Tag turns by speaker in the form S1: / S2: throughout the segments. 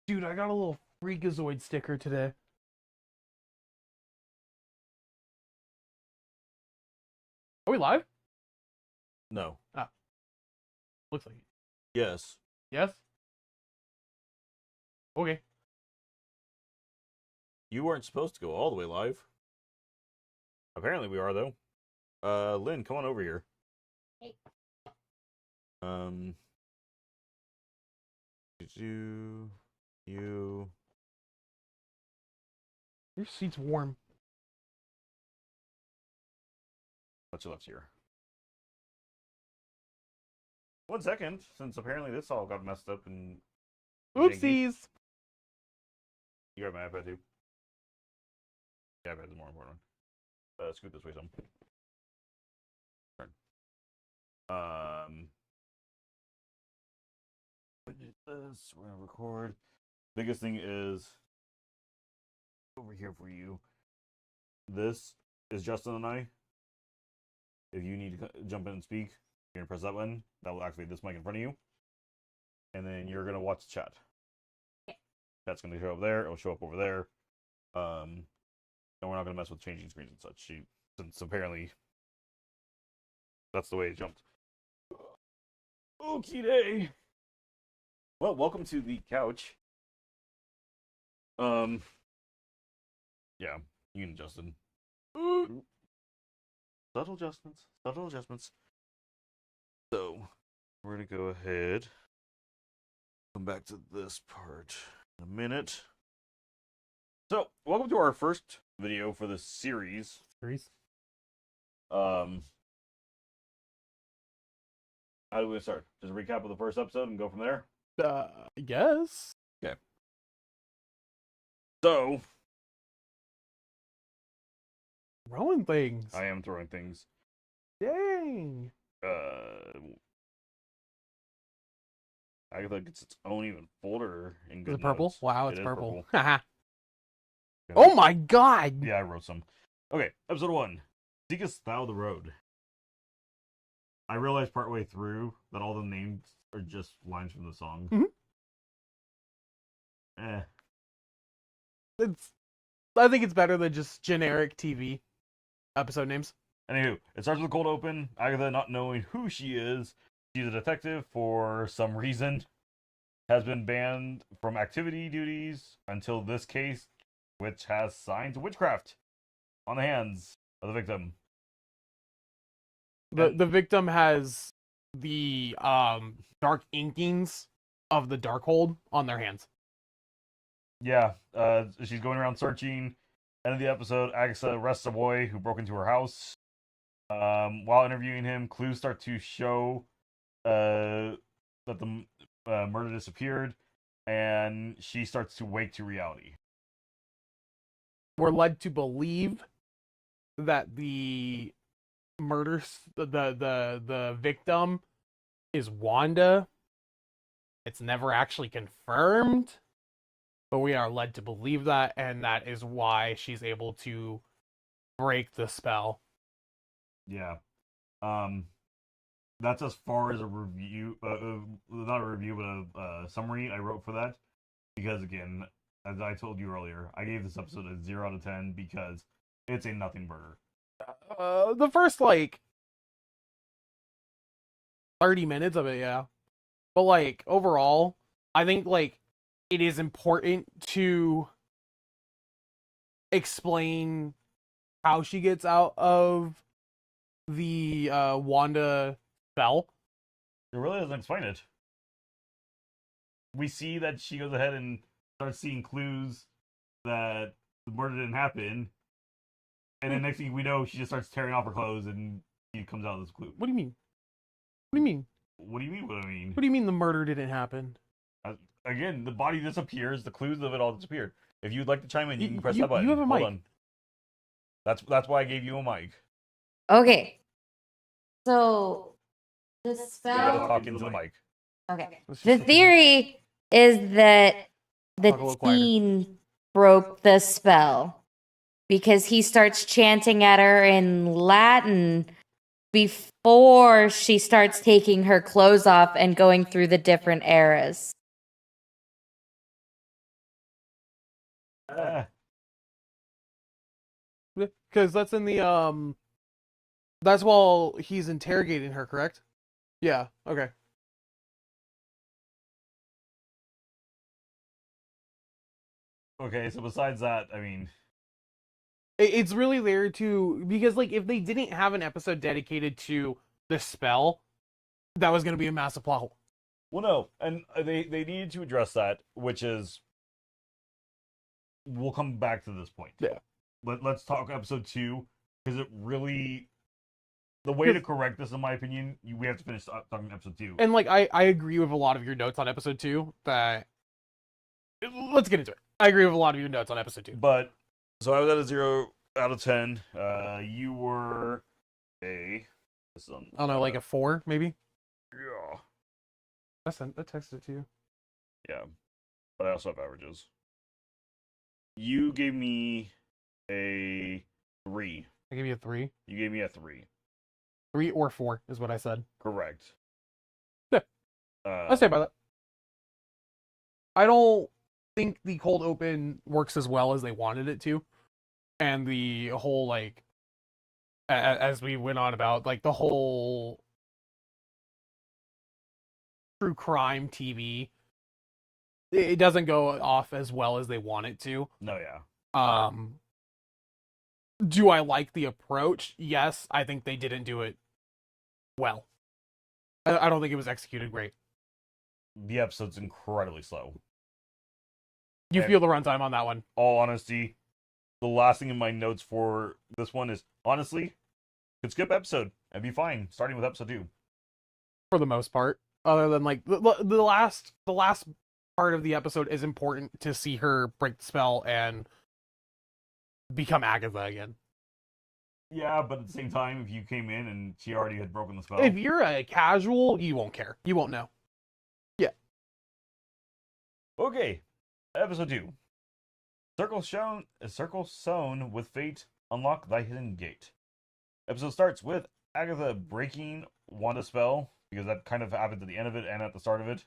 S1: Dude, I got a little Freakazoid sticker today. Are we live?
S2: No.
S1: Ah, looks like it.
S2: Yes.
S1: Yes? Okay.
S2: You weren't supposed to go all the way live. Apparently we are, though. Lynn, come on over here.
S3: Hey.
S2: You.
S1: Your seat's warm.
S2: What's your left here? 1 second, since apparently this all got messed up and...
S1: Oopsies!
S2: You grab my iPad, too. Yeah, iPad is more important. Scoot this way some. Turn. What is this? We're gonna record. Biggest thing is over here for you. This is Justin and I. If you need to jump in and speak, you're gonna press that button. That will activate this mic in front of you, and then you're gonna watch the chat. Chat's gonna show up there. It'll show up over there. And we're not gonna mess with changing screens and such. Since apparently that's the way it jumped. Okie day. Well, welcome to the couch. Yeah, you can adjust it. Subtle adjustments. Subtle adjustments. So, we're gonna go ahead. Come back to this part in a minute. So, welcome to our first video for this series. How do we start? Just a recap of the first episode and go from there?
S1: I guess.
S2: Okay. So,
S1: Throwing things.
S2: I am throwing things.
S1: Dang.
S2: Agatha gets its own even folder in
S1: Is
S2: good
S1: it purple?
S2: notes.
S1: Wow,
S2: It
S1: it's
S2: is
S1: purple.
S2: Yeah.
S1: Oh my god!
S2: Yeah, I wrote some. Okay, episode 1. Seekest thou the road? I realized partway through that all the names are just lines from the song.
S1: I think it's better than just generic TV episode names.
S2: Anywho, it starts with a cold open. Agatha, not knowing who she is, she's a detective for some reason, has been banned from activity duties until this case, which has signs of witchcraft on the hands of the victim.
S1: The victim has the dark inkings of the Darkhold on their hands.
S2: Yeah, she's going around searching. End of the episode, Agatha arrests a boy who broke into her house. While interviewing him, clues start to show that the murder disappeared, and she starts to wake to reality.
S1: We're led to believe that the the victim is Wanda. It's never actually confirmed, but we are led to believe that, and that is why she's able to break the spell.
S2: Yeah. That's as far as a review, not a review, but a summary I wrote for that. Because again, as I told you earlier, I gave this episode a 0 out of 10 because it's a nothing burger.
S1: The first 30 minutes of it, yeah. But overall, I think it is important to explain how she gets out of the Wanda spell.
S2: It really doesn't explain it. We see that she goes ahead and starts seeing clues that the murder didn't happen, and then next thing we know, she just starts tearing off her clothes and she comes out with this clue.
S1: What do you mean? What do you mean?
S2: What do you mean? What I mean?
S1: What do you mean the murder didn't happen?
S2: Again, the body disappears. The clues of it all disappeared. If you'd like to chime in, you can press
S1: You
S2: that button.
S1: have a
S2: Hold
S1: mic.
S2: on. That's why I gave you a mic.
S3: Okay. So the
S2: You gotta
S3: spell.
S2: talk into the mic.
S3: Okay.
S1: Let's
S3: The
S1: just-
S3: theory is that the
S1: Talk a little quieter.
S3: teen broke the spell because he starts chanting at her in Latin before she starts taking her clothes off and going through the different eras.
S1: Because that's in the that's while he's interrogating her, correct? Yeah. Okay.
S2: Okay, so besides that, I mean,
S1: It's really there to because like if they didn't have an episode dedicated to the spell, that was going to be a massive plot hole.
S2: well, no, and they needed to address that, which is we'll come back to this point.
S1: Yeah.
S2: Let's talk episode 2 because it really the way to correct this, in my opinion, we have to finish talking episode 2.
S1: And like I agree with a lot of your notes on episode 2. That let's get into it. I agree with a lot of your notes on episode 2.
S2: But so I was at a 0 out of 10. You were a this is on,
S1: I don't know, like a 4 maybe.
S2: yeah,
S1: I texted it to you.
S2: yeah, but I also have averages. You gave me a 3.
S1: I gave you a 3.
S2: You gave me a 3.
S1: 3 or 4 is what I said.
S2: Correct.
S1: Yeah. I say by that. I don't think the cold open works as well as they wanted it to, and the whole like, as we went on about like the whole true crime TV, it doesn't go off as well as they want it to.
S2: No, yeah.
S1: Do I like the approach? Yes, I think they didn't do it well. I don't think it was executed great.
S2: The episode's incredibly slow.
S1: You
S2: And
S1: feel the runtime on that one?
S2: all honesty, the last thing in my notes for this one is honestly, could skip episode and be fine. Starting with episode 2.
S1: For the most part, other than like the last part of the episode is important to see her break the spell and become Agatha again.
S2: Yeah, but at the same time, if you came in and she already had broken the spell,
S1: If you're a casual, you won't care. You won't know. Yeah.
S2: okay. Episode 2. Circle sown with fate, unlock thy hidden gate. Episode starts with Agatha breaking Wanda's spell, because that kind of happened at the end of it and at the start of it.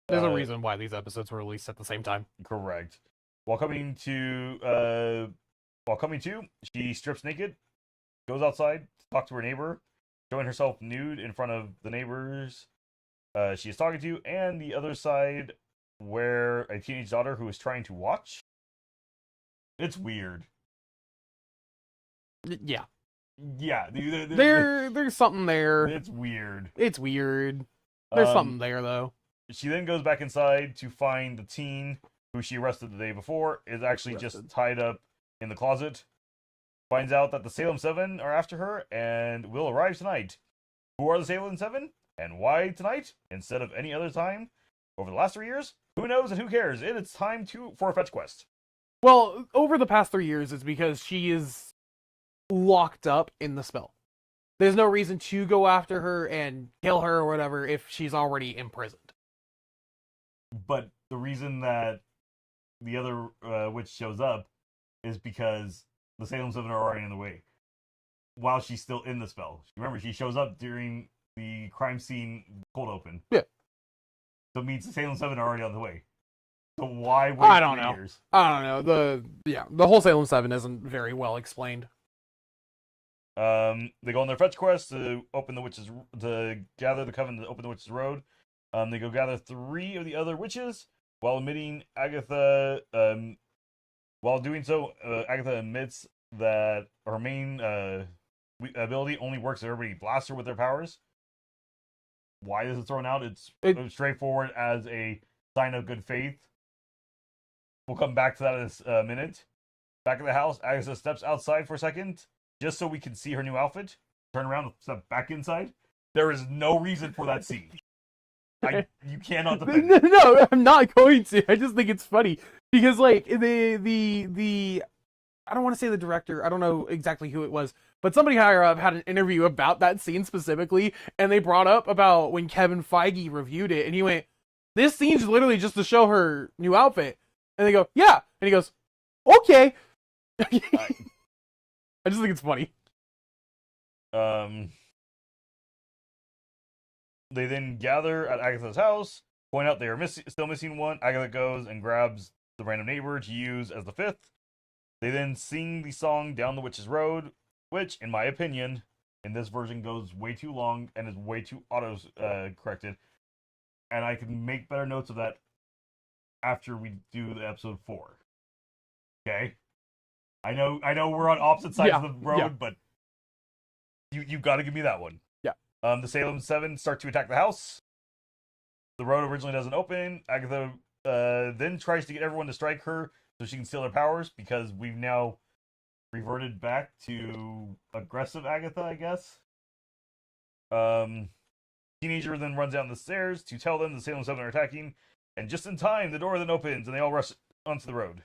S1: There's a reason why these episodes were released at the same time.
S2: Correct. While coming to, she strips naked, goes outside to talk to her neighbor, showing herself nude in front of the neighbors she is talking to, and the other side where a teenage daughter who is trying to watch. It's weird.
S1: Yeah.
S2: Yeah,
S1: There's something there.
S2: it's weird.
S1: It's weird. There's something there though.
S2: She then goes back inside to find the teen who she arrested the day before is actually just tied up in the closet. Finds out that the Salem 7 are after her and will arrive tonight. Who are the Salem 7 and why tonight instead of any other time over the last 3 years? Who knows and who cares? It's time for a fetch quest.
S1: Well, over the past 3 years, it's because she is locked up in the spell. There's no reason to go after her and kill her or whatever if she's already imprisoned.
S2: But the reason that the other witch shows up is because the Salem 7 are already in the way while she's still in the spell. Remember, she shows up during the crime scene cold open.
S1: Yeah.
S2: So it means the Salem 7 are already on the way. So why wait
S1: I don't
S2: 3
S1: know.
S2: years?
S1: I don't know. The whole Salem 7 isn't very well explained.
S2: They go on their fetch quest to gather the coven to open the witch's road. They go gather 3 of the other witches while admitting Agatha. While doing so, Agatha admits that her main ability only works if everybody blasts her with their powers. Why is it thrown out? It's straightforward as a sign of good faith. We'll come back to that in a minute. Back at the house, Agatha steps outside for a second, just so we can see her new outfit. Turn around and step back inside. There is no reason for that scene. You cannot defend it.
S1: No, I'm not going to. I just think it's funny because, like, the I don't want to say the director. I don't know exactly who it was, but somebody higher up had an interview about that scene specifically, and they brought up about when Kevin Feige reviewed it, and he went, "This scene's literally just to show her new outfit," and they go, "Yeah," and he goes, "Okay." I just think it's funny.
S2: They then gather at Agatha's house, point out they are still missing one. Agatha goes and grabs the random neighbor to use as the fifth. They then sing the song Down the Witch's Road, which, in my opinion, in this version goes way too long and is way too auto-corrected. And I can make better notes of that after we do the episode 4. Okay? I know we're on opposite sides of the road, but you got to give me that one.
S1: Yeah.
S2: The Salem 7 start to attack the house. The road originally doesn't open. Agatha then tries to get everyone to strike her so she can steal their powers, because we've now reverted back to aggressive Agatha, I guess. Teenager then runs down the stairs to tell them the Salem 7 are attacking, and just in time, the door then opens and they all rush onto the road.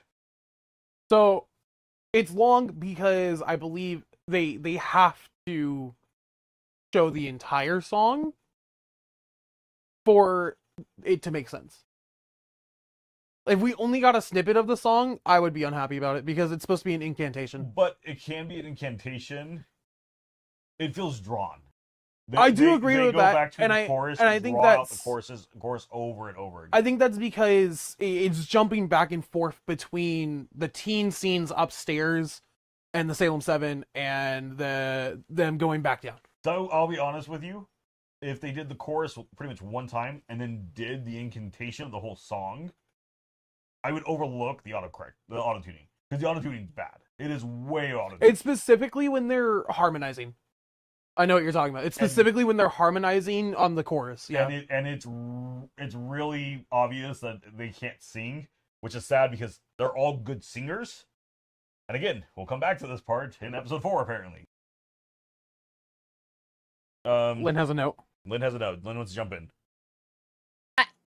S1: So it's long because I believe they have to show the entire song for it to make sense. If we only got a snippet of the song, I would be unhappy about it because it's supposed to be an incantation.
S2: But it can be an incantation. It feels drawn.
S1: I do agree with that,
S2: Back to
S1: and
S2: the
S1: I
S2: chorus
S1: and I think that's
S2: the chorus over and over again.
S1: I think that's because it's jumping back and forth between the teen scenes upstairs and the Salem 7 and them going back down.
S2: So I'll be honest with you, if they did the chorus pretty much one time and then did the incantation of the whole song, I would overlook the auto-tuning. Because the auto-tuning is bad. It is way auto-tuning.
S1: It's specifically when they're harmonizing. I know what you're talking about. It's specifically when they're harmonizing on the chorus. Yeah,
S2: and it's really obvious that they can't sing, which is sad because they're all good singers. And again, we'll come back to this part in episode 4, apparently.
S1: Lynn has a note.
S2: Lynn wants to jump in.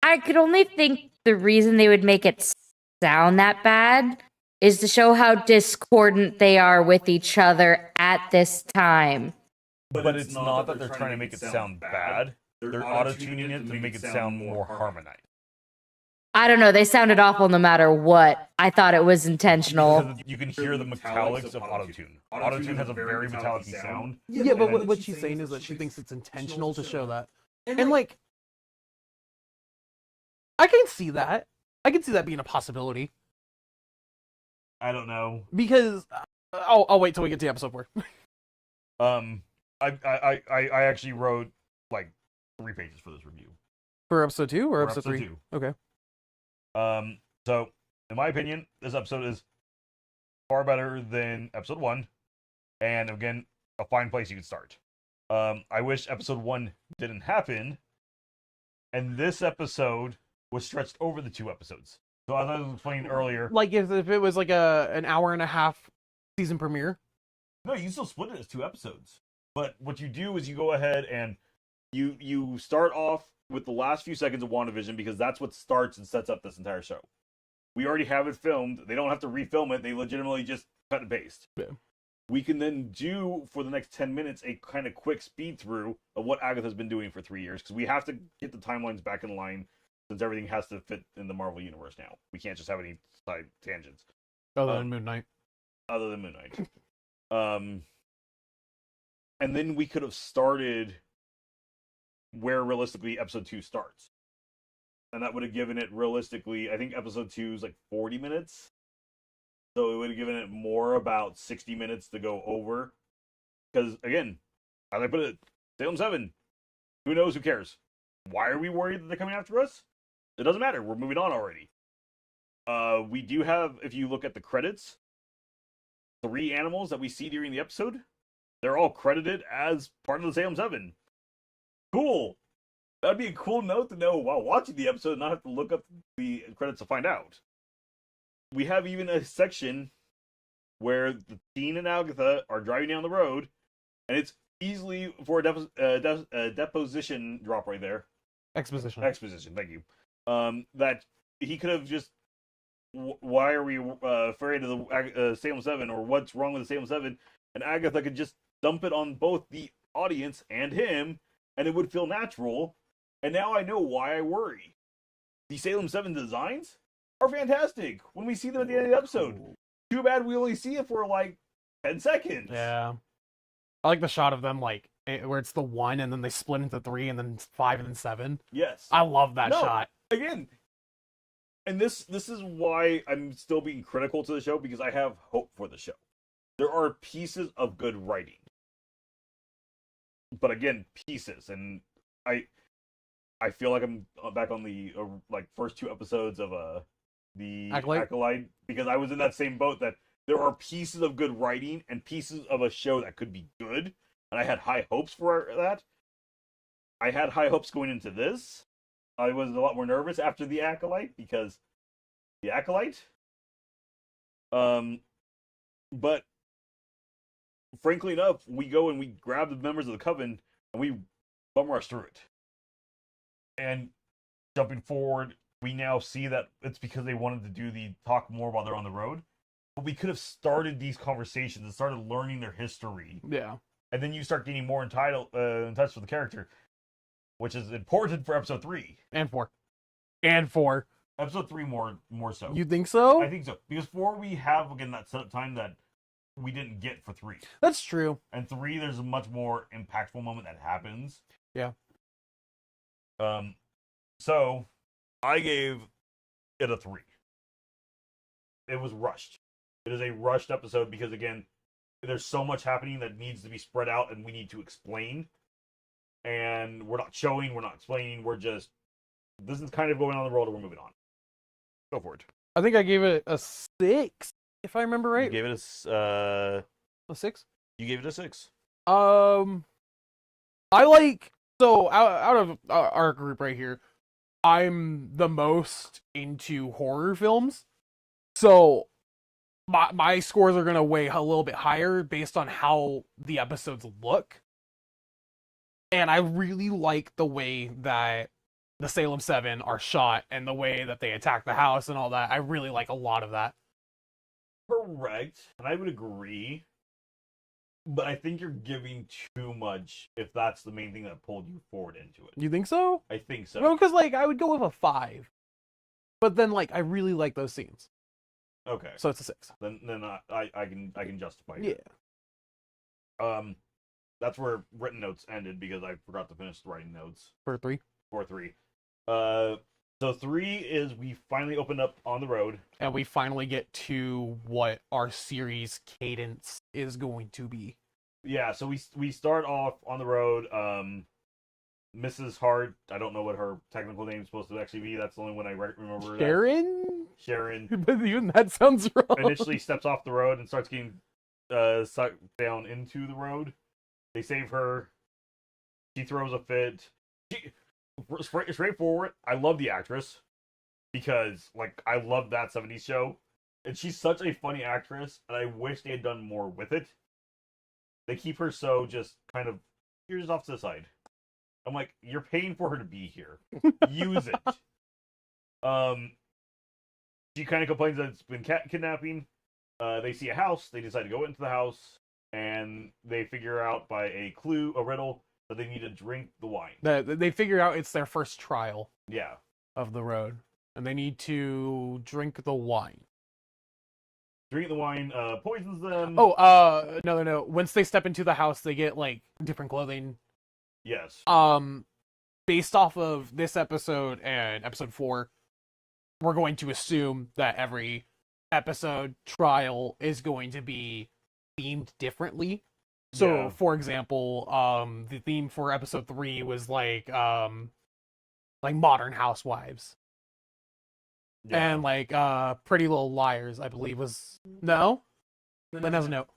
S3: I could only think the reason they would make it sound that bad is to show how discordant they are with each other at this time.
S2: But it's not that they're trying to make it sound bad. They're auto-tuning it to make it sound more harmonized.
S3: I don't know. They sounded awful no matter what. I thought it was intentional.
S2: Because you can hear the metallics of auto-tune. Auto-tune has a very metallic sound.
S1: Yeah, but what she's saying is that she thinks it's intentional to show that. And like, I can see that. I can see that being a possibility.
S2: I don't know.
S1: Because I'll wait till we get to episode 4.
S2: I actually wrote like 3 pages for this review.
S1: For episode 2 or
S2: For
S1: episode 3?
S2: 2.
S1: Okay.
S2: So in my opinion, this episode is far better than episode 1, and again, a fine place you could start. I wish episode 1 didn't happen, and this episode was stretched over the 2 episodes. So as I was explaining earlier,
S1: Like if it was like an hour and a half season premiere.
S2: no, you can still split it as 2 episodes. But what you do is you go ahead and you start off with the last few seconds of WandaVision, because that's what starts and sets up this entire show. We already have it filmed. They don't have to refilm it. They legitimately just cut and paste.
S1: Yeah.
S2: We can then do, for the next 10 minutes, a kind of quick speed through of what Agatha's been doing for 3 years, because we have to get the timelines back in line, since everything has to fit in the Marvel Universe now. We can't just have any side tangents.
S1: Other than Moon Knight.
S2: Other than Moon Knight. And then we could have started where realistically episode 2 starts. And that would have given it realistically, I think episode 2 is like 40 minutes. So it would have given it more about 60 minutes to go over. Because again, as I put it, Salem 7, who knows, who cares? Why are we worried that they're coming after us? It doesn't matter, we're moving on already. We do have, if you look at the credits, 3 animals that we see during the episode. They're all credited as part of the Salem 7. Cool. That'd be a cool note to know while watching the episode and not have to look up the credits to find out. We have even a section where the teen and Agatha are driving down the road, and it's easily for a deposition drop right there.
S1: Exposition, thank
S2: you. That he could have just, why are we afraid of the Salem 7, or what's wrong with the Salem 7? And Agatha could just dump it on both the audience and him, and it would feel natural. And now I know why I worry. The Salem 7 designs are fantastic when we see them at the end of the episode. Too bad we only see it for like 10 seconds.
S1: Yeah. I like the shot of them, like, where it's the 1 and then they split into 3 and then 5 and then 7.
S2: Yes.
S1: I love that shot.
S2: Again, And this is why I'm still being critical to the show, because I have hope for the show. There are pieces of good writing, but again, pieces, and I feel like I'm back on the like first 2 episodes of the Acolyte, because I was in that same boat, that there are pieces of good writing and pieces of a show that could be good, and I had high hopes for that. I had high hopes going into this. I was a lot more nervous after the Acolyte, because the Acolyte. But frankly enough, we go and we grab the members of the Coven and we bum rush through it. And jumping forward, we now see that it's because they wanted to do the talk more while they're on the road. But we could have started these conversations and started learning their history.
S1: Yeah.
S2: And then you start getting more in touch with the character, which is important for episode 3
S1: and 4 and 4.
S2: Episode 3 more so.
S1: You think so?
S2: I think so, because 4 we have again that setup time that we didn't get for 3.
S1: That's true.
S2: And 3, there's a much more impactful moment that happens.
S1: Yeah.
S2: So I gave it a 3. It was rushed. It is a rushed episode because, again, there's so much happening that needs to be spread out and we need to explain. And we're not showing, we're not explaining, we're just, this is kind of going on the road and we're moving on. Go for it.
S1: I think I gave it a 6, if I remember right.
S2: You gave it a
S1: 6?
S2: You gave it a 6.
S1: I like, so out of our group right here, I'm the most into horror films. So my scores are going to weigh a little bit higher based on how the episodes look. And I really like the way that the Salem 7 are shot and the way that they attack the house and all that. I really like a lot of that.
S2: Correct. And I would agree. But I think you're giving too much if that's the main thing that pulled you forward into it.
S1: You think so?
S2: I think so.
S1: Well, because, like, I would go with a 5. But then, like, I really like those scenes.
S2: Okay.
S1: So it's a 6.
S2: Then I can justify it.
S1: Yeah.
S2: That's where written notes ended because I forgot to finish writing notes.
S1: For 3?
S2: For 3. So 3 is we finally opened up on the road.
S1: And we finally get to what our series cadence is going to be.
S2: Yeah, so we start off on the road. Mrs. Hart, I don't know what her technical name is supposed to actually be. That's the only one I remember. Sharon.
S1: But even that sounds wrong.
S2: Initially steps off the road and starts getting sucked down into the road. They save her. She throws a fit. Straightforward. I love the actress because, like, I love that 70s show, and she's such a funny actress, and I wish they had done more with it. They keep her so just kind of, you're just off to the side. I'm like, you're paying for her to be here. Use it. She kind of complains that it's been kidnapping. They see a house. They decide to go into the house, and they figure out by a clue, a riddle, that they need to drink the wine.
S1: They figure out it's their first trial.
S2: Yeah.
S1: Of the road, and they need to drink the wine.
S2: Drinking the wine poisons them.
S1: Oh, no. Once they step into the house, they get, like, different clothing.
S2: Yes.
S1: Based off of this episode and episode 4, we're going to assume that every episode trial is going to be themed differently. So,
S2: Yeah.
S1: for example, the theme for episode 3 was like Modern Housewives.
S2: Yeah.
S1: And like Pretty Little Liars, I believe was no. Then has a note.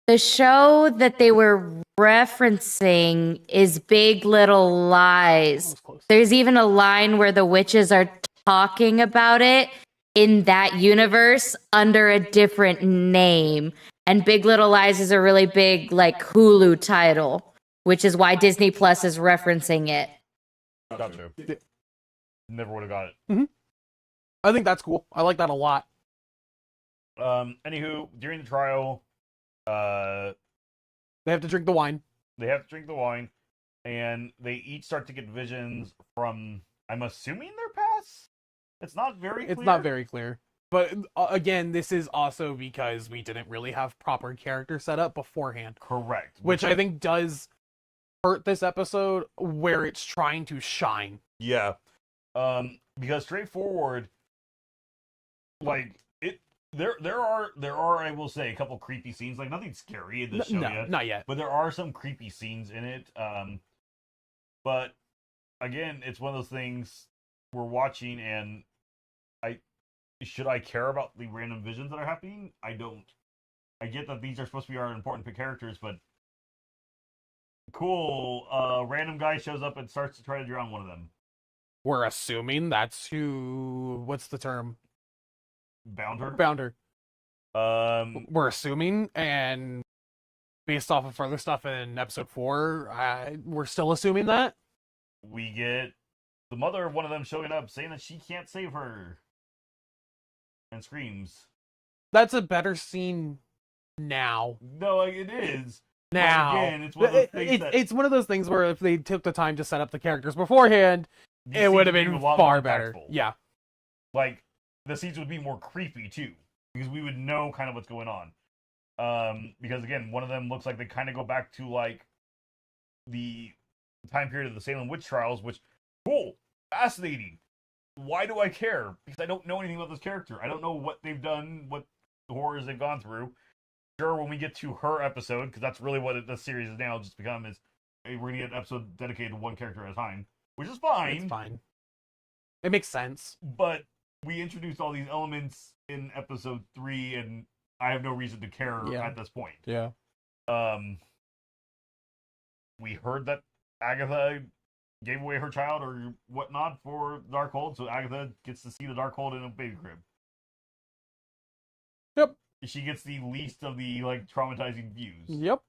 S3: The show that they were referencing is Big Little Lies.
S1: Close.
S3: There's even a line where the witches are talking about it in that universe under a different name. And Big Little Lies is a really big, like, Hulu title, which is why Disney Plus is referencing it.
S2: Gotcha. Never would have got it.
S1: Mm-hmm. I think that's cool. I like that a lot.
S2: Anywho, during the trial,
S1: they have to drink the wine.
S2: And they each start to get visions from, I'm assuming, their past? It's not very clear.
S1: It's not very clear. But again, this is also because we didn't really have proper character set up beforehand.
S2: Correct.
S1: Which I think does hurt this episode where it's trying to shine.
S2: Yeah. Because straightforward, like it. There are I will say a couple creepy scenes. Like nothing scary in the show
S1: No,
S2: yet,
S1: not yet.
S2: but there are some creepy scenes in it. But again, it's one of those things we're watching, and should I care about the random visions that are happening? I don't. I get that these are supposed to be our important characters, but cool. Random guy shows up and starts to try to drown one of them.
S1: We're assuming that's who. What's the term?
S2: Bounder.
S1: Bounder.
S2: Um,
S1: We're assuming, and based off of further stuff in episode 4, we're still assuming that.
S2: we get the mother of one of them showing up, saying that she can't save her, and screams.
S1: That's a better scene now.
S2: No, like, it is.
S1: Now,
S2: But again, it's one of those things
S1: it's one of those things where if they took the time to set up the characters beforehand,
S2: these
S1: it would have
S2: scenes
S1: been
S2: a lot
S1: far
S2: more
S1: better.
S2: impactful.
S1: Yeah.
S2: Like the scenes would be more creepy too, because we would know kind of what's going on. Because again, one of them looks like they kind of go back to like the time period of the Salem witch trials, which cool, fascinating. Why do I care? Because I don't know anything about this character. I don't know what they've done, what horrors they've gone through. Sure, when we get to her episode, because that's really what the series is now just become, is hey, we're gonna get an episode dedicated to one character at a time, which is fine.
S1: It's fine. It makes sense.
S2: But we introduced all these elements in episode 3, and I have no reason to care at this point.
S1: Yeah.
S2: We heard that Agatha gave away her child or whatnot for Darkhold, so Agatha gets to see the Darkhold in a baby crib.
S1: Yep.
S2: She gets the least of the like traumatizing views.
S1: Yep.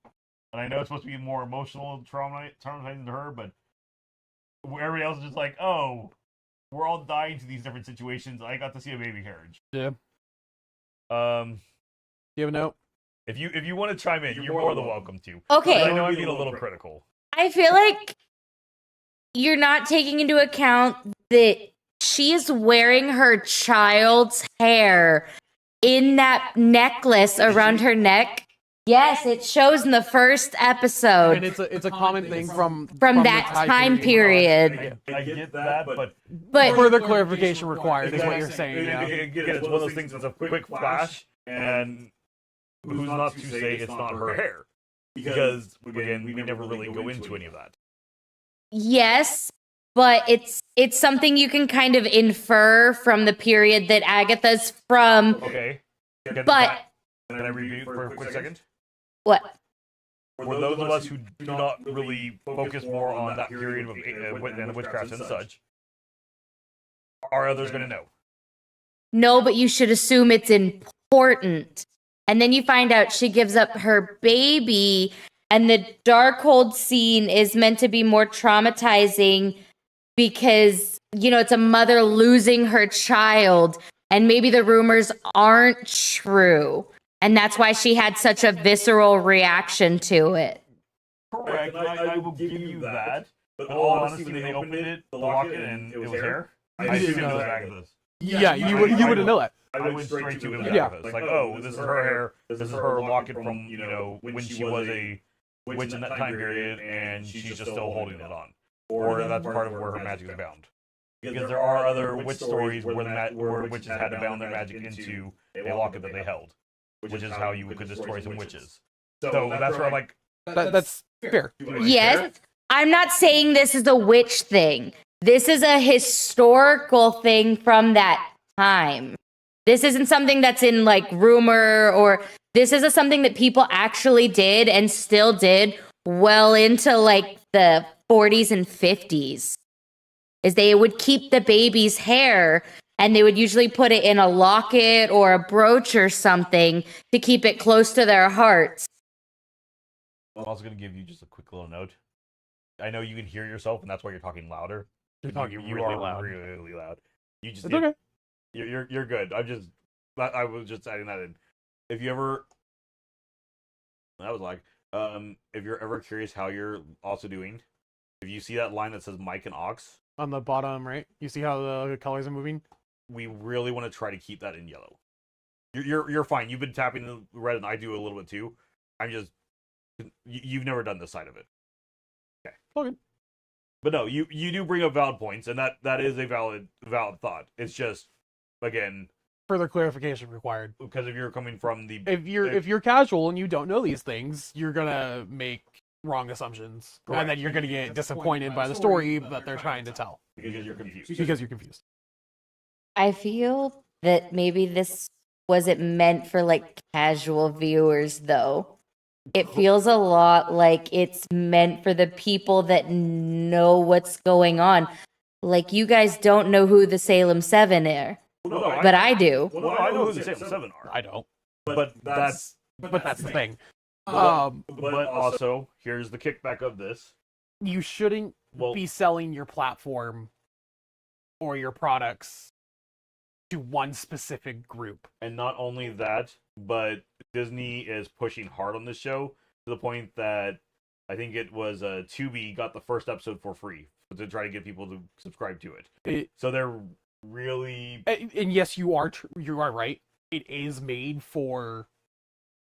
S2: And I know it's supposed to be more emotional, traumatizing to her, but everybody else is just like, oh, we're all dying to these different situations. I got to see a baby carriage.
S1: Yeah.
S2: You
S1: have a note?
S2: If you want to chime in, you're more than welcome to.
S3: Okay.
S2: I know I'm being a little critical.
S3: I feel like you're not taking into account that she is wearing her child's hair in that necklace around her neck. Yes, it shows in the first episode.
S1: And it's a common thing from
S3: that
S1: the
S3: time period.
S2: I get that, but
S1: further clarification required is what you're saying. Yeah.
S2: Again, it's one of those things that's a quick flash, and who's not to say it's not her hair? Because, again, we never really go into any of that.
S3: Yes, but it's something you can kind of infer from the period that Agatha's from.
S2: Okay.
S3: But
S2: can I review for a quick second?
S3: What?
S2: For those of us who do not really focus more on that period of and witchcraft and such, are others going to know?
S3: No, but you should assume it's important. And then you find out she gives up her baby, and the Darkhold scene is meant to be more traumatizing because, it's a mother losing her child, and maybe the rumors aren't true. And that's why she had such a visceral reaction to it.
S2: Correct, I will give you that. But all honesty, when they opened it, the locket, and it was hair, I assumed it was Agatha's.
S1: Yeah, you would have known that.
S2: I went straight to it was
S1: Yeah.
S2: Agatha's. Like, oh, this is her hair, this is her locket from, when she was a witch in that time period, and she's just still holding it on. Or that's part of where her magic is bound. Because there are other witch stories where witches had to bound their magic into a locket that they held, which is how you could destroy some witches. So that's where I'm like,
S1: That's fair.
S3: Yes, I'm not saying this is a witch thing. This is a historical thing from that time. This isn't something that's in like rumor, or this is something that people actually did and still did well into like the 40s and 50s. Is they would keep the baby's hair, and they would usually put it in a locket or a brooch or something to keep it close to their hearts.
S2: I'm also going to give you just a quick little note. I know you can hear yourself, and that's why you're talking louder.
S1: You're talking
S2: You
S1: really
S2: are
S1: loud.
S2: really loud. You just
S1: It's okay.
S2: You're good. I was just adding that in. If you ever, that was like, if you're ever curious how you're also doing, if you see that line that says Mike and Ox
S1: On the bottom right, you see how the colors are moving.
S2: we really want to try to keep that in yellow. You're fine. You've been tapping the red, and I do a little bit too. I'm just you've never done this side of it.
S1: Okay.
S2: But no, you do bring up valid points, and that is a valid thought. It's just, again,
S1: Further clarification required.
S2: Because if you're coming from the
S1: If you're casual and you don't know these things, you're gonna make wrong assumptions,
S2: Correct.
S1: and then you're gonna get disappointed by the story that they're trying to tell
S2: because you're confused.
S1: because you're confused.
S3: I feel that maybe this wasn't meant for like casual viewers though. It feels a lot like it's meant for the people that know what's going on. Like you guys don't know who the Salem 7 are,
S2: No,
S3: but I do.
S2: Well, no, I know who the Salem 7 are.
S1: I don't,
S2: But that's
S1: but that's the thing.
S2: but also here's the kickback of this.
S1: You shouldn't
S2: Well,
S1: be selling your platform or your products to one specific group.
S2: and not only that, but Disney is pushing hard on this show to the point that I think it was Tubi got the first episode for free to try to get people to subscribe to it. So they're really
S1: And yes, you are right. It is made for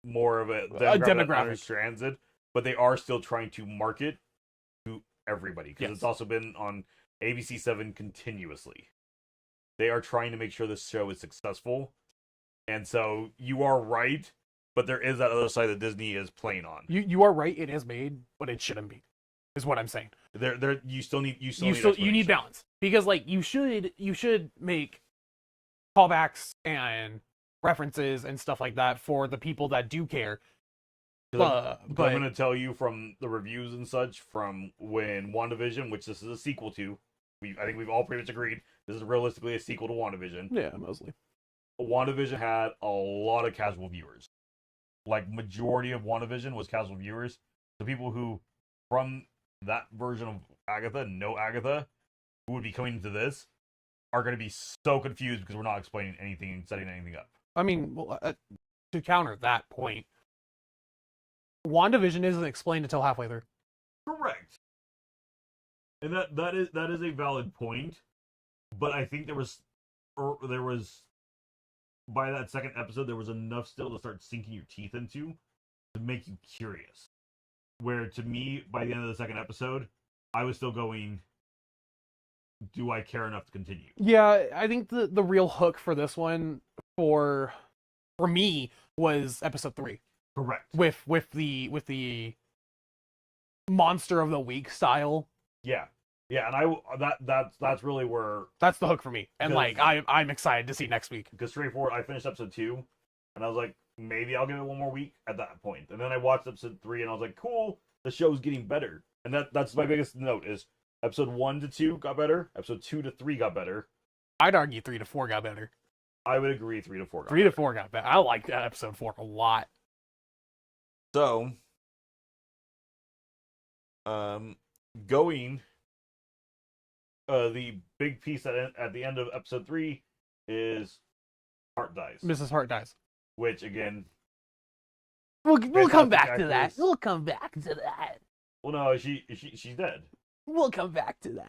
S2: more of a
S1: demographic.
S2: that understands it, but they are still trying to market to everybody because
S1: Yes.
S2: it's also been on ABC7 continuously. They are trying to make sure this show is successful, and so you are right, but there is that other side that Disney is playing on.
S1: you are right. It is made, but it shouldn't be. Is what I'm saying.
S2: There you still need
S1: You need
S2: explanation.
S1: balance, because like you should make callbacks and references and stuff like that for the people that do care.
S2: 'Cause I'm
S1: But
S2: going to tell you from the reviews and such from when WandaVision, which this is a sequel to, I think we've all pretty much agreed this is realistically a sequel to WandaVision.
S1: yeah, mostly.
S2: WandaVision had a lot of casual viewers. Like majority of WandaVision was casual viewers. The people who from that version of Agatha know Agatha, who would be coming into this, are going to be so confused because we're not explaining anything and setting anything up.
S1: I mean, well, to counter that point, WandaVision isn't explained until halfway through.
S2: Correct. And that is a valid point, but I think there was by that second episode there was enough still to start sinking your teeth into to make you curious. Where to me, by the end of the second episode, I was still going, do I care enough to continue?
S1: Yeah, I think the real hook for this one for me was episode 3
S2: Correct.
S1: with the monster of the week style.
S2: Yeah, and that's really where,
S1: That's the hook for me, and
S2: Because-
S1: like I'm excited to see next week.
S2: because straightforward, I finished episode 2, and I was like, maybe I'll give it one more week at that point. And then I watched episode 3, and I was like, cool, the show's getting better. And that's my biggest note is episode 1 to 2 got better, episode 2 to 3 got better.
S1: I'd argue 3 to 4 got better.
S2: I would agree 3 to 4 got
S1: 3
S2: better.
S1: to 4 got better. I like that episode 4 a lot.
S2: So, going, the big piece at the end of episode 3 is Hart dies,
S1: Mrs. Hart dies.
S2: which again,
S1: We'll come
S2: Fantastic
S1: back to that.
S2: actress.
S1: We'll come back to that.
S2: well, no, she's dead.
S1: We'll come back to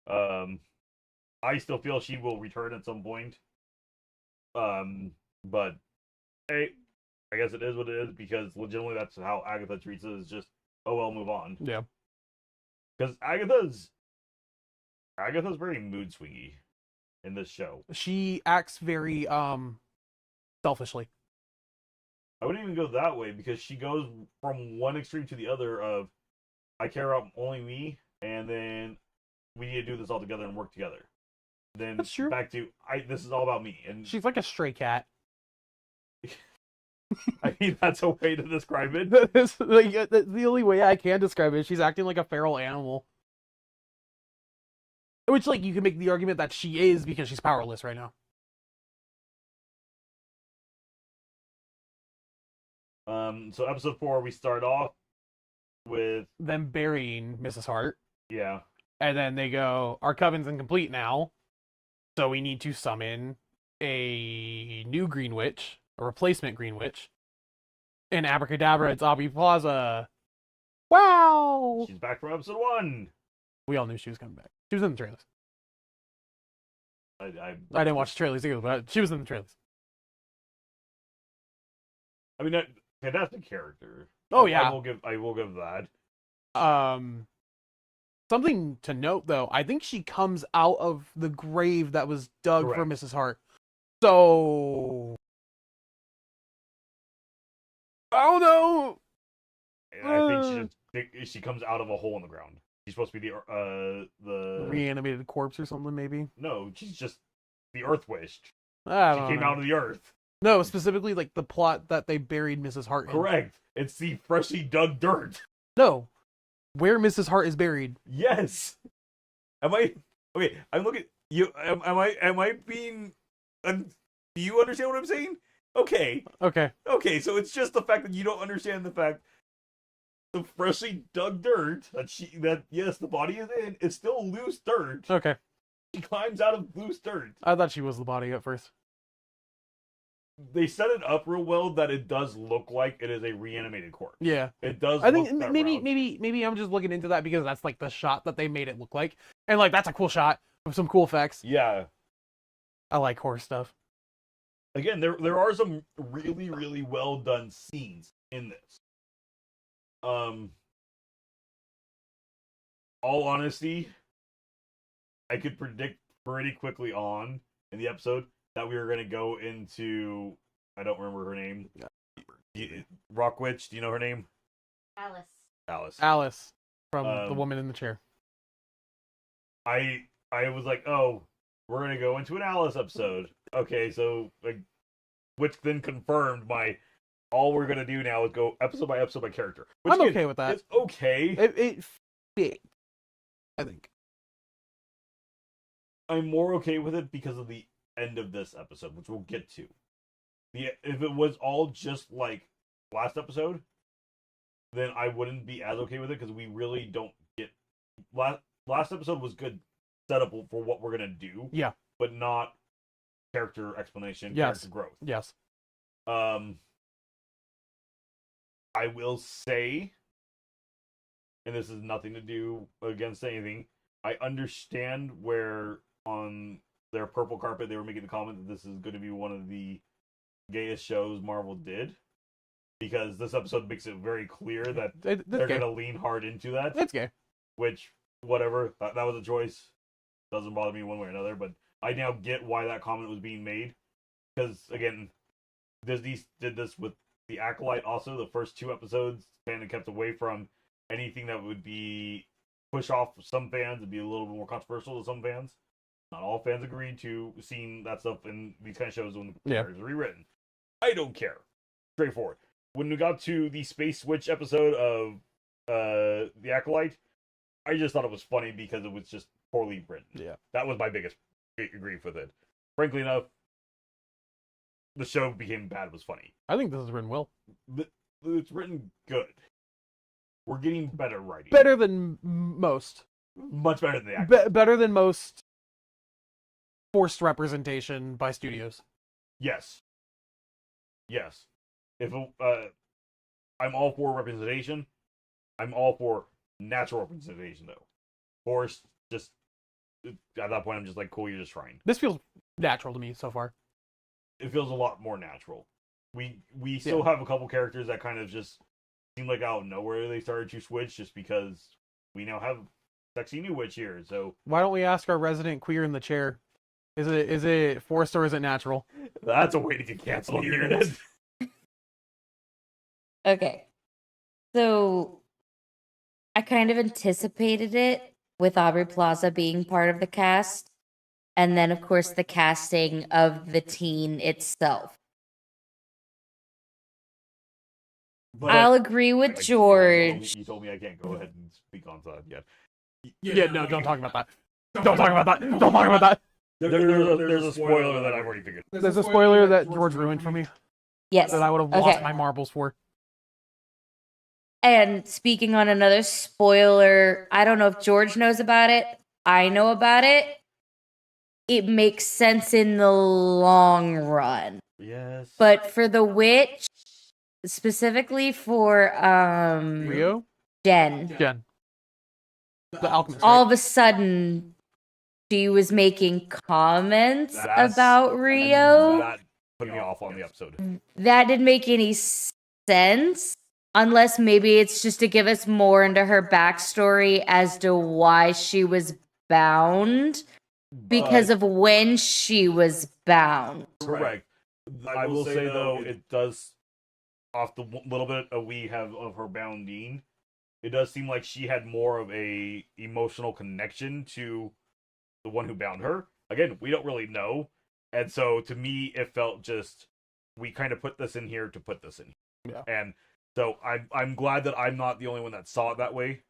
S1: that.
S2: I still feel she will return at some point. But hey, I guess it is what it is because legitimately that's how Agatha treats it. Is just, oh well, move on.
S1: Yeah.
S2: Because Agatha's very mood swingy in this show.
S1: She acts very selfishly.
S2: I wouldn't even go that way because she goes from one extreme to the other of I care about only me, and then we need to do this all together and work together. Then
S1: That's true.
S2: back to this is all about me, and
S1: She's like a stray cat.
S2: I mean that's a way to describe it.
S1: That's like, the only way I can describe it. She's acting like a feral animal. Which, like, you can make the argument that she is because she's powerless right now.
S2: So episode 4, we start off with
S1: Them burying Mrs. Hart.
S2: yeah,
S1: And then they go, our coven's incomplete now. So we need to summon a new Green Witch, a replacement Green Witch. And abracadabra, it's Aubrey Plaza. Wow!
S2: she's back from episode 1.
S1: We all knew she was coming back. She was in the trailers.
S2: I
S1: I didn't watch the trailers either, but she was in the trailers.
S2: I mean, fantastic character.
S1: Oh, yeah.
S2: I will give that.
S1: Something to note, though, I think she comes out of the grave that was dug for
S2: Correct.
S1: Mrs. Hart. So I don't know.
S2: I think she comes out of a hole in the ground. She's supposed to be the
S1: Reanimated corpse or something, maybe.
S2: No, she's just the Earth Wish.
S1: I
S2: She
S1: don't
S2: came
S1: know.
S2: out of the Earth.
S1: No, specifically like the plot that they buried Mrs. Hart in.
S2: Correct. It's the freshly dug dirt.
S1: No, where Mrs. Hart is buried.
S2: Yes. Am I okay? I'm looking. You am I being? Do you understand what I'm saying? Okay.
S1: Okay.
S2: Okay. So it's just the fact that you don't understand the fact the freshly dug dirt that yes the body is in. It's still loose dirt.
S1: Okay.
S2: She climbs out of loose dirt.
S1: I thought she was the body at first.
S2: They set it up real well that it does look like it is a reanimated corpse.
S1: Yeah.
S2: It does.
S1: I think
S2: look that route.
S1: maybe I'm just looking into that because that's like the shot that they made it look like, and like that's a cool shot with some cool effects.
S2: Yeah.
S1: I like horror stuff.
S2: Again, there are some really well done scenes in this. All honesty, I could predict pretty quickly on in the episode that we were going to go into, I don't remember her name. Rock Witch, do you know her name?
S1: Alice from the
S2: Um,
S1: woman in the chair.
S2: I was like, oh, we're going to go into an Alice episode. Okay, so like, which then confirmed my all we're going to do now is go episode by character. Which
S1: I'm okay with that.
S2: It's okay.
S1: It fit, I think.
S2: I'm more okay with it because of the end of this episode, which we'll get to. If it was all just like last episode, then I wouldn't be as okay with it because we really don't get last episode was good setup for what we're gonna do.
S1: Yeah,
S2: but not character explanation,
S1: yes.
S2: character growth.
S1: Yes.
S2: I will say, and this is nothing to do against anything, I understand where on their purple carpet they were making the comment that this is going to be one of the gayest shows Marvel did, because this episode makes it very clear that they're going to lean hard into that.
S1: It's gay.
S2: Which, whatever, that was a choice. Doesn't bother me one way or another, but I now get why that comment was being made. Because, again, Disney did this with The Acolyte also. The first 2 episodes kind of kept away from anything that would be push off some fans and be a little bit more controversial to some fans. Not all fans agreed to seeing that stuff in these kind of shows when the characters are rewritten. I don't care. Straightforward. When we got to the Space Switch episode of The Acolyte, I just thought it was funny because it was just poorly written.
S1: Yeah.
S2: That was my biggest grief with it. Frankly enough, the show became bad. It was funny.
S1: I think this is written well.
S2: It's written good. We're getting better writing.
S1: Better than most.
S2: Much better than the acting.
S1: Better than most forced representation by studios.
S2: Yes. Yes. If I'm all for representation, I'm all for natural representation though. Forced, just at that point, I'm just like, cool, you're just trying.
S1: This feels natural to me so far.
S2: It feels a lot more natural. We still have a couple characters that kind of just seem like out of nowhere they started to switch just because we now have sexy new witch here. So
S1: why don't we ask our resident queer in the chair? Is it forced or is it natural?
S2: That's a way to get canceled on the internet.
S3: Okay. So I kind of anticipated it with Aubrey Plaza being part of the cast. And then, of course, the casting of the teen itself.
S2: But
S3: I'll agree with George.
S2: You told me I can't go ahead and speak on that yet.
S1: Yeah, no, don't talk about that. Don't talk about that. Don't talk about that.
S2: There's a spoiler that I've already figured.
S1: There's a spoiler that George ruined for me
S3: Yes.
S1: that I would have lost my marbles for.
S3: And speaking on another spoiler, I don't know if George knows about it. I know about it. It makes sense in the long run.
S2: Yes.
S3: But for the witch, specifically for
S1: Rio?
S3: Jen.
S1: The alchemist.
S3: All
S1: Right?
S3: of a sudden she was making comments
S2: That's-
S3: about Rio.
S2: That put me off on the episode.
S3: That didn't make any sense. Unless maybe it's just to give us more into her backstory as to why she was bound because
S2: But-
S3: of when she was bound.
S2: Correct. I will say though, it does, off the little bit we have of her bounding, it does seem like she had more of a emotional connection to the one who bound her. Again, we don't really know, and so to me, it felt just we kind of put this in here to put this in.
S1: Yeah.
S2: And so I'm glad that I'm not the only one that saw it that way.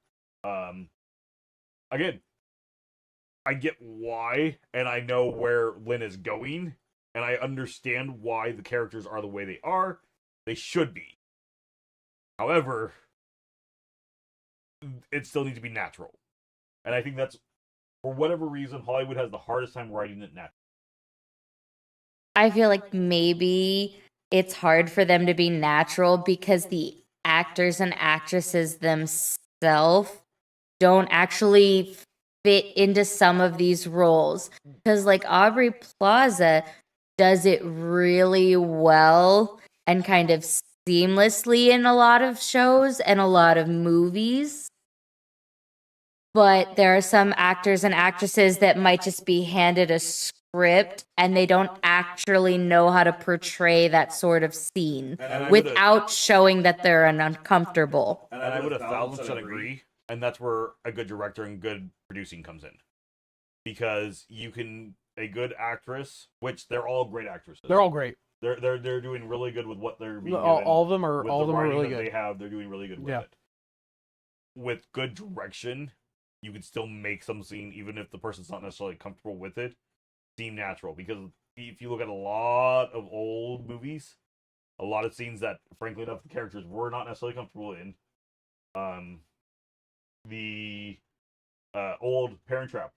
S2: Again, I get why, and I know where Lynn is going, and I understand why the characters are the way they are. They should be. However, it still needs to be natural. And I think that's, for whatever reason, Hollywood has the hardest time writing it natural.
S3: I feel like maybe it's hard for them to be natural because the actors and actresses themselves don't actually fit into some of these roles. Because, like, Aubrey Plaza does it really well and kind of seamlessly in a lot of shows and a lot of movies. But there are some actors and actresses that might just be handed a script and they don't actually know how to portray that sort of scene without showing that they're uncomfortable.
S2: And I would 1,000% agree. And that's where a good director and good producing comes in. Because you can, a good actress, which they're all great actresses.
S1: They're all great.
S2: They're doing really good with what they're being given.
S1: All of them are
S2: with
S1: all of
S2: the
S1: them are
S2: writing
S1: really
S2: that
S1: good.
S2: They have, they're doing really good with it. With good direction, you can still make some scene, even if the person's not necessarily comfortable with it, seem natural. Because if you look at a lot of old movies, a lot of scenes that, frankly enough, the characters were not necessarily comfortable in. The old Parent Trap.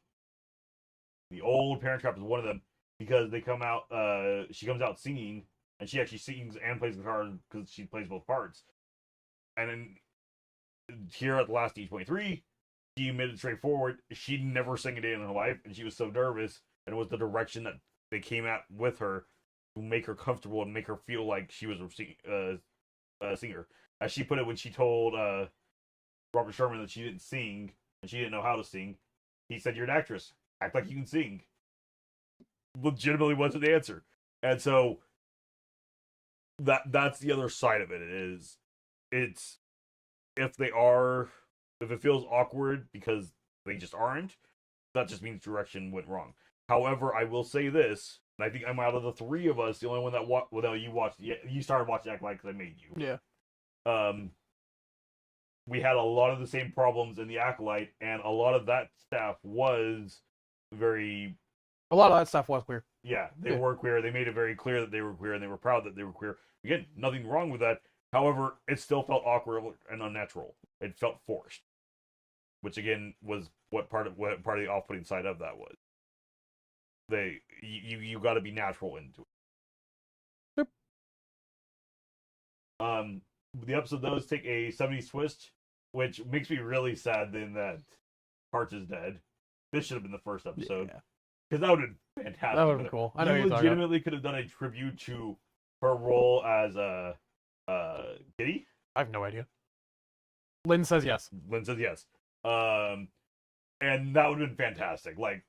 S2: The old Parent Trap is one of them because they come out. She comes out singing, and she actually sings and plays guitar because she plays both parts. And then here at the last D23, she made it straightforward. She never sang a day in her life, and she was so nervous. And it was the direction that they came at with her to make her comfortable and make her feel like she was a singer. As she put it when she told Robert Sherman that she didn't sing and she didn't know how to sing, he said, "You're an actress. Act like you can sing." Legitimately was the answer. And so that's the other side of it. It's if it feels awkward because they just aren't, that just means direction went wrong. However, I will say this, and I think I'm out of the three of us the only one that you watched. You started watching Act Like because I made you.
S1: Yeah.
S2: We had a lot of the same problems in the Acolyte, and a lot of that staff was very.
S1: A lot of that stuff was queer.
S2: Yeah, they were queer. They made it very clear that they were queer, and they were proud that they were queer. Again, nothing wrong with that. However, it still felt awkward and unnatural. It felt forced, which again was what part of the off-putting side of that was. You got to be natural into it.
S1: Yep.
S2: The episode does take a 70s twist, which makes me really sad then that Parch is dead. This should have been the first episode.
S1: Yeah.
S2: Because that would have been fantastic.
S1: That would have been cool. I know
S2: you
S1: you're talking about.
S2: legitimately could have done a tribute to her role as Kitty.
S1: I have no idea. Lynn says yes.
S2: Lynn says yes. And that would have been fantastic. Like,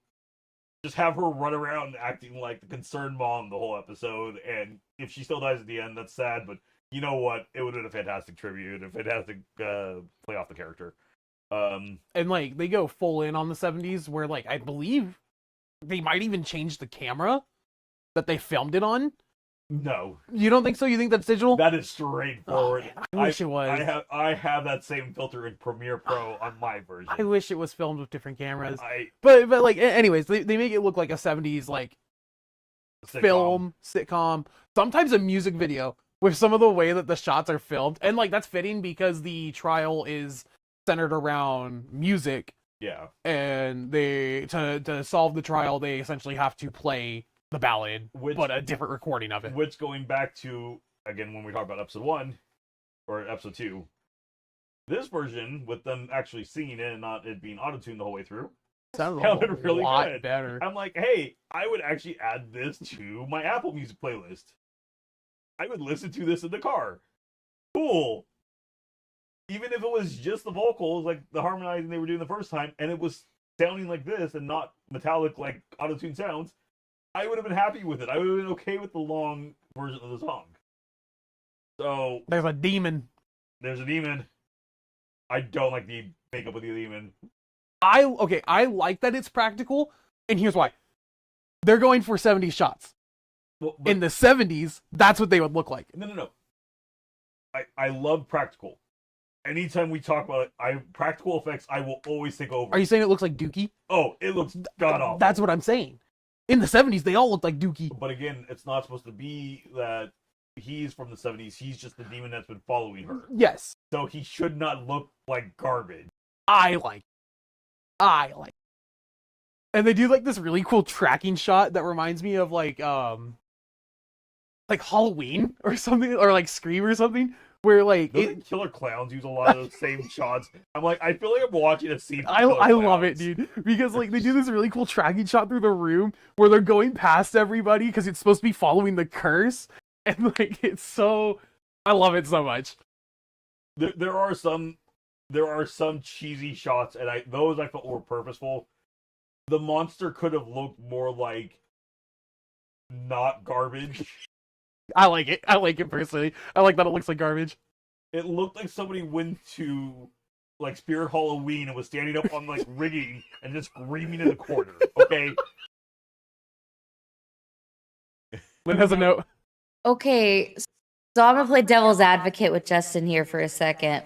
S2: just have her run around acting like the concerned mom the whole episode. And if she still dies at the end, that's sad. But you know what? It would have been a fantastic tribute, a fantastic play off the character.
S1: And like they go full in on the 70s, where like I believe they might even change the camera that they filmed it on.
S2: No,
S1: You don't think so? You think that's digital?
S2: that is straightforward.
S1: Oh, man, I wish it was.
S2: I have that same filter in Premiere Pro on my version.
S1: I wish it was filmed with different cameras.
S2: I
S1: But like, anyways, they make it look like a 70s like film sitcom, sometimes a music video with some of the way that the shots are filmed, and like that's fitting because the trial is centered around music.
S2: Yeah,
S1: And they to solve the trial, they essentially have to play the ballad, but a different recording of it.
S2: Which, going back to again when we talk about episode 1 or episode 2, this version with them actually singing it and not it being auto-tuned the whole way through
S1: Sounded
S2: really
S1: a lot
S2: good.
S1: better.
S2: I'm like, hey, I would actually add this to my Apple Music playlist. I would listen to this in the car. Cool. Even if it was just the vocals, like the harmonizing they were doing the first time, and it was sounding like this and not metallic like auto-tune sounds, I would have been happy with it. I would have been okay with the long version of the song. So
S1: There's a demon.
S2: there's a demon. I don't like the makeup of the demon.
S1: I like that it's practical, and here's why. They're going for 70 shots.
S2: Well,
S1: In the 70s, that's what they would look like.
S2: No. I love practical. Anytime we talk about it, practical effects, I will always think over.
S1: Are you saying it looks like Dookie?
S2: Oh, it looks god awful.
S1: That's what I'm saying. In the 70s, they all looked like Dookie.
S2: But again, it's not supposed to be that he's from the 70s. He's just the demon that's been following her.
S1: Yes.
S2: So he should not look like garbage.
S1: I like. And they do like this really cool tracking shot that reminds me of like Halloween or something, or like Scream or something, where like
S2: Those Killer Clowns use a lot of those same shots. I'm like, I feel like I'm watching a scene.
S1: I love it, dude, because like they do this really cool tracking shot through the room where they're going past everybody because it's supposed to be following the curse, and like it's so, I love it so much.
S2: There are some cheesy shots, and those I felt were purposeful. The monster could have looked more like not garbage.
S1: I like it personally. I like that it looks like garbage.
S2: It looked like somebody went to like Spirit Halloween and was standing up on like rigging and just screaming in the corner. Okay.
S1: Lynn has a note.
S3: Okay, so I'm gonna play devil's advocate with Justin here for a second.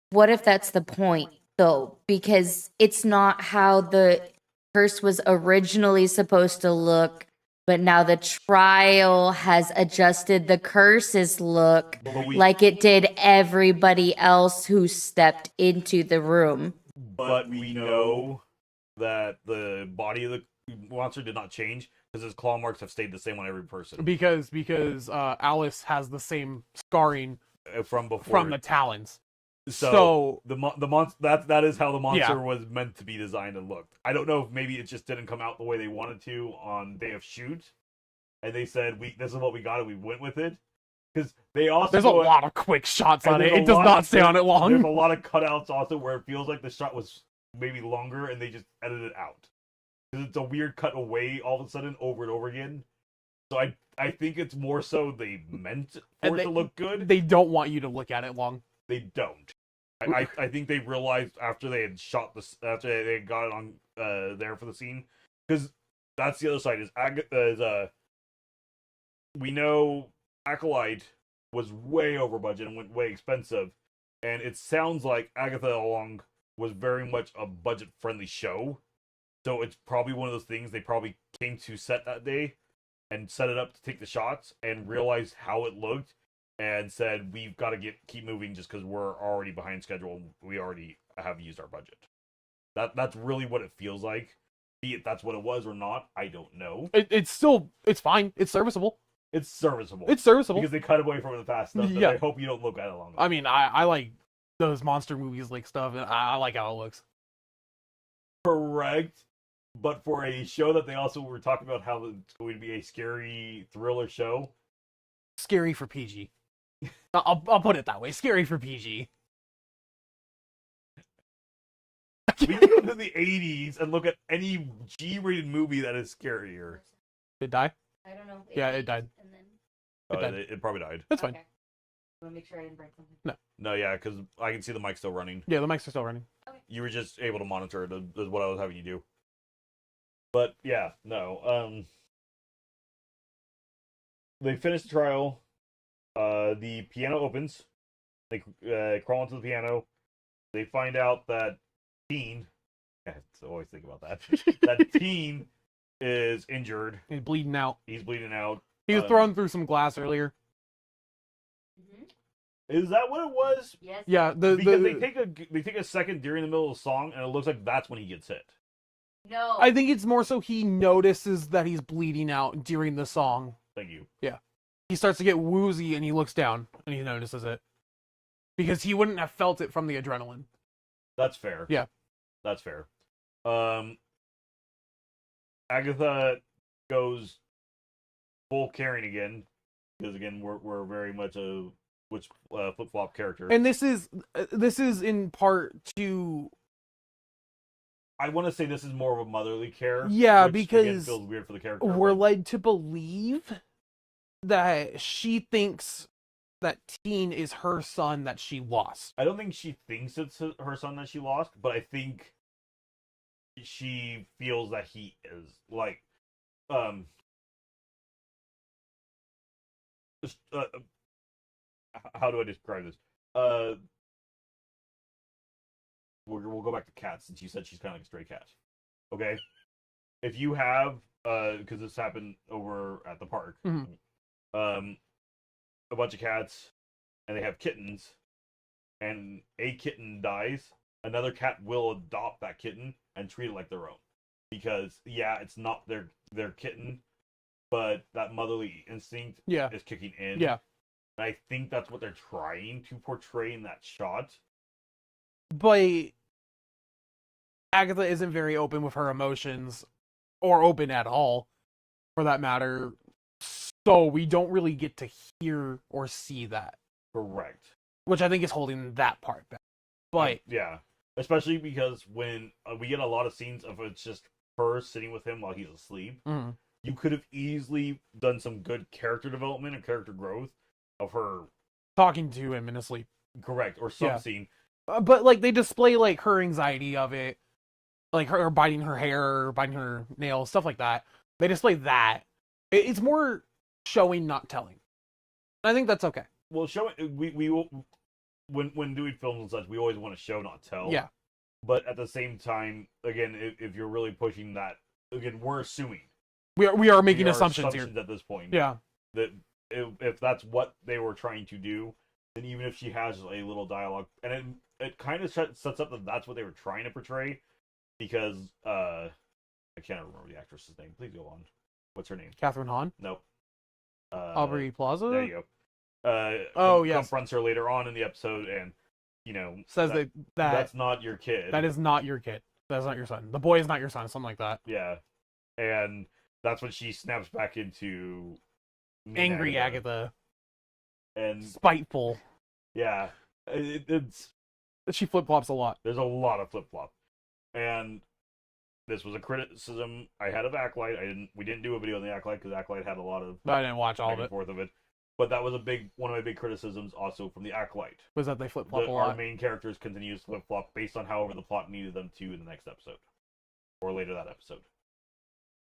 S3: What if that's the point, though? Because it's not how the curse was originally supposed to look, but now the trial has adjusted the curse's look like it did everybody else who stepped into the room.
S2: But we know that the body of the monster did not change because his claw marks have stayed the same on every person.
S1: Because Alice has the same scarring
S2: From before.
S1: from the talons.
S2: So the monster that is how the monster
S1: Yeah.
S2: was meant to be designed and looked. I don't know if maybe it just didn't come out the way they wanted to on day of shoot, and they said this is what we got and we went with it. Because they also
S1: There's a lot of quick shots on it. It does not stay on it long.
S2: There's a lot of cutouts also where it feels like the shot was maybe longer and they just edited it out. Because it's a weird cut away all of a sudden over and over again. So I think it's more so they meant for it to look good.
S1: They don't want you to look at it long.
S2: They don't. I think they realized after they had shot this, after they had got it on there for the scene, because that's the other side we know Acolyte was way over budget and went way expensive, and it sounds like Agatha Along was very much a budget friendly show, so it's probably one of those things they probably came to set that day and set it up to take the shots and realized how it looked. And said, we've got to keep moving just because we're already behind schedule and we already have used our budget. That's really what it feels like. Be it that's what it was or not, I don't know.
S1: It's fine. It's serviceable.
S2: It's serviceable.
S1: It's serviceable.
S2: Because they cut away from the fast stuff.
S1: Yeah.
S2: I hope you don't look at it long enough.
S1: I mean, I like those monster movies like stuff, and I like how it looks.
S2: Correct. But for a show that they also were talking about how it's going to be a scary thriller show.
S1: Scary for PG. I'll put it that way. Scary for PG.
S2: We can go to the 80s and look at any G-rated movie that is scarier.
S1: Did it die?
S3: I don't know.
S1: Yeah, it died.
S3: And then...
S1: It died.
S2: It probably died.
S1: That's fine.
S3: Okay. I want to make sure I didn't break something.
S2: No, yeah, because I can see the mic still running.
S1: Yeah, the mics are still running.
S2: You were just able to monitor it, is what I was having you do. But, yeah, no. They finished the trial. The piano opens. They crawl into the piano. They find out that Teen... I always think about that. That Teen is injured.
S1: He's bleeding out.
S2: He's bleeding out.
S1: He was thrown through some glass earlier.
S2: Is that what it was?
S3: Yes.
S1: Yeah,
S2: Because they take a second during the middle of the song, and it looks like that's when he gets hit.
S3: No.
S1: I think it's more so he notices that he's bleeding out during the song.
S2: Thank you.
S1: Yeah. He starts to get woozy and he looks down and he notices it. Because he wouldn't have felt it from the adrenaline.
S2: That's fair.
S1: Yeah.
S2: That's fair. Agatha goes full Karen again. Because again, we're very much a flip-flop character.
S1: And this is in part to
S2: I want to say this is more of a motherly care.
S1: Yeah,
S2: which,
S1: because
S2: again, feels weird for the character.
S1: we're
S2: but
S1: led to believe that she thinks that Teen is her son that she lost.
S2: I don't think she thinks it's her son that she lost, but I think she feels that he is. Like, how do I describe this? We'll go back to cats since you said she's kind of like a stray cat. Okay, if you have because this happened over at the park, a bunch of cats, and they have kittens, and a kitten dies, another cat will adopt that kitten and treat it like their own, because it's not their kitten, but that motherly instinct is kicking in.
S1: Yeah.
S2: And I think that's what they're trying to portray in that shot.
S1: But Agatha isn't very open with her emotions, or open at all, for that matter. So we don't really get to hear or see that.
S2: Correct.
S1: Which I think is holding that part back. But
S2: yeah, especially because when we get a lot of scenes of it's just her sitting with him while he's asleep, you could have easily done some good character development and character growth of her
S1: talking to him in his sleep.
S2: Correct, or some scene.
S1: But like they display like her anxiety of it, like her biting her hair, biting her nails, stuff like that. They display that. It's more showing, not telling. I think that's okay.
S2: Well, showing we when doing films and such, we always want to show, not tell.
S1: Yeah.
S2: But at the same time, again, if you're really pushing that, again, we're assuming.
S1: We are making assumptions here
S2: at this point.
S1: Yeah.
S2: That if that's what they were trying to do, then even if she has a little dialogue, and it kind of sets up that that's what they were trying to portray, because I can't remember the actress's name. Please go on. What's her name?
S1: Catherine Hahn?
S2: Nope.
S1: Aubrey Plaza?
S2: There you go. Confronts her later on in the episode, and
S1: says that
S2: that's not your kid.
S1: That is not your kid. That's not your son. The boy is not your son. Something like that.
S2: Yeah, and that's when she snaps back into
S1: angry Agatha.
S2: And
S1: spiteful.
S2: Yeah, it's
S1: she flip flops a lot.
S2: There's a lot of flip flop, and this was a criticism I had of Acolyte. We didn't do a video on the Acolyte because Acolyte had a lot of.
S1: I didn't watch all of it.
S2: Forth of it, but that was one of my big criticisms also from the Acolyte.
S1: Was that they flip flop a lot?
S2: Our main characters continue to flip flop based on however the plot needed them to in the next episode, or later that episode.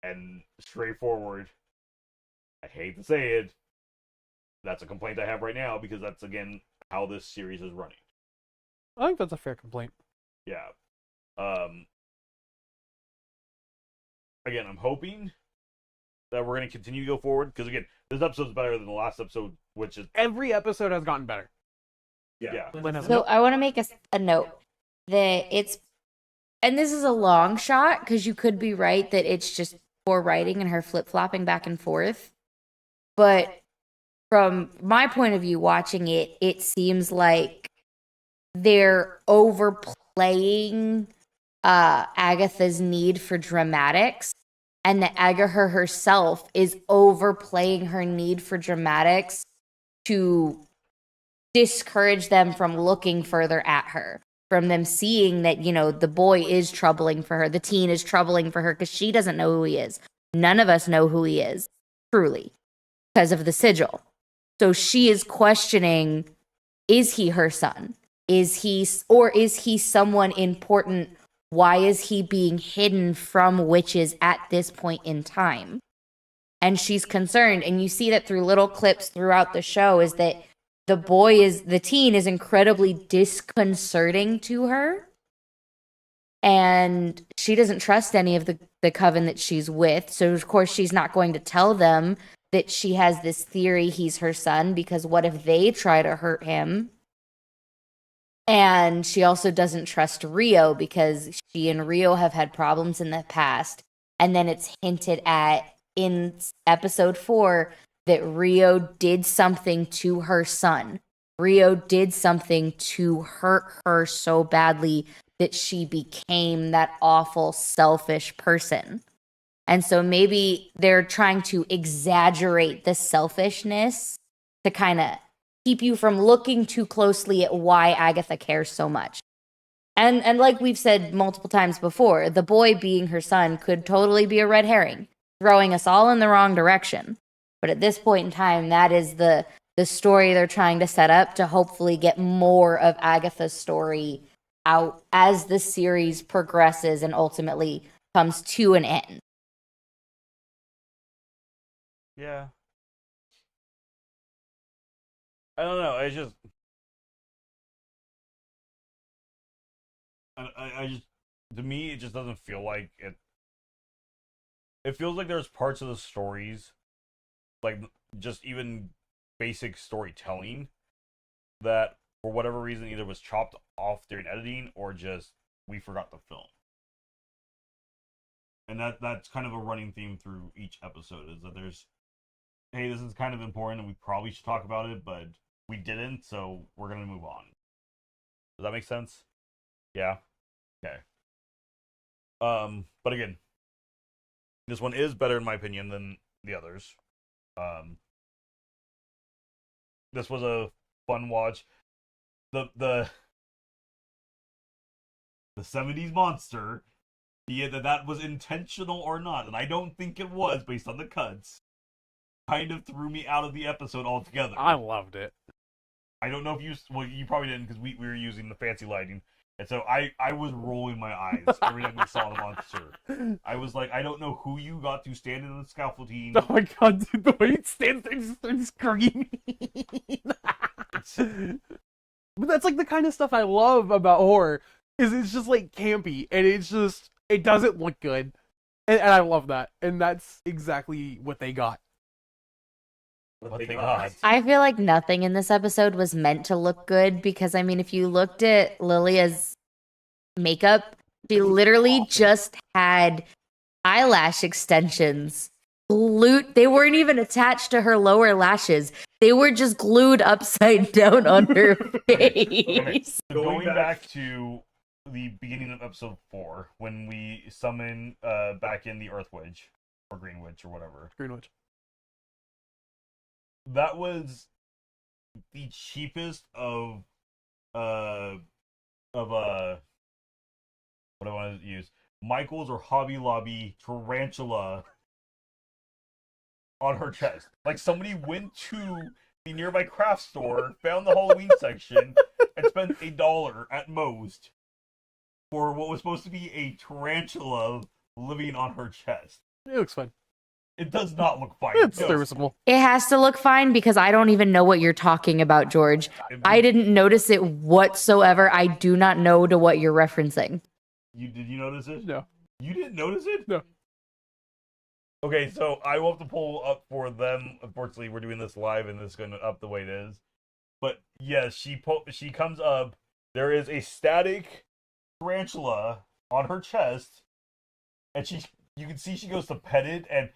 S2: And straightforward, I hate to say it, that's a complaint I have right now because that's again how this series is running.
S1: I think that's a fair complaint.
S2: Yeah. Again, I'm hoping that we're going to continue to go forward because again, this episode's better than the last episode, which is
S1: every episode has gotten better.
S2: Yeah.
S3: So I want to make a note that and this is a long shot because you could be right that it's just poor writing and her flip flopping back and forth, but from my point of view, watching it, it seems like they're overplaying Agatha's need for dramatics, and that Agatha herself is overplaying her need for dramatics to discourage them from looking further at her, from them seeing that, the boy is troubling for her, the teen is troubling for her, because she doesn't know who he is. None of us know who he is, truly, because of the sigil. So she is questioning, is he her son? Is he someone important? Why is he being hidden from witches at this point in time? And she's concerned. And you see that through little clips throughout the show is that the teen is incredibly disconcerting to her. And she doesn't trust any of the coven that she's with. So, of course, she's not going to tell them that she has this theory he's her son, because what if they try to hurt him? And she also doesn't trust Rio because she and Rio have had problems in the past. And then it's hinted at in episode 4 that Rio did something to her son. Rio did something to hurt her so badly that she became that awful, selfish person. And so maybe they're trying to exaggerate the selfishness to kind of keep you from looking too closely at why Agatha cares so much. And like we've said multiple times before, the boy being her son could totally be a red herring, throwing us all in the wrong direction. But at this point in time, that is the story they're trying to set up to hopefully get more of Agatha's story out as the series progresses and ultimately comes to an end.
S2: Yeah. I don't know. I just, to me, it just doesn't feel like it. It feels like there's parts of the stories, like just even basic storytelling, that for whatever reason either was chopped off during editing or just we forgot the film. And that's kind of a running theme through each episode, is that there's, hey, this is kind of important and we probably should talk about it, but we didn't, so we're gonna move on. Does that make sense? Yeah. Okay. But again, this one is better in my opinion than the others. This was a fun watch. The 70s monster, be it that was intentional or not, and I don't think it was based on the cuts, kind of threw me out of the episode altogether.
S1: I loved it.
S2: I don't know if you probably didn't, because we were using the fancy lighting. And so I was rolling my eyes every time we saw the monster. I was like, I don't know who you got to stand in the scaffolding.
S1: Oh my god, dude, the way it stands there just starts screaming. But that's like the kind of stuff I love about horror, is it's just like campy, and it doesn't look good. And I love that. And that's exactly what they got.
S2: What they got.
S3: I feel like nothing in this episode was meant to look good because, I mean, if you looked at Lilia's makeup, she literally just had eyelash extensions glued. They weren't even attached to her lower lashes. They were just glued upside down on her face.
S2: So going back to the beginning of episode 4, when we summon back in the Earth Witch, or Green Witch, or whatever.
S1: Green Witch.
S2: That was the cheapest of what I want to use, Michael's or Hobby Lobby tarantula on her chest. Like somebody went to the nearby craft store, found the Halloween section, and spent $1 at most for what was supposed to be a tarantula living on her chest.
S1: It looks fine.
S2: It does not look fine.
S1: It's serviceable.
S3: It has to look fine because I don't even know what you're talking about, George. I didn't notice it whatsoever. I do not know to what you're referencing.
S2: Did you notice it?
S1: No.
S2: You didn't notice it?
S1: No.
S2: Okay, so I will have to pull up for them. Unfortunately, we're doing this live and this is going to up the way it is. But yes, she comes up. There is a static tarantula on her chest, and you can see she goes to pet it, and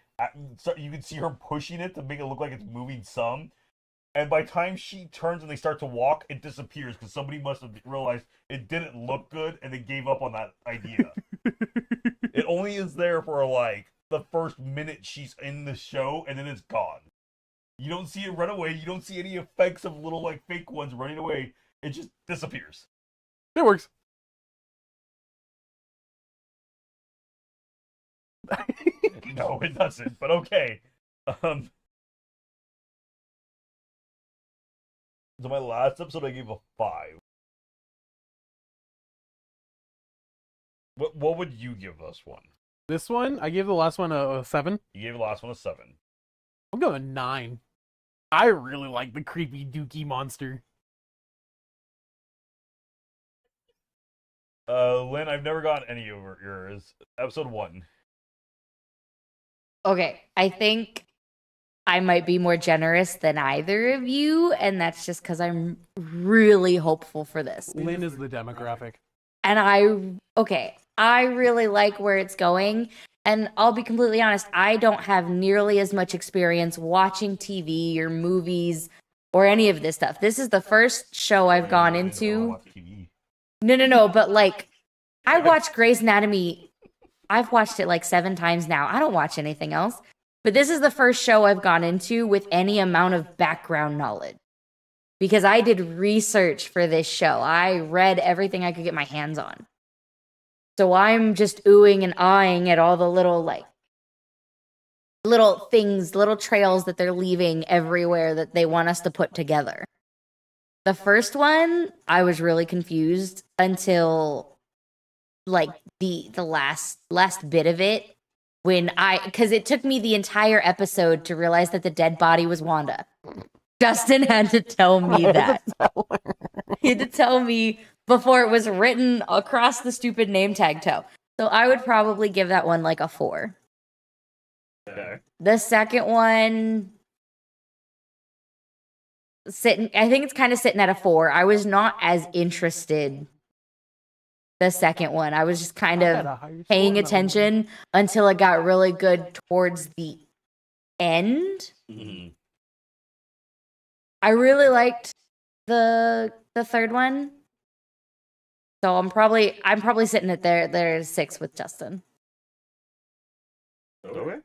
S2: so you can see her pushing it to make it look like it's moving some. And by the time she turns and they start to walk, it disappears because somebody must have realized it didn't look good and they gave up on that idea. It only is there for like the first minute she's in the show, and then it's gone. You don't see it run away. You don't see any effects of little like fake ones running away. It just disappears.
S1: It works.
S2: No, it doesn't. But okay. So my last episode, I gave a 5. What would you give this one?
S1: This one, I gave the last one a 7.
S2: You gave the last one a 7.
S1: I'm going a 9. I really like the creepy dookie monster.
S2: Lynn, I've never gotten any of yours. Episode 1.
S3: Okay, I think I might be more generous than either of you, and that's just because I'm really hopeful for this.
S1: Lynn is the demographic.
S3: And I really like where it's going. And I'll be completely honest, I don't have nearly as much experience watching TV or movies or any of this stuff. This is the first show I've gone into. No, but like, I watch Grey's Anatomy. I've watched it like 7 times now. I don't watch anything else. But this is the first show I've gone into with any amount of background knowledge. because I did research for this show. I read everything I could get my hands on. So I'm just oohing and ahhing at all the little things, little trails that they're leaving everywhere that they want us to put together. The first one, I was really confused until like the last bit of it, because it took me the entire episode to realize that the dead body was Wanda. Justin had to tell me that. He had to tell me before it was written across the stupid name tag toe. So I would probably give that one like a 4.
S2: Okay.
S3: The second one, I think it's kind of sitting at a 4. I was not as interested the second one. I was just kind of paying attention until it got really good towards the end.
S2: Mm-hmm.
S3: I really liked the third one. So I'm probably sitting at there's 6 with Justin.
S2: Okay.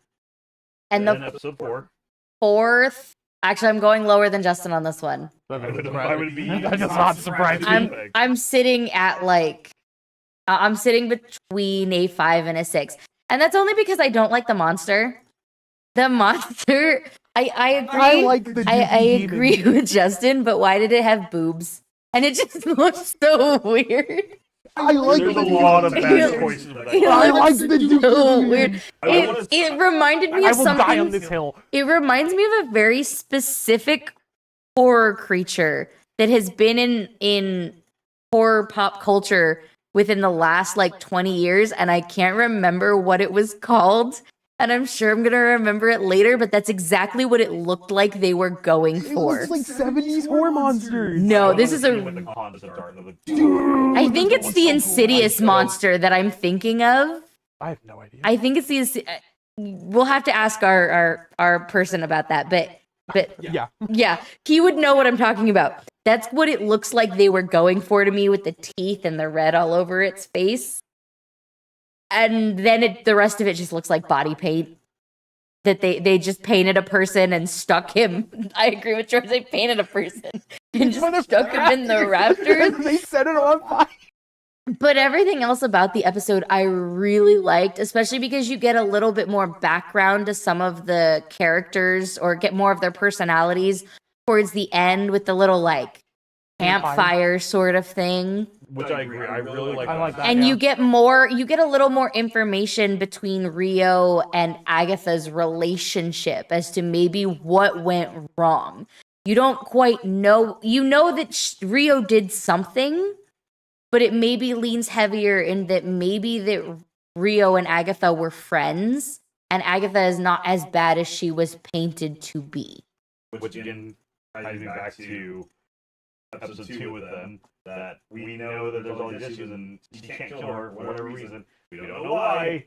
S3: And
S2: then
S3: the
S2: episode 4.
S3: fourth, actually, I'm going lower than Justin on this one.
S1: That does not surprise me.
S3: I'm sitting at I'm sitting between a 5 and a 6. And that's only because I don't like the monster. The monster, I agree. I agree with Justin, but why did it have boobs? And it just looks so weird.
S2: There's a lot of bad choices with that.
S1: I like the dude.
S3: So weird. It reminded me
S1: I
S3: of
S1: will
S3: something.
S1: die on this hill.
S3: It reminds me of a very specific horror creature that has been in horror pop culture within the last 20 years, and I can't remember what it was called. And I'm sure I'm gonna remember it later, but that's exactly what it looked like they were going for.
S1: It looks like 70s horror monsters.
S3: No, this is I think it's the Insidious monster that I'm thinking of.
S1: I have no idea.
S3: I think it's the. We'll have to ask our person about that, but yeah, he would know what I'm talking about. That's what it looks like they were going for to me, with the teeth and the red all over its face. And then the rest of it just looks like body paint. That they just painted a person and stuck him. I agree with George. They painted a person and just stuck him in the rafters.
S1: They set it on fire.
S3: But everything else about the episode I really liked, especially because you get a little bit more background to some of the characters, or get more of their personalities towards the end with the little campfire sort of thing.
S2: Which I agree. I really like that.
S3: And you get a little more information between Rio and Agatha's relationship as to maybe what went wrong. You don't quite know. You know that Rio did something, but it maybe leans heavier in that maybe that Rio and Agatha were friends, and Agatha is not as bad as she was painted to be.
S2: Which again, ties me back to episode 2 with them, that we know that there's all these issues and she can't kill her for whatever reason. We don't know why.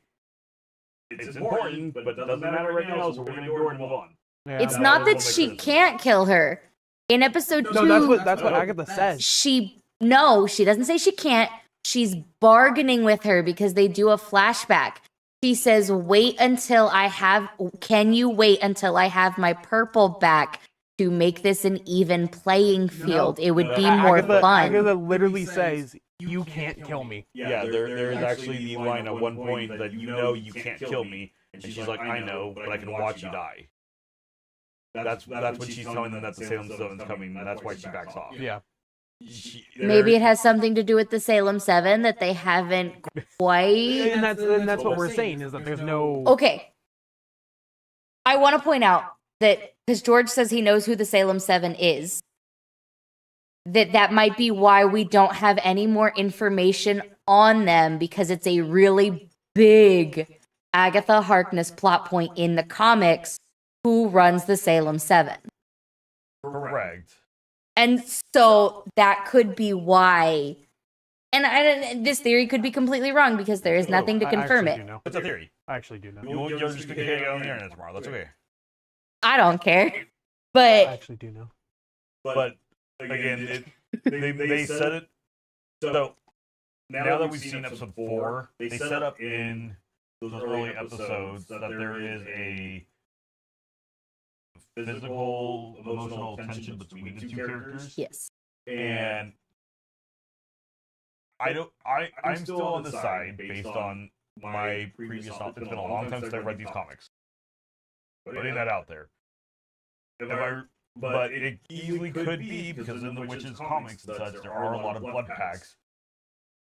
S2: It's important, but it doesn't matter right now, so we're going to ignore it and move on.
S1: Yeah.
S3: It's not that she can't kill her. In episode 2,
S1: that's what Agatha says.
S3: she doesn't say she can't. She's bargaining with her because they do a flashback. She says, can you wait until I have my purple back to make this an even playing field? It would be more fun.
S1: Agatha literally says, you can't kill me.
S2: Yeah, there is actually the line at one point that you can't kill me, and she's like, I know, but I can watch you die. That's when she's telling them that the Salem 7's coming, and that's why she backs off.
S1: Yeah.
S3: Maybe it has something to do with the Salem 7 that they haven't quite.
S1: And that's what we're saying, is that there's no.
S3: Okay. I want to point out that because George says he knows who the Salem 7 is, that might be why we don't have any more information on them, because it's a really big Agatha Harkness plot point in the comics. Who runs the Salem 7?
S2: Correct.
S3: And so that could be why. And this theory could be completely wrong because there is nothing to confirm it.
S2: It's a theory.
S1: I actually do know.
S2: You'll just get it on the internet tomorrow. That's okay.
S3: I don't care.
S1: I
S3: But
S1: actually do know.
S2: But again, they said it. So now that we've seen episode 4, they set up in those early episodes that there is a physical, emotional tension between the two characters.
S3: Yes.
S2: And I'm still on the side based on my previous knowledge. It's been a long time since I've read these comics. Putting that out there. But it easily could be because in the Witches comics and such, there are a lot of blood pacts.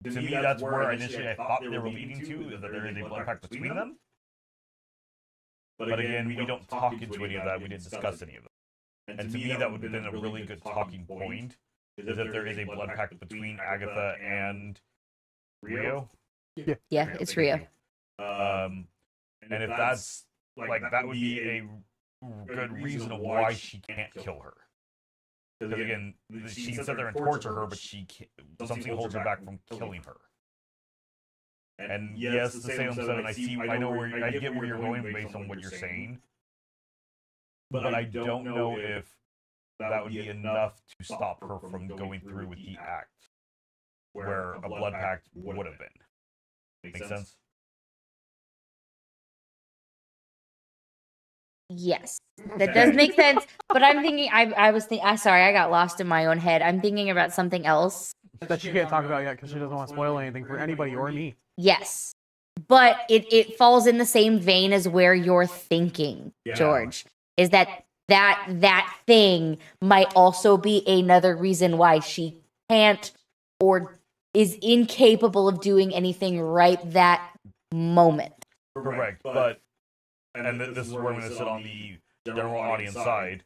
S2: To me, that's where initially I thought they were leading to, is that there is a blood pact between them. But again, we don't talk into any of that. We didn't discuss any of that. And to me, that would have been a really good talking point, is that there is a blood pact between Agatha and Rio.
S3: Yeah, it's Rio.
S2: And if that's, like, that would be a good reason of why she can't kill her. Because again, she can sit there and torture her, but something holds her back from killing her. And yes, the Salem 7, I get where you're going based on what you're saying. But I don't know if that would be enough to stop her from going through with the act where a blood pact would have been. Make sense?
S3: Yes, that does make sense. But I'm thinking, sorry, I got lost in my own head. I'm thinking about something else.
S1: That she can't talk about yet because she doesn't want to spoil anything for anybody or me.
S3: Yes, but it falls in the same vein as where you're thinking, George. Is that thing might also be another reason why she can't or is incapable of doing anything right that moment.
S2: Correct, but and this is where I'm going to sit on the general audience side.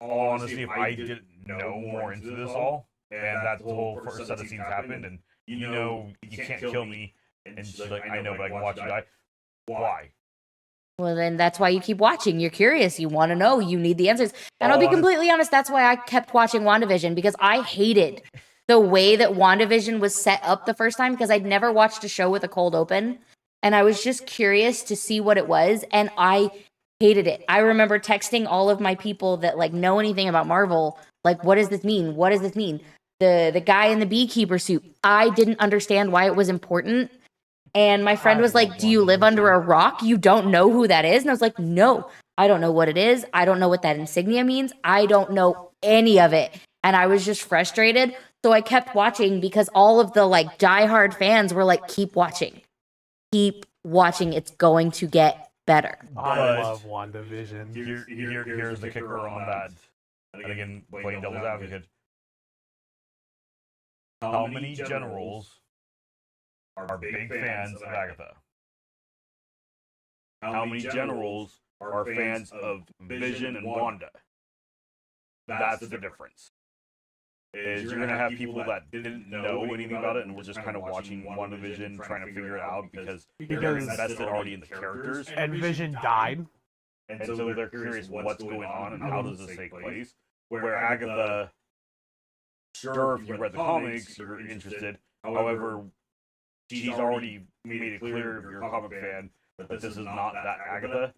S2: All honesty, if I didn't know more into this all, and that whole first set of scenes happened, and you can't kill me, and she's like, I know, but I can watch you die. Why?
S3: Well, then that's why you keep watching. You're curious. You want to know. You need the answers. And I'll be completely honest, that's why I kept watching WandaVision, because I hated the way that WandaVision was set up the first time, because I'd never watched a show with a cold open. And I was just curious to see what it was, and I hated it. I remember texting all of my people that like know anything about Marvel, like, what does this mean? What does this mean? The guy in the beekeeper suit. I didn't understand why it was important. And my friend was like, do you live under a rock? You don't know who that is? And I was like, no, I don't know what it is. I don't know what that insignia means. I don't know any of it. And I was just frustrated. So I kept watching because all of the like diehard fans were like, keep watching. Keep watching. It's going to get better.
S1: I love WandaVision.
S2: Here's the kicker on that. And again, playing devil's advocate. How many generals are big fans of Agatha? How many generals are fans of Vision and Wanda? That's the difference. Is you're going to have people that didn't know anything about it and were just kind of watching WandaVision, trying to figure it out because they're invested already in the characters.
S1: And Vision died.
S2: And so they're curious what's going on and how does this take place. Where Agatha, sure, if you read the comics, you're interested. However, she's already made it clear, if you're a comic fan, that this is not that Agatha.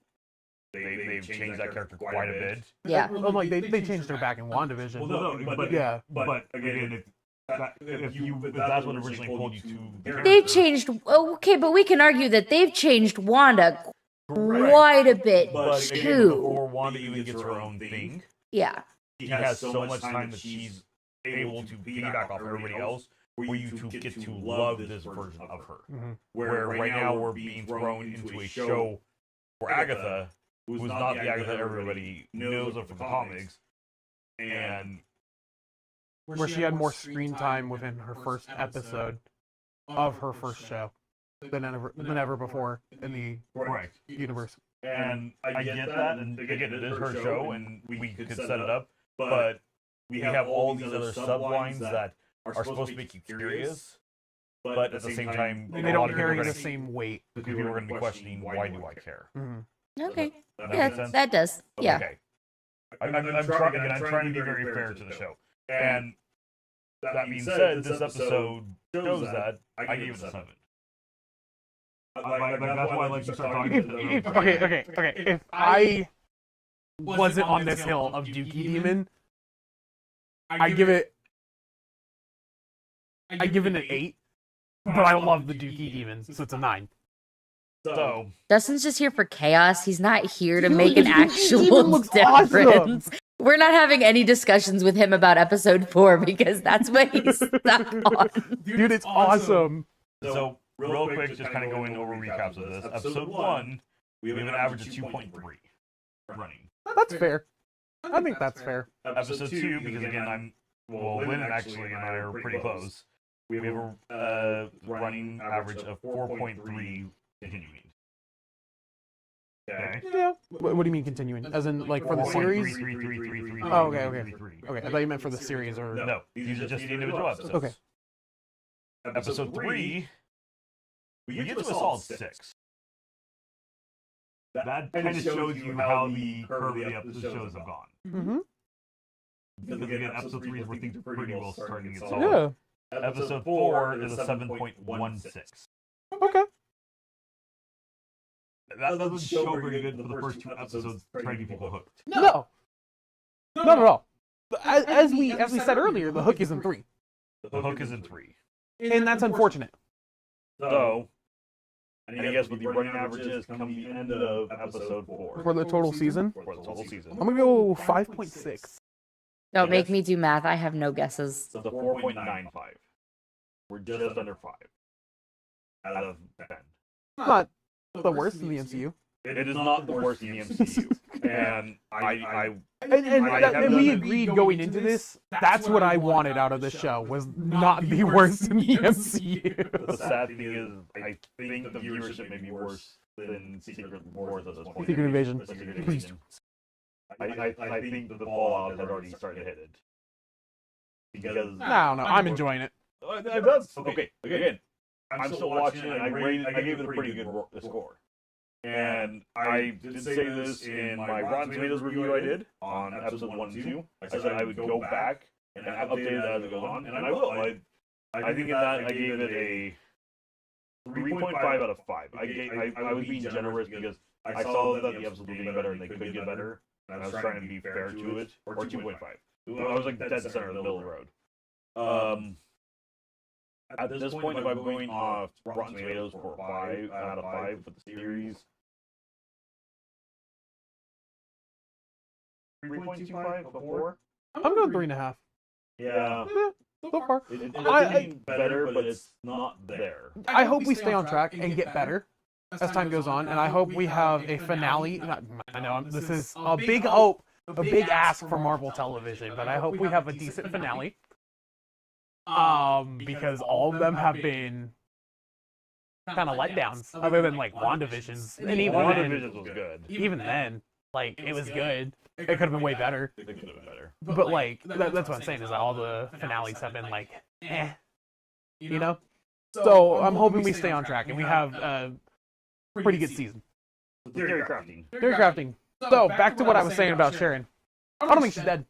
S2: They've changed that character quite a bit.
S3: Yeah.
S1: Well, like they changed her back in WandaVision.
S2: Well, no, but
S1: yeah.
S2: But again, if that's what originally pulled you to the character,
S3: They've changed. Okay, but we can argue that they've changed Wanda quite a bit
S2: but again,
S3: too.
S2: before Wanda even gets her own thing,
S3: Yeah.
S2: she has so much time that she's able to piggyback off everybody else, for you to get to love this version of her.
S1: Mm-hmm.
S2: Where right now we're being thrown into a show for Agatha, who's not the Agatha everybody knows of from the comics, and
S1: Where she had more screen time within her first episode of her first show than ever before in the
S2: correct
S1: universe.
S2: And I get that, and again, it is her show, and we could set it up, but we have all these other sublines that are supposed to make you curious, but at the same time,
S1: They don't carry the same weight.
S2: People are going to be questioning, why do I care?
S1: Mm-hmm.
S3: Okay.
S2: That
S3: Yeah,
S2: makes sense?
S3: that does. Yeah.
S2: Okay. I'm trying to be very fair to the show. And that being said, this episode shows that I gave it a 7. That's why I like to start talking to them.
S1: Okay. If I wasn't on this hill of Dookie Demon, I give it an 8. But I love the Dookie Demons, so it's a 9.
S2: So
S3: Dustin's just here for chaos. He's not here to
S1: Dude,
S3: make an
S1: he
S3: actual
S1: even looks
S3: difference.
S1: awesome.
S3: We're not having any discussions with him about episode 4 because that's what he's stuck on.
S1: Dude, it's awesome.
S2: So real quick, just kind of going over recaps of this. Episode 1, we have an average of 2.3 running.
S1: That's fair. I think that's fair.
S2: Episode 2, because again, Lynn actually and I are pretty close. We have a running average of 4.3 continuing. Okay.
S1: Yeah. What do you mean continuing? As in, like, for the series? Oh, okay. Okay, I thought you meant for the series or...
S2: No, these are just the individual episodes.
S1: Okay.
S2: Episode 3, we get to a solid 6. That kind of shows you how the curve of the shows have gone.
S1: Mm-hmm.
S2: Because again, episode 3 is where things are pretty well starting to get solid.
S1: Yeah.
S2: Episode 4 is a 7.16.
S1: Okay.
S2: That doesn't show very good for the first 2 episodes trying to get people hooked.
S1: No. Not at all. As we said earlier, the hook is in 3.
S2: The hook is in 3.
S1: And that's unfortunate.
S2: So, and I guess what the running average is come the end of episode 4.
S1: For the total season?
S2: For the total season.
S1: I'm going to go 5.6.
S3: Don't make me do math. I have no guesses.
S2: So the 4.95. We're just under 5. Out of 10.
S1: Not the worst in the MCU.
S2: It is not the worst in the MCU. And
S1: And we agreed going into this, that's what I wanted out of the show, was not the worst in the MCU.
S2: The sad thing is, I think the viewership may be worse than Secret Wars at this point.
S1: Secret Invasion.
S2: Secret Invasion. I think the fallout has already started to hit it. Because
S1: I don't know, I'm enjoying it.
S2: That's okay. Again, I'm still watching it, and I gave it a pretty good score. And I did say this in my Rotten Tomatoes review I did on episode 1 and 2. I said I would go back and update it as it goes on, and I will. I think in that I gave it a 3.5 out of 5. I was being generous because I saw that the episodes were getting better and they could get better, and I was trying to be fair to it. Or 2.5. I was like dead center in the middle of the road. At this point, if I'm going off Rotten Tomatoes for 5 out of 5 for the series, 3.25 before?
S1: I'm going 3.5.
S2: Yeah.
S1: So far.
S2: It's getting better, but it's not there.
S1: I hope we stay on track and get better as time goes on, and I hope we have a finale. I know this is a big hope, a big ask for Marvel Television, but I hope we have a decent finale. Because all of them have been kind of letdowns, other than like WandaVision's, and even
S2: WandaVision was good.
S1: Even then, like it was good. It could have been way better.
S2: It could have been better.
S1: But like that's what I'm saying is that all the finales have been like, you know. So I'm hoping we stay on track and we have a pretty good season.
S2: Theory crafting.
S1: Theory crafting. So back to what I was saying about Sharon. I don't think she's dead.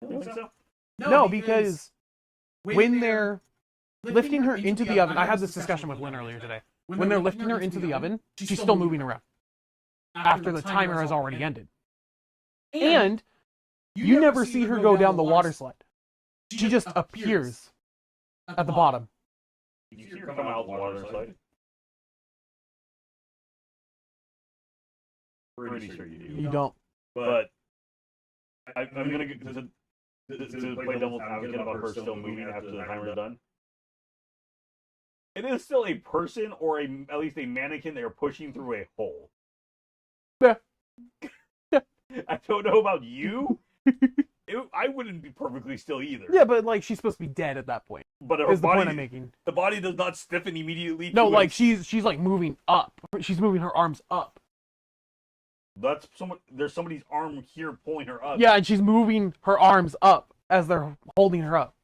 S2: You don't think so?
S1: No, because when they're lifting her into the oven, I had this discussion with Lynn earlier today. When they're lifting her into the oven, she's still moving around after the timer has already ended. And you never see her go down the water slide. She just appears at the bottom.
S2: You see her come out the water slide? Pretty sure you do.
S1: You don't.
S2: But I'm gonna get to play devil's advocate about her still moving after the timer is done. It is still a person or at least a mannequin they are pushing through a hole.
S1: Yeah.
S2: I don't know about you. I wouldn't be perfectly still either.
S1: Yeah, but like she's supposed to be dead at that point.
S2: But
S1: Is the point I'm making?
S2: The body does not stiffen immediately.
S1: No, like she's like moving up. She's moving her arms up.
S2: That's someone. There's somebody's arm here pulling her up.
S1: Yeah, and she's moving her arms up as they're holding her up.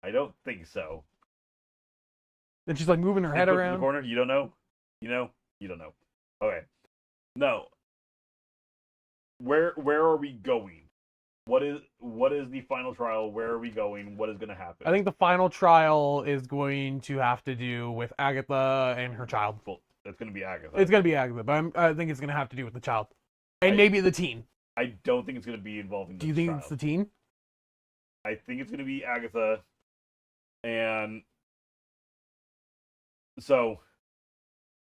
S2: I don't think so.
S1: And she's like moving her head
S2: In the
S1: around.
S2: corner. You don't know. You don't know. Okay. No. Where are we going? What is the final trial? Where are we going? What is going to happen?
S1: I think the final trial is going to have to do with Agatha and her child.
S2: Well, it's going to be Agatha.
S1: It's going to be Agatha, but I think it's going to have to do with the child. And maybe the teen.
S2: I don't think it's going to be involving the
S1: Do you think
S2: child.
S1: it's the teen?
S2: I think it's going to be Agatha. And so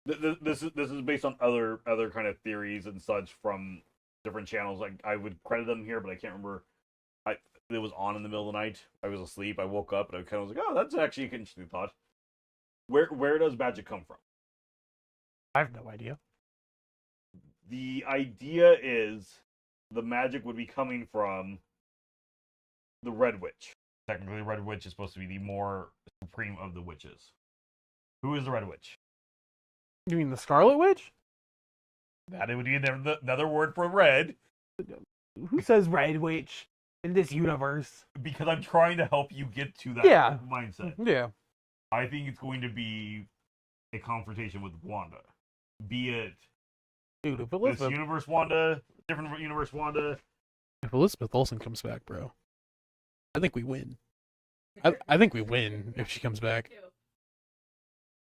S2: This is based on other kind of theories and such from different channels. Like I would credit them here, but I can't remember. It was on in the middle of the night. I was asleep. I woke up and I kind of was like, oh, that's actually an interesting thought. Where does magic come from?
S1: I have no idea.
S2: The idea is the magic would be coming from the Red Witch. Technically, the Red Witch is supposed to be the more supreme of the witches. Who is the Red Witch?
S1: You mean the Scarlet Witch?
S2: That it would be another word for red.
S1: Who says Red Witch in this universe?
S2: Because I'm trying to help you get to that mindset.
S1: Yeah.
S2: I think it's going to be a confrontation with Wanda. Be it
S1: Dude, if
S2: this universe Wanda, different universe Wanda.
S1: If Elizabeth Olsen comes back, bro, I think we win. I think we win if she comes back.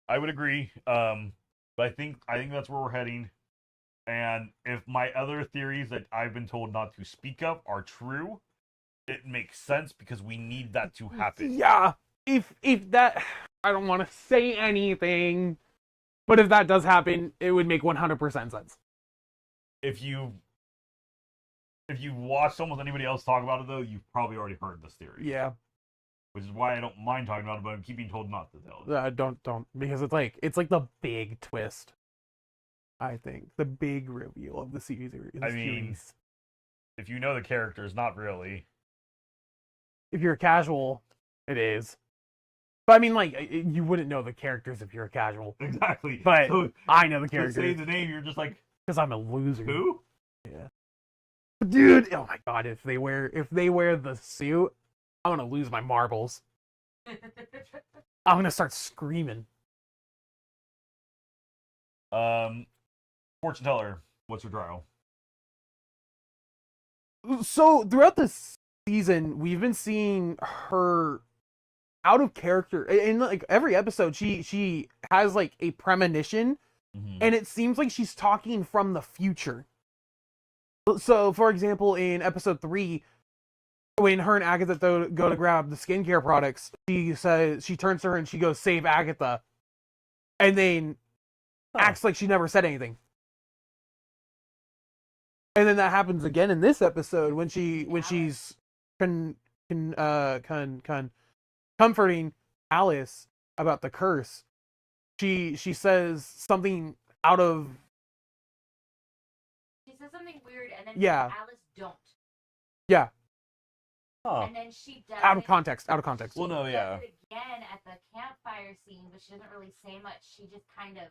S2: I would agree. But I think that's where we're heading. And if my other theories that I've been told not to speak of are true, it makes sense because we need that to happen.
S1: Yeah. If that, I don't want to say anything, but if that does happen, it would make 100% sense.
S2: If you watched almost anybody else talk about it, though, you've probably already heard this theory.
S1: Yeah.
S2: Which is why I don't mind talking about it, but I'm keeping told not to tell it.
S1: Don't, because it's like the big twist. I think the big reveal of the series.
S2: I mean, if you know the characters, not really.
S1: If you're a casual, it is. But I mean, like, you wouldn't know the characters if you're a casual.
S2: Exactly.
S1: But
S2: so,
S1: I know the characters.
S2: Say the name, you're just like,
S1: because I'm a loser.
S2: Who?
S1: Yeah. Dude, oh my god, if they wear the suit, I'm gonna lose my marbles. I'm gonna start screaming.
S2: Fortune teller, what's your trial?
S1: So throughout this season, we've been seeing her out of character. In like every episode, she has like a premonition, and it seems like she's talking from the future. So, for example, in episode 3, when her and Agatha go to grab the skincare products, she turns to her and she goes, "Save Agatha," and then acts like she never said anything. And then that happens again in this episode when she's comforting Alice about the curse. She says something out of.
S3: She says something weird, and then Alice don't.
S1: Yeah.
S2: Huh.
S3: And then she does
S1: out of context.
S2: Well, no, yeah.
S3: Does it again at the campfire scene, but she doesn't really say much. She just kind of.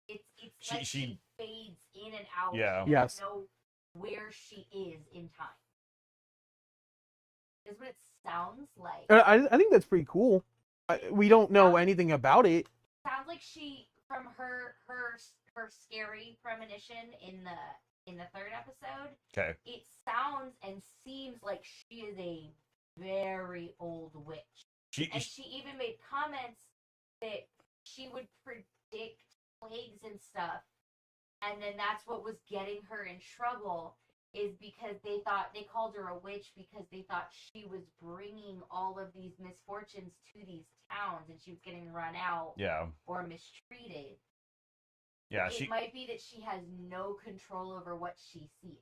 S3: It's like she fades in and out.
S2: Yeah.
S1: Yes.
S3: You know where she is in time. Is what it sounds like.
S1: I think that's pretty cool. We don't know anything about it.
S3: Sounds like she, from her scary premonition in the third episode.
S2: Okay.
S3: It sounds and seems like she is a very old witch. She even made comments that she would predict plagues and stuff, and then that's what was getting her in trouble, is because they called her a witch because they thought she was bringing all of these misfortunes to these towns, and she was getting run out or mistreated.
S2: Yeah,
S3: it might be that she has no control over what she's seeing.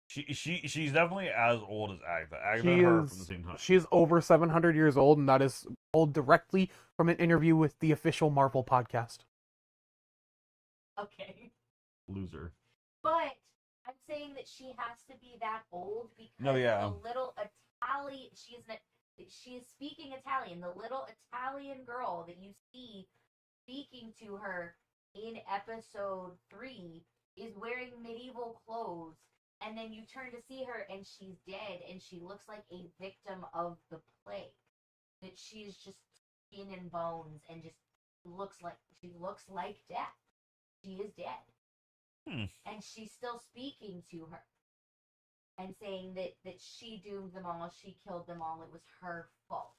S2: She's definitely as old as Agatha. Agatha and her from the same time.
S1: She's over 700 years old, and that is pulled directly from an interview with the official Marvel podcast.
S3: Okay.
S2: Loser.
S3: But I'm saying that she has to be that old because the little Italian, she is speaking Italian. The little Italian girl that you see speaking to her in episode 3 is wearing medieval clothes, and then you turn to see her and she's dead, and she looks like a victim of the plague. That she's just skin and bones and just looks like death. She is dead. And she's still speaking to her and saying that she doomed them all, she killed them all, it was her fault.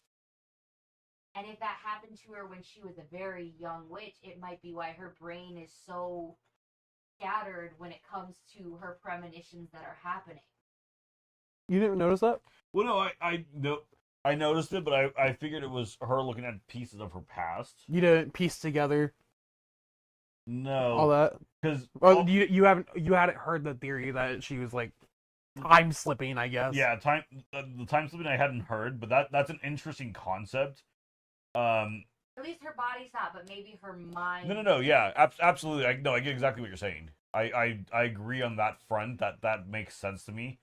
S3: And if that happened to her when she was a very young witch, it might be why her brain is so scattered when it comes to her premonitions that are happening.
S1: You didn't notice that?
S2: Well, no, I noticed it, but I figured it was her looking at pieces of her past.
S1: You didn't piece together all
S2: No,
S1: that.
S2: because
S1: Well, you hadn't heard the theory that she was like time slipping, I guess.
S2: yeah, the time slipping I hadn't heard, but that's an interesting concept.
S3: At least her body's not, but maybe her mind.
S2: No, yeah, absolutely. I get exactly what you're saying. I agree on that front. That makes sense to me.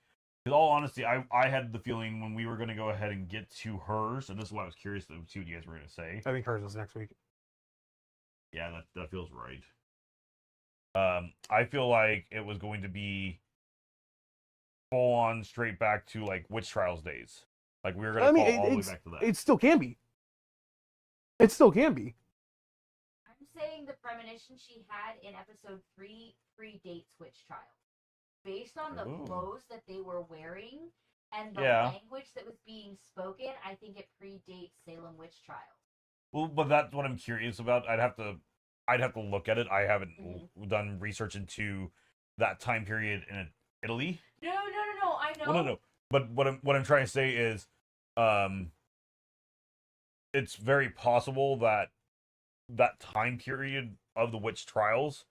S2: In all honesty, I had the feeling when we were going to go ahead and get to hers, and this is why I was curious to see what you guys were going to say.
S1: I think hers is next week.
S2: Yeah, that feels right. I feel like it was going to be full on straight back to like witch trials days. Like we were going to fall all the way back to that.
S1: It still can be. It still can be.
S3: I'm saying the premonition she had in episode 3 predates witch trials. Based on the clothes that they were wearing and the language that was being spoken, I think it predates Salem witch trials.
S2: Well, but that's what I'm curious about. I'd have to look at it. I haven't done research into that time period in Italy.
S3: No, I know.
S2: Well, no. But what I'm trying to say is, it's very possible that that time period of the witch trials,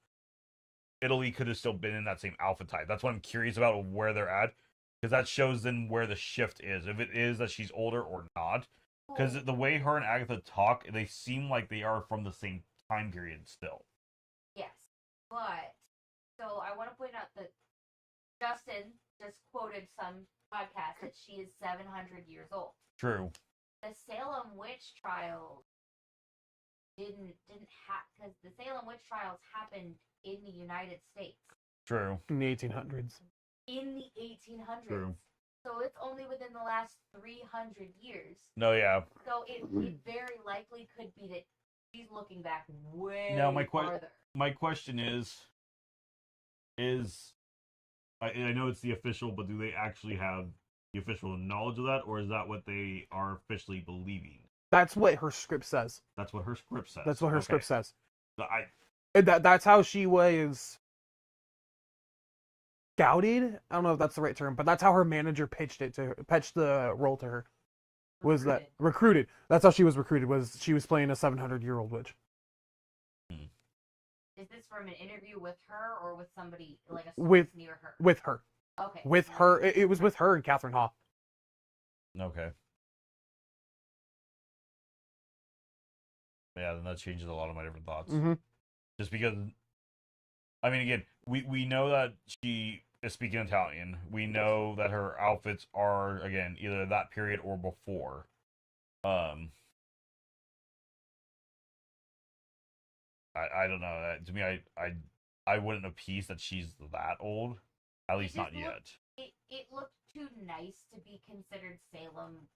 S2: Italy could have still been in that same alpha type. That's what I'm curious about where they're at, because that shows then where the shift is. If it is that she's older or not, because the way her and Agatha talk, they seem like they are from the same time period still.
S3: Yes, but so I want to point out that Justin just quoted some podcast that she is 700 years old.
S2: True.
S3: The Salem witch trials didn't happen because the Salem witch trials happened in the United States.
S2: True.
S1: In the 1800s.
S3: In the 1800s.
S2: True.
S3: So it's only within the last 300 years.
S2: No, yeah.
S3: So it very likely could be that she's looking back way farther.
S2: My question is I know it's the official, but do they actually have the official knowledge of that, or is that what they are officially believing?
S1: That's what her script says.
S2: That's what her script says.
S1: That's what her script says.
S2: That's
S1: how she was scouted. I don't know if that's the right term, but that's how her manager pitched the role to her. Was that recruited? That's how she was recruited. Was she was playing a 700-year-old witch?
S3: Is this from an interview with her or with somebody like a source near her?
S1: With her.
S3: Okay.
S1: With her, it was with her and Catherine Ha.
S2: Okay. Yeah, then that changes a lot of my different thoughts.
S1: Mm-hmm.
S2: Just because, I mean, again, we know that she is speaking Italian. We know that her outfits are, again, either that period or before. I don't know. To me, I wouldn't appease that she's that old. At least not yet.
S3: It looked too nice to be considered Salem.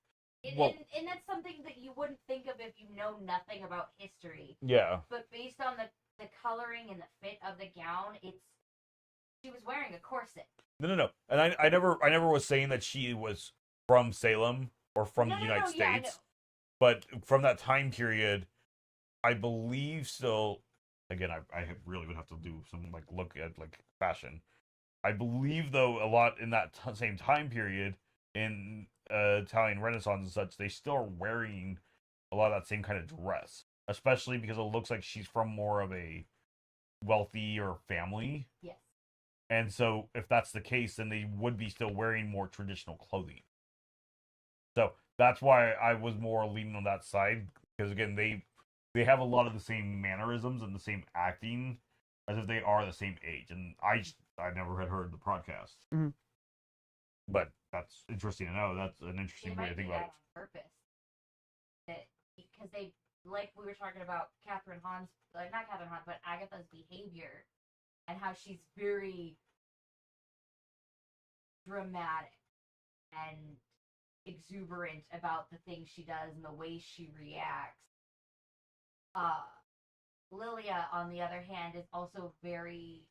S3: And that's something that you wouldn't think of if you know nothing about history.
S2: Yeah.
S3: But based on the coloring and the fit of the gown, she was wearing a corset.
S2: No. And I never was saying that she was from Salem or from the United States. Yeah, but from that time period, I believe still. Again, I really would have to do some look at fashion. I believe though a lot in that same time period in Italian Renaissance and such, they still are wearing a lot of that same kind of dress, especially because it looks like she's from more of a wealthier family.
S3: Yes.
S2: And so if that's the case, then they would be still wearing more traditional clothing. So that's why I was more leaning on that side, because again, they have a lot of the same mannerisms and the same acting as if they are the same age. And I never had heard the podcast.
S1: Mm-hmm.
S2: But that's interesting to know. That's an interesting way to think about it.
S3: On purpose. Because they, like we were talking about Catherine Hahn's, not Catherine Hahn, but Agatha's behavior and how she's very dramatic and exuberant about the things she does and the way she reacts. Lilia, on the other hand, is also very,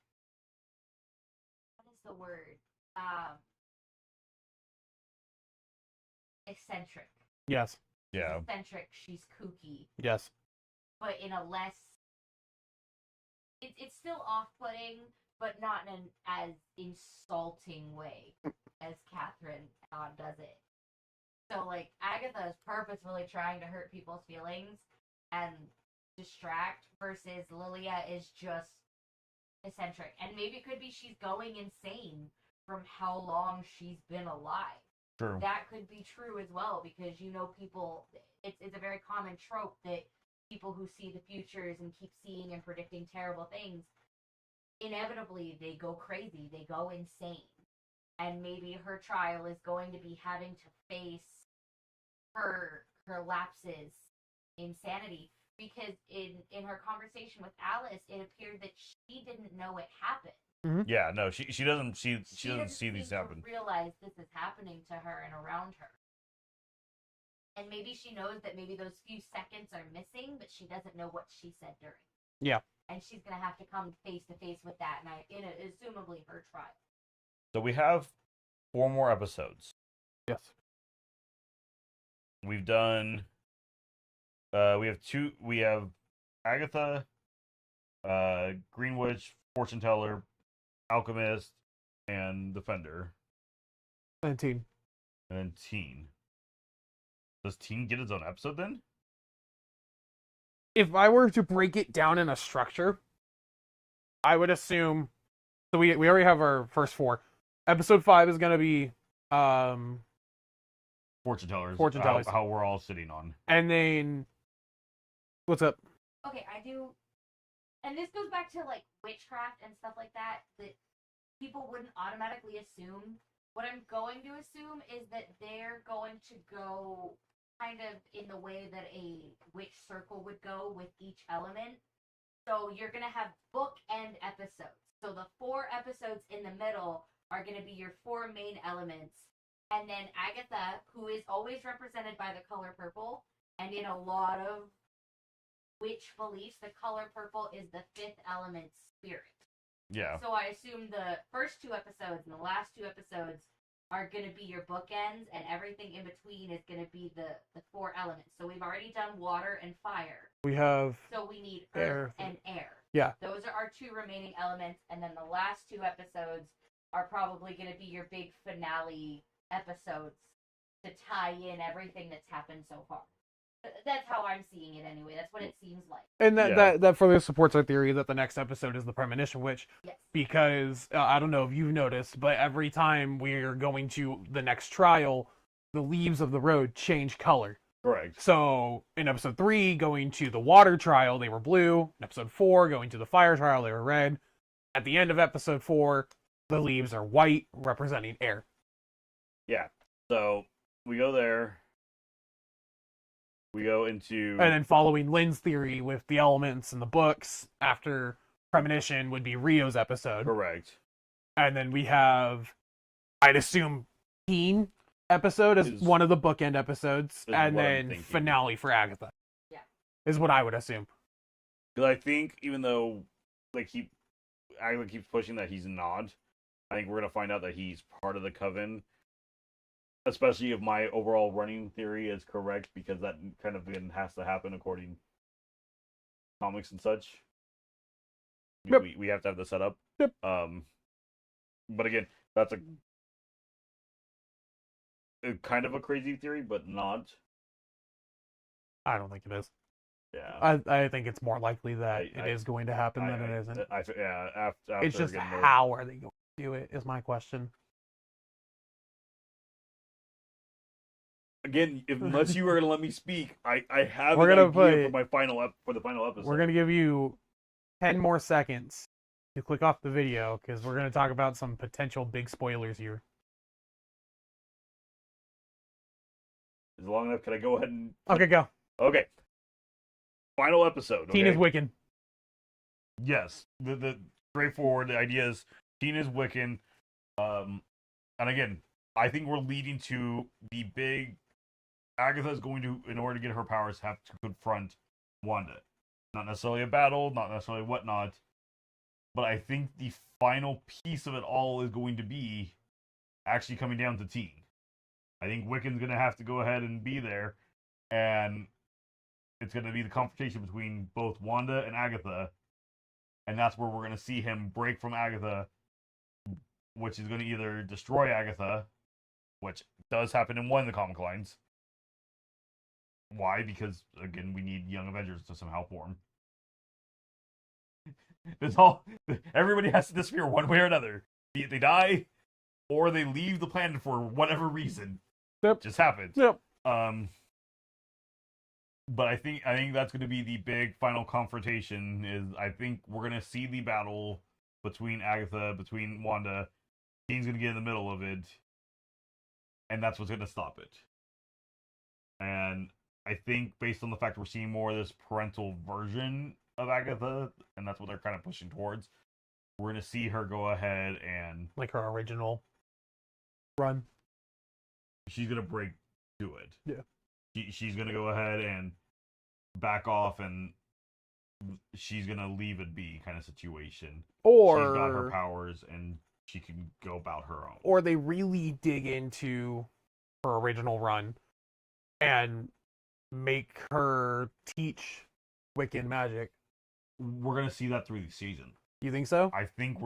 S3: what is the word? Eccentric.
S1: Yes.
S2: Yeah.
S3: She's eccentric. She's kooky.
S1: Yes.
S3: But in a less, it's still off-putting, but not in an as insulting way as Catherine does it. So Agatha is purposefully trying to hurt people's feelings, and distract versus Lilia is just eccentric. And maybe it could be she's going insane from how long she's been alive.
S2: True.
S3: That could be true as well, because people, it's a very common trope that people who see the futures and keep seeing and predicting terrible things, inevitably they go crazy, they go insane. And maybe her trial is going to be having to face her lapses in sanity, because in her conversation with Alice, it appeared that she didn't know it happened.
S1: Mm-hmm.
S2: Yeah, no, she doesn't she doesn't see these happen.
S3: Realize this is happening to her and around her. And maybe she knows that maybe those few seconds are missing, but she doesn't know what she said during.
S1: Yeah.
S3: And she's gonna have to come face to face with that, and assumably her trial.
S2: So we have 4 more episodes.
S1: Yes.
S2: We've done. We have 2. We have Agatha, Green Witch, Fortune Teller, Alchemist, and Defender.
S1: 19.
S2: And then Teen. Does Teen get its own episode then?
S1: If I were to break it down in a structure, I would assume. So we already have our first 4. Episode 5 is gonna be
S2: Fortune Tellers.
S1: Fortune Tellers.
S2: How we're all sitting on.
S1: And then what's up?
S3: Okay, I do, and this goes back to like witchcraft and stuff like that people wouldn't automatically assume. What I'm going to assume is that they're going to go kind of in the way that a witch circle would go with each element. So you're going to have bookend episodes. So the 4 episodes in the middle are going to be your 4 main elements. And then Agatha, who is always represented by the color purple, and in a lot of witch beliefs, the color purple is the 5th element, spirit.
S2: Yeah.
S3: So I assume the first 2 episodes and the last 2 episodes are going to be your bookends, and everything in between is going to be the 4 elements. So we've already done water and fire.
S1: We have
S3: So we need earth and air.
S1: Yeah.
S3: Those are our 2 remaining elements, and then the last 2 episodes are probably going to be your big finale episodes to tie in everything that's happened so far. That's how I'm seeing it anyway. That's what it seems like.
S1: And that further supports our theory that the next episode is the Premonition Witch.
S3: Yes.
S1: Because, I don't know if you've noticed, but every time we're going to the next trial, the leaves of the road change color.
S2: Correct.
S1: So, in episode 3, going to the water trial, they were blue. In episode 4, going to the fire trial, they were red. At the end of episode 4, the leaves are white, representing air.
S2: Yeah. So, we go there. We go into...
S1: And then following Lynn's theory with the elements and the books, after Premonition would be Rio's episode.
S2: Correct.
S1: And then we have, I'd assume, Teen episode as one of the bookend episodes. And then finale for Agatha.
S3: Yeah.
S1: Is what I would assume.
S2: Because I think, even though Agatha keeps pushing that he's not, I think we're going to find out that he's part of the Coven. Especially if my overall running theory is correct, because that kind of has to happen according to comics and such.
S1: Yep.
S2: We have to have the setup.
S1: Yep.
S2: But again, that's a kind of a crazy theory, but not.
S1: I don't think it is.
S2: Yeah.
S1: I think it's more likely that it is going to happen than it isn't.
S2: After
S1: it's just how are they going to do it is my question.
S2: Again, unless you are going to let me speak, I have
S1: an
S2: idea
S1: play,
S2: for the final episode.
S1: We're going to give you 10 more seconds to click off the video, because we're going to talk about some potential big spoilers here.
S2: Is it long enough? Can I go ahead and...
S1: Okay, go.
S2: Okay. Final episode.
S1: Teen is Wiccan.
S2: Yes. The straightforward, the idea is Teen is Wiccan. And again, I think we're leading to the big... Agatha is going to, in order to get her powers, have to confront Wanda. Not necessarily a battle, not necessarily whatnot, but I think the final piece of it all is going to be actually coming down to Teen. I think Wiccan's going to have to go ahead and be there, and it's going to be the confrontation between both Wanda and Agatha, and that's where we're going to see him break from Agatha, which is going to either destroy Agatha, which does happen in one of the comic lines. Why? Because, again, we need Young Avengers to somehow form. Everybody has to disappear one way or another. Be it they die, or they leave the planet for whatever reason.
S1: Yep.
S2: Just happens.
S1: Yep.
S2: But I think that's going to be the big final confrontation. I think we're going to see the battle between Agatha, between Wanda. Jean's going to get in the middle of it, and that's what's going to stop it. And I think based on the fact we're seeing more of this parental version of Agatha, and that's what they're kind of pushing towards, we're going to see her go ahead and...
S1: Like her original run.
S2: She's going to break to it.
S1: Yeah.
S2: She's going to go ahead and back off, and she's going to leave it be kind of situation.
S1: Or...
S2: She's got her powers, and she can go about her own.
S1: Or they really dig into her original run and make her teach Wiccan magic.
S2: We're going to see that through the season.
S1: You think so?
S2: I think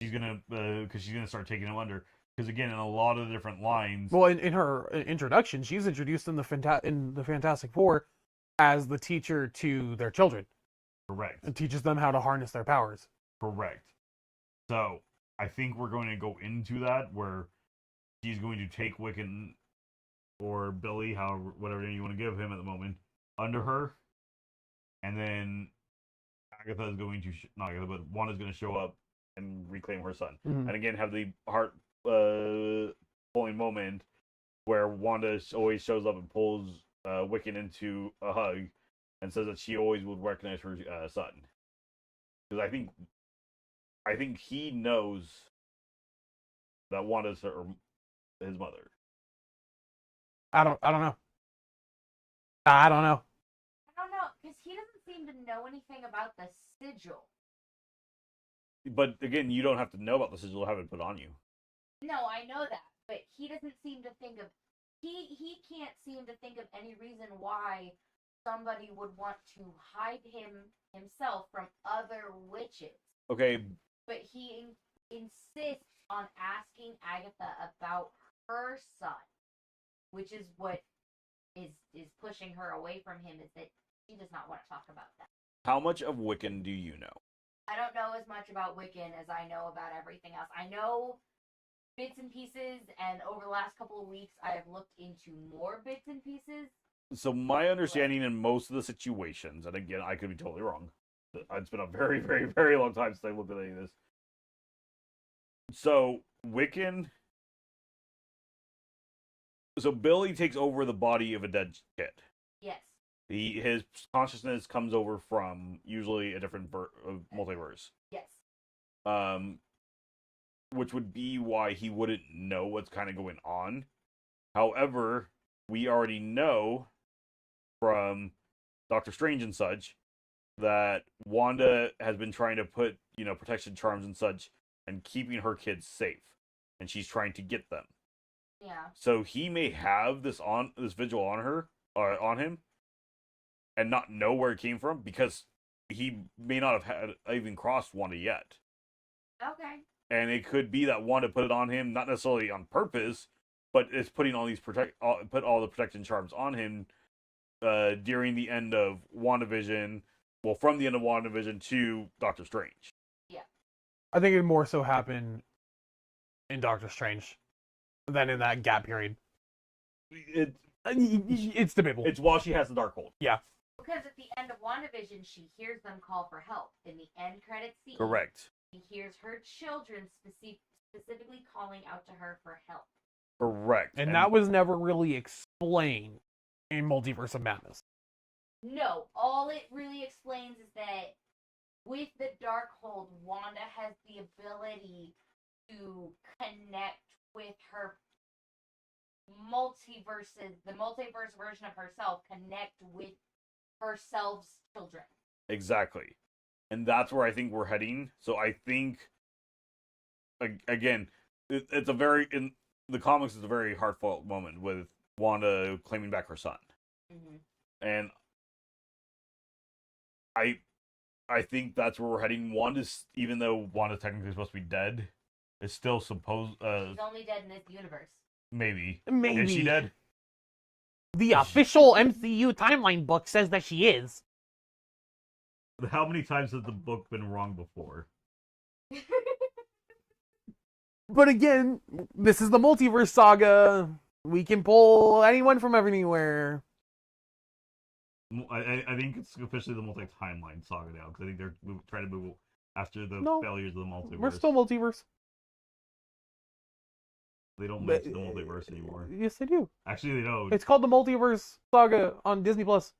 S2: she's going to, because she's going to start taking them under. Because again, in a lot of the different lines...
S1: Well, in her introduction, she's introduced in the Fantastic Four as the teacher to their children.
S2: Correct.
S1: And teaches them how to harness their powers.
S2: Correct. So, I think we're going to go into that, where she's going to take Wiccan, or Billy, whatever name you want to give him at the moment, under her. And then Agatha is going to... not Agatha, but Wanda's going to show up and reclaim her son.
S1: Mm-hmm.
S2: And again, have the heart... pulling moment where Wanda always shows up and pulls Wiccan into a hug and says that she always would recognize her son, because I think he knows that Wanda's his mother.
S3: I don't know, because he doesn't seem to know anything about the sigil.
S2: But again, you don't have to know about the sigil, have it put on you.
S3: No, I know that, but he doesn't seem to think of... He can't seem to think of any reason why somebody would want to hide himself from other witches.
S2: Okay.
S3: But he insists on asking Agatha about her son, which is what is pushing her away from him, is that she does not want to talk about that.
S2: How much of Wiccan do you know?
S3: I don't know as much about Wiccan as I know about everything else. I know bits and pieces, and over the last couple of weeks, I have looked into more bits and pieces.
S2: So my understanding in most of the situations, and again, I could be totally wrong. It's been a very, very, very long time since I looked at any of this. So Wiccan... So Billy takes over the body of a dead kid.
S3: Yes.
S2: His consciousness comes over from usually a different multiverse.
S3: Yes.
S2: Which would be why he wouldn't know what's kind of going on. However, we already know from Doctor Strange and such that Wanda has been trying to put, protection charms and such and keeping her kids safe, and she's trying to get them.
S3: Yeah.
S2: So he may have this vigil on her, on him, and not know where it came from, because he may not have even crossed Wanda yet.
S3: Okay.
S2: And it could be that Wanda put it on him, not necessarily on purpose, but it's putting all these put all the protection charms on him during the end of WandaVision. Well, from the end of WandaVision to Doctor Strange.
S3: Yeah.
S1: I think it more so happened in Doctor Strange than in that gap period. It's debatable.
S2: It's while she has the Darkhold.
S1: Yeah.
S3: Because at the end of WandaVision, she hears them call for help. In the end credits scene,
S2: Correct.
S3: She hears her children specifically calling out to her for help.
S2: Correct.
S1: And that was never really explained in Multiverse of Madness.
S3: No, all it really explains is that with the Darkhold, Wanda has the ability to connect with her the multiverse version of herself, connect with herself's children.
S2: Exactly. And that's where I think we're heading. So I think, again, it's a very, in the comics, it's a very heartfelt moment with Wanda claiming back her son.
S3: Mm-hmm.
S2: And I think that's where we're heading. Wanda's, even though Wanda's technically supposed to be dead, is still supposed...
S3: she's only dead in this universe.
S2: Maybe.
S1: Maybe.
S2: Is she dead?
S1: The official MCU timeline book says that she is.
S2: How many times has the book been wrong before?
S1: But again, this is the multiverse saga. We can pull anyone from anywhere.
S2: I think it's officially the multi-timeline saga now, because I think they're trying to move after the failures of the multiverse.
S1: We're still multiverse.
S2: They don't mention the multiverse anymore.
S1: Yes, they do.
S2: Actually, they don't.
S1: It's called the Multiverse Saga on Disney Plus.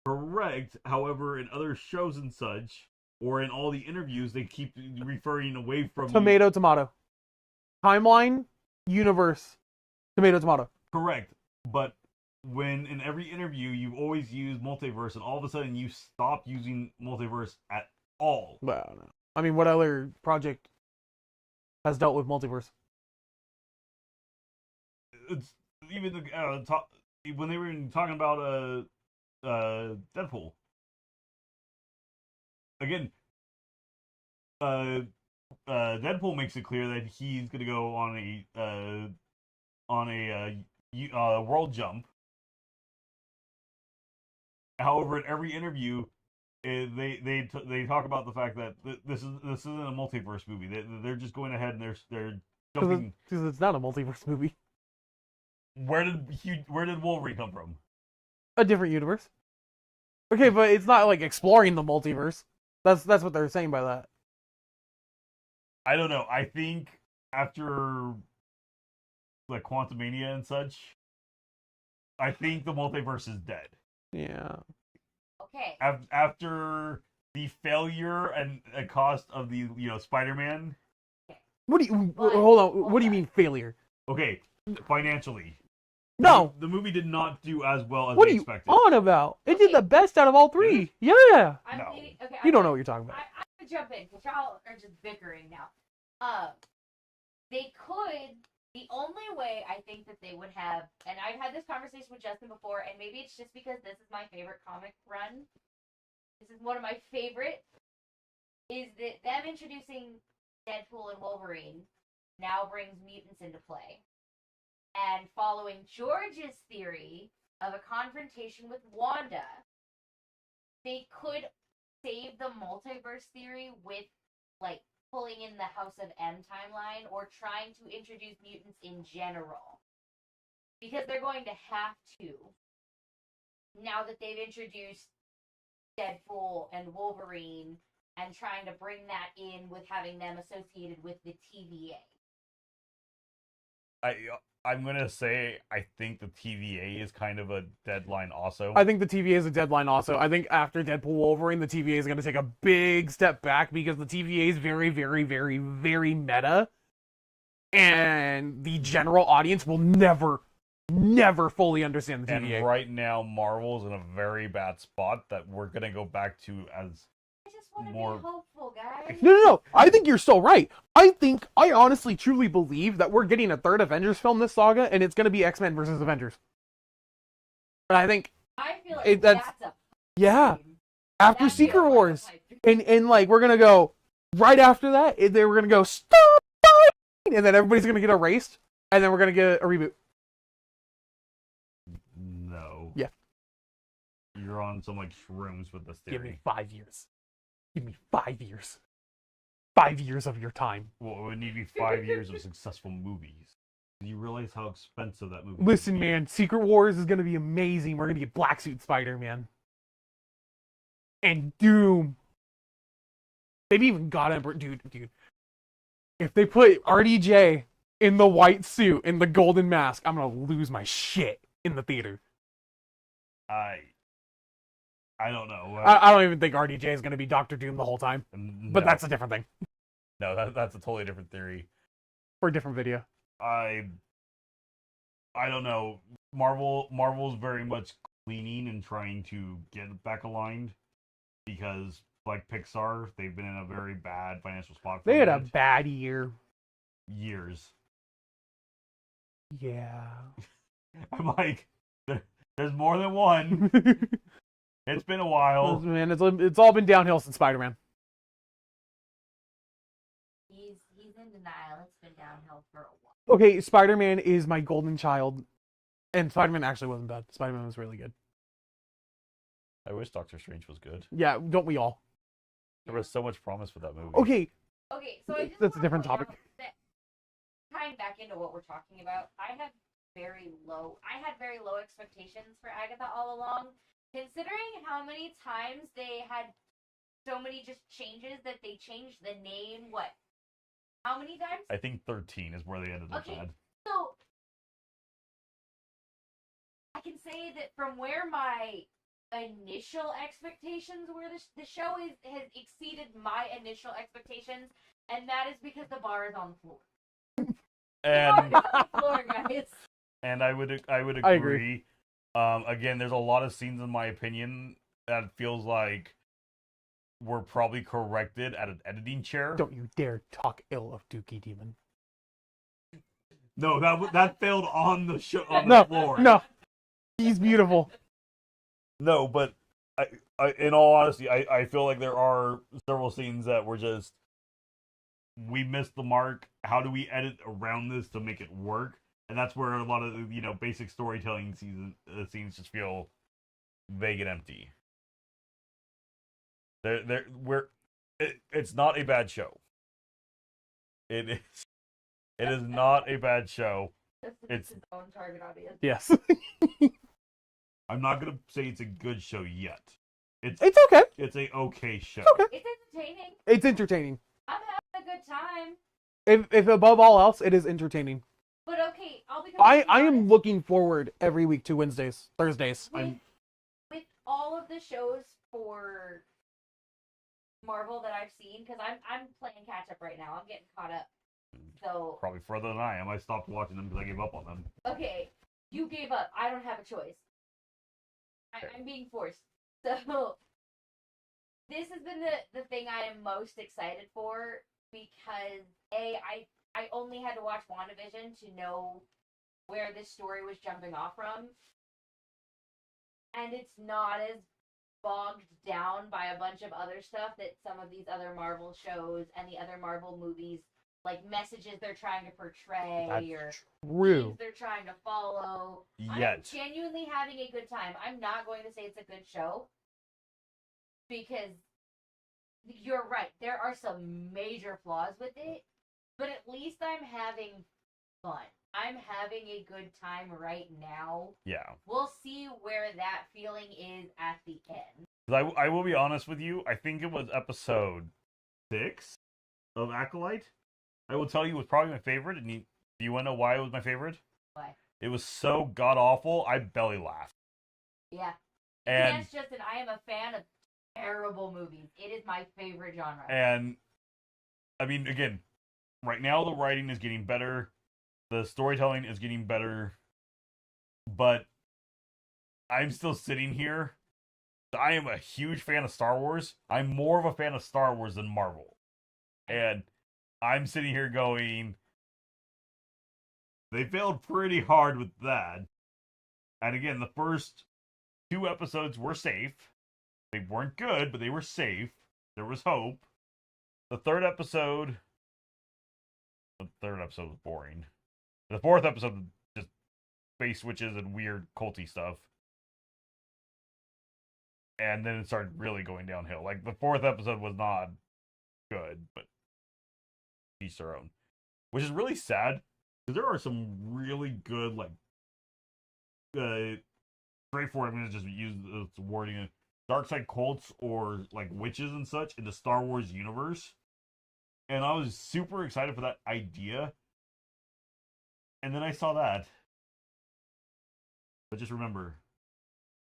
S2: Correct. However, in other shows and such, or in all the interviews, they keep referring away from
S1: Tomato. Timeline, universe, tomato.
S2: Correct. But when in every interview you've always used multiverse, and all of a sudden you stop using multiverse at all.
S1: Well, no. I mean, what other project has dealt with multiverse?
S2: It's even when they were talking about Deadpool. Again, Deadpool makes it clear that he's gonna go on a world jump. However, in every interview, they talk about the fact that this isn't a multiverse movie. They're just going ahead and they're jumping.
S1: Because it's not a multiverse movie.
S2: Where did Wolverine come from?
S1: A different universe. Okay, but it's not like exploring the multiverse. That's what they're saying by that.
S2: I don't know. I think after like Quantumania and such, I think the multiverse is dead.
S1: Yeah.
S3: Okay.
S2: After the failure and cost of the Spider-Man.
S1: What do you hold on? What do you mean failure?
S2: Okay, financially.
S1: No.
S2: The movie did not do as well as
S1: What
S2: they
S1: are you
S2: expected.
S1: on about? It did the best out of all three. Yeah.
S2: No.
S1: You don't know what you're talking about.
S3: I'm gonna jump in because y'all are just bickering now. They could. The only way I think that they would have, and I've had this conversation with Justin before, and maybe it's just because this is my favorite comic run. This is one of my favorites. Is that them introducing Deadpool and Wolverine now brings mutants into play. And following George's theory of a confrontation with Wanda, they could save the multiverse theory with, like, pulling in the House of M timeline or trying to introduce mutants in general. Because they're going to have to. Now that they've introduced Deadpool and Wolverine and trying to bring that in with having them associated with the TVA.
S2: I'm gonna say I think the TVA is kind of a deadline also.
S1: I think the TVA is a deadline also. I think after Deadpool Wolverine, the TVA is going to take a big step back because the TVA is very, very, very, very meta. And the general audience will never fully understand the TVA.
S2: And right now, Marvel's in a very bad spot that we're gonna go back to as
S3: I just want to
S2: more
S3: be hopeful, guys.
S1: No. I think you're so right. I honestly, truly believe that we're getting a third Avengers film this saga, and it's going to be X-Men versus Avengers. And I think
S3: I feel like that's a
S1: yeah. After
S3: That'd be
S1: Secret
S3: a
S1: Wars,
S3: wonderful
S1: and like we're gonna go right after that. They were gonna go stop, and then everybody's gonna get erased, and then we're gonna get a reboot.
S2: no.
S1: Yeah.
S2: You're on some like shrooms with this theory.
S1: Give me 5 years. Give me 5 years. 5 years of your time.
S2: Well, it would need to be 5 years of successful movies. Do you realize how expensive that movie?
S1: Listen, man, Secret Wars is gonna be amazing. We're gonna get Black Suit Spider-Man. And Doom. They've even got Emperor, dude. If they put RDJ in the white suit, in the golden mask, I'm gonna lose my shit in the theater.
S2: I don't know.
S1: I don't even think RDJ is gonna be Doctor Doom the whole time. But that's a different thing.
S2: No, that's a totally different theory.
S1: For a different video.
S2: I don't know. Marvel's very much cleaning and trying to get back aligned because, like Pixar, they've been in a very bad financial spot.
S1: They had a bad year.
S2: Years.
S1: Yeah.
S2: I'm like, there's more than one. It's been a while.
S1: Man, it's all been downhill since Spider-Man.
S3: He's in denial. It's been downhill for a while.
S1: Okay, Spider-Man is my golden child. And Spider-Man actually wasn't bad. Spider-Man was really good.
S2: I wish Doctor Strange was good.
S1: Yeah, don't we all?
S2: There was so much promise with that movie.
S1: Okay,
S4: Okay, so I just
S1: that's a
S4: wanna
S1: different
S4: point
S1: topic.
S4: out that, tying back into what we're talking about, I had very low expectations for Agatha all along, considering how many times they had so many just changes that they changed the name. What? How many times?
S2: I think 13 is where they ended up
S4: Okay.
S2: at.
S4: So I can say that from where my initial expectations were, the show has exceeded my initial expectations, and that is because the bar is on the floor.
S2: And
S4: The bar is on the floor, guys.
S2: and I would agree.
S1: I agree.
S2: Again, there's a lot of scenes in my opinion that feels like were probably corrected at an editing chair.
S1: Don't you dare talk ill of Dookie Demon.
S2: No, that failed on the show on the
S1: No,
S2: floor.
S1: no. He's beautiful.
S2: No, but I in all honesty, I feel like there are several scenes that were just we missed the mark. How do we edit around this to make it work? And that's where a lot of basic storytelling scenes just feel vague and empty. It's not a bad show. It is not a bad show.
S4: It's his own target audience.
S1: Yes.
S2: I'm not gonna say it's a good show yet.
S1: It's okay.
S2: It's a okay show.
S1: Okay.
S4: It's entertaining.
S1: It's entertaining.
S4: I'm having a good time.
S1: If above all else, it is entertaining.
S4: But okay, I'll be
S1: I
S4: completely
S1: am
S4: honest.
S1: looking forward every week to Thursdays.
S4: With all of the shows for Marvel that I've seen, because I'm playing catch up right now. I'm getting caught up. So
S2: Probably further than I am. I stopped watching them because I gave up on them.
S4: okay, you gave up. I don't have a choice. I'm being forced. So this has been the thing I am most excited for because I only had to watch WandaVision to know where this story was jumping off from. And it's not as bogged down by a bunch of other stuff that some of these other Marvel shows and the other Marvel movies, like messages they're trying to portray or
S1: True.
S4: themes they're trying to follow. I'm
S2: Yet.
S4: genuinely having a good time. I'm not going to say it's a good show because you're right. There are some major flaws with it, but at least I'm having fun. I'm having a good time right now.
S2: Yeah.
S4: We'll see where that feeling is at the end.
S2: 'Cause I will be honest with you. I think it was episode 6 of Acolyte. I will tell you it was probably my favorite. And do you want to know why it was my favorite?
S4: Why?
S2: It was so god awful. I belly laughed.
S4: Yeah.
S2: And
S4: Yes, Justin, I am a fan of terrible movies. It is my favorite genre.
S2: and I mean, again, right now the writing is getting better, the storytelling is getting better, but I'm still sitting here. I am a huge fan of Star Wars. I'm more of a fan of Star Wars than Marvel, and I'm sitting here going, they failed pretty hard with that. And again, the first 2 episodes were safe. They weren't good, but they were safe. There was hope. The third episode was boring. The fourth episode was just space switches and weird culty stuff. And then it started really going downhill. Like, the fourth episode was not good, but each their own. Which is really sad, because there are some really good, like, straightforward, I'm going to just use the wording, dark side cults or, like, witches and such in the Star Wars universe. And I was super excited for that idea. And then I saw that. But just remember,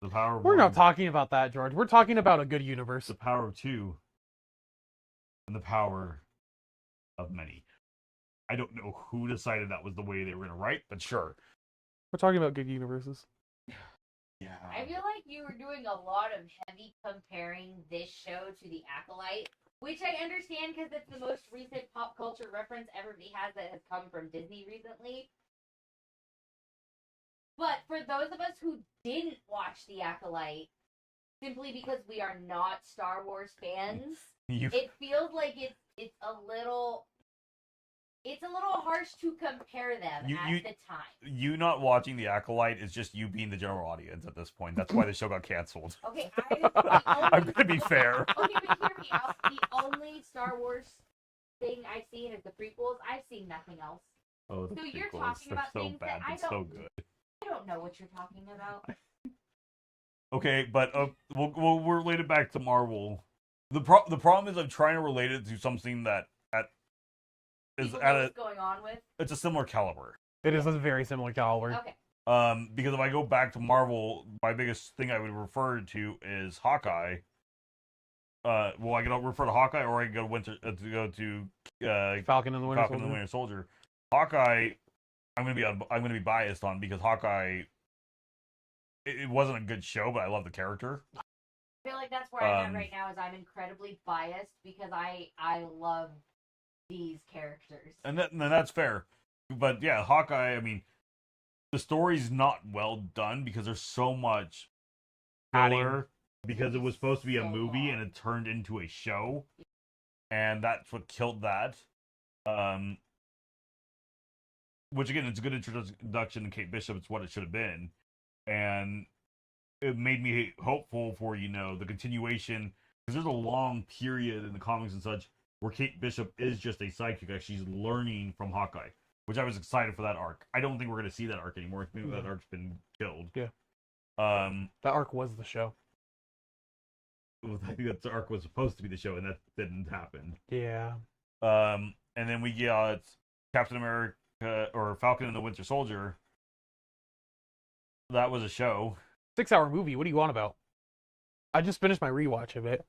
S2: the power of
S1: We're
S2: one,
S1: not talking about that, George. We're talking about a good universe.
S2: the power of 2, and the power of many. I don't know who decided that was the way they were going to write, but sure.
S1: We're talking about good universes.
S2: Yeah.
S4: I feel like you were doing a lot of heavy comparing this show to The Acolyte, which I understand because it's the most recent pop culture reference everybody has that has come from Disney recently. But for those of us who didn't watch The Acolyte, simply because we are not Star Wars fans, it feels like it's a little it's a little harsh to compare them at the time.
S2: You not watching The Acolyte is just you being the general audience at this point. That's why the show got canceled.
S4: Okay,
S2: I'm gonna be fair.
S4: Okay, but hear me out. The only Star Wars thing I've seen is the prequels. I've seen nothing else.
S2: Oh, the
S4: So you're
S2: prequels,
S4: talking
S2: they're
S4: about
S2: so
S4: things
S2: bad,
S4: that I
S2: but so
S4: don't-
S2: good.
S4: I don't know what you're talking about.
S2: Okay, but we'll relate it back to Marvel. The problem is I'm trying to relate it to something that is
S4: People
S2: at
S4: know
S2: a
S4: what's going on with.
S2: it's a similar caliber.
S1: It is a very similar caliber.
S4: Okay.
S2: Because if I go back to Marvel, my biggest thing I would refer to is Hawkeye. Well, I can refer to Hawkeye, or I can go to
S1: Falcon and the Winter
S2: Falcon and the
S1: Soldier.
S2: Winter Soldier. Hawkeye, I'm gonna be biased on because Hawkeye. It wasn't a good show, but I love the character.
S4: I feel like that's where I'm at right now. Is I'm incredibly biased because I love these characters.
S2: And that's fair. But yeah, Hawkeye, I mean, the story's not well done because there's so much filler because it was supposed to be a
S4: So
S2: movie
S4: long.
S2: and it turned into a show. And that's what killed that. Which again, it's a good introduction to Kate Bishop. It's what it should have been. And it made me hopeful for, the continuation. Because there's a long period in the comics and such where Kate Bishop is just a sidekick. Like she's learning from Hawkeye, which I was excited for that arc. I don't think we're going to see that arc anymore. Maybe that arc's been killed.
S1: Yeah.
S2: That
S1: arc was the show.
S2: I think that arc was supposed to be the show, and that didn't happen.
S1: Yeah.
S2: And then we got Captain America or Falcon and the Winter Soldier. That was a show.
S1: 6-hour movie. What do you want about? I just finished my rewatch of it.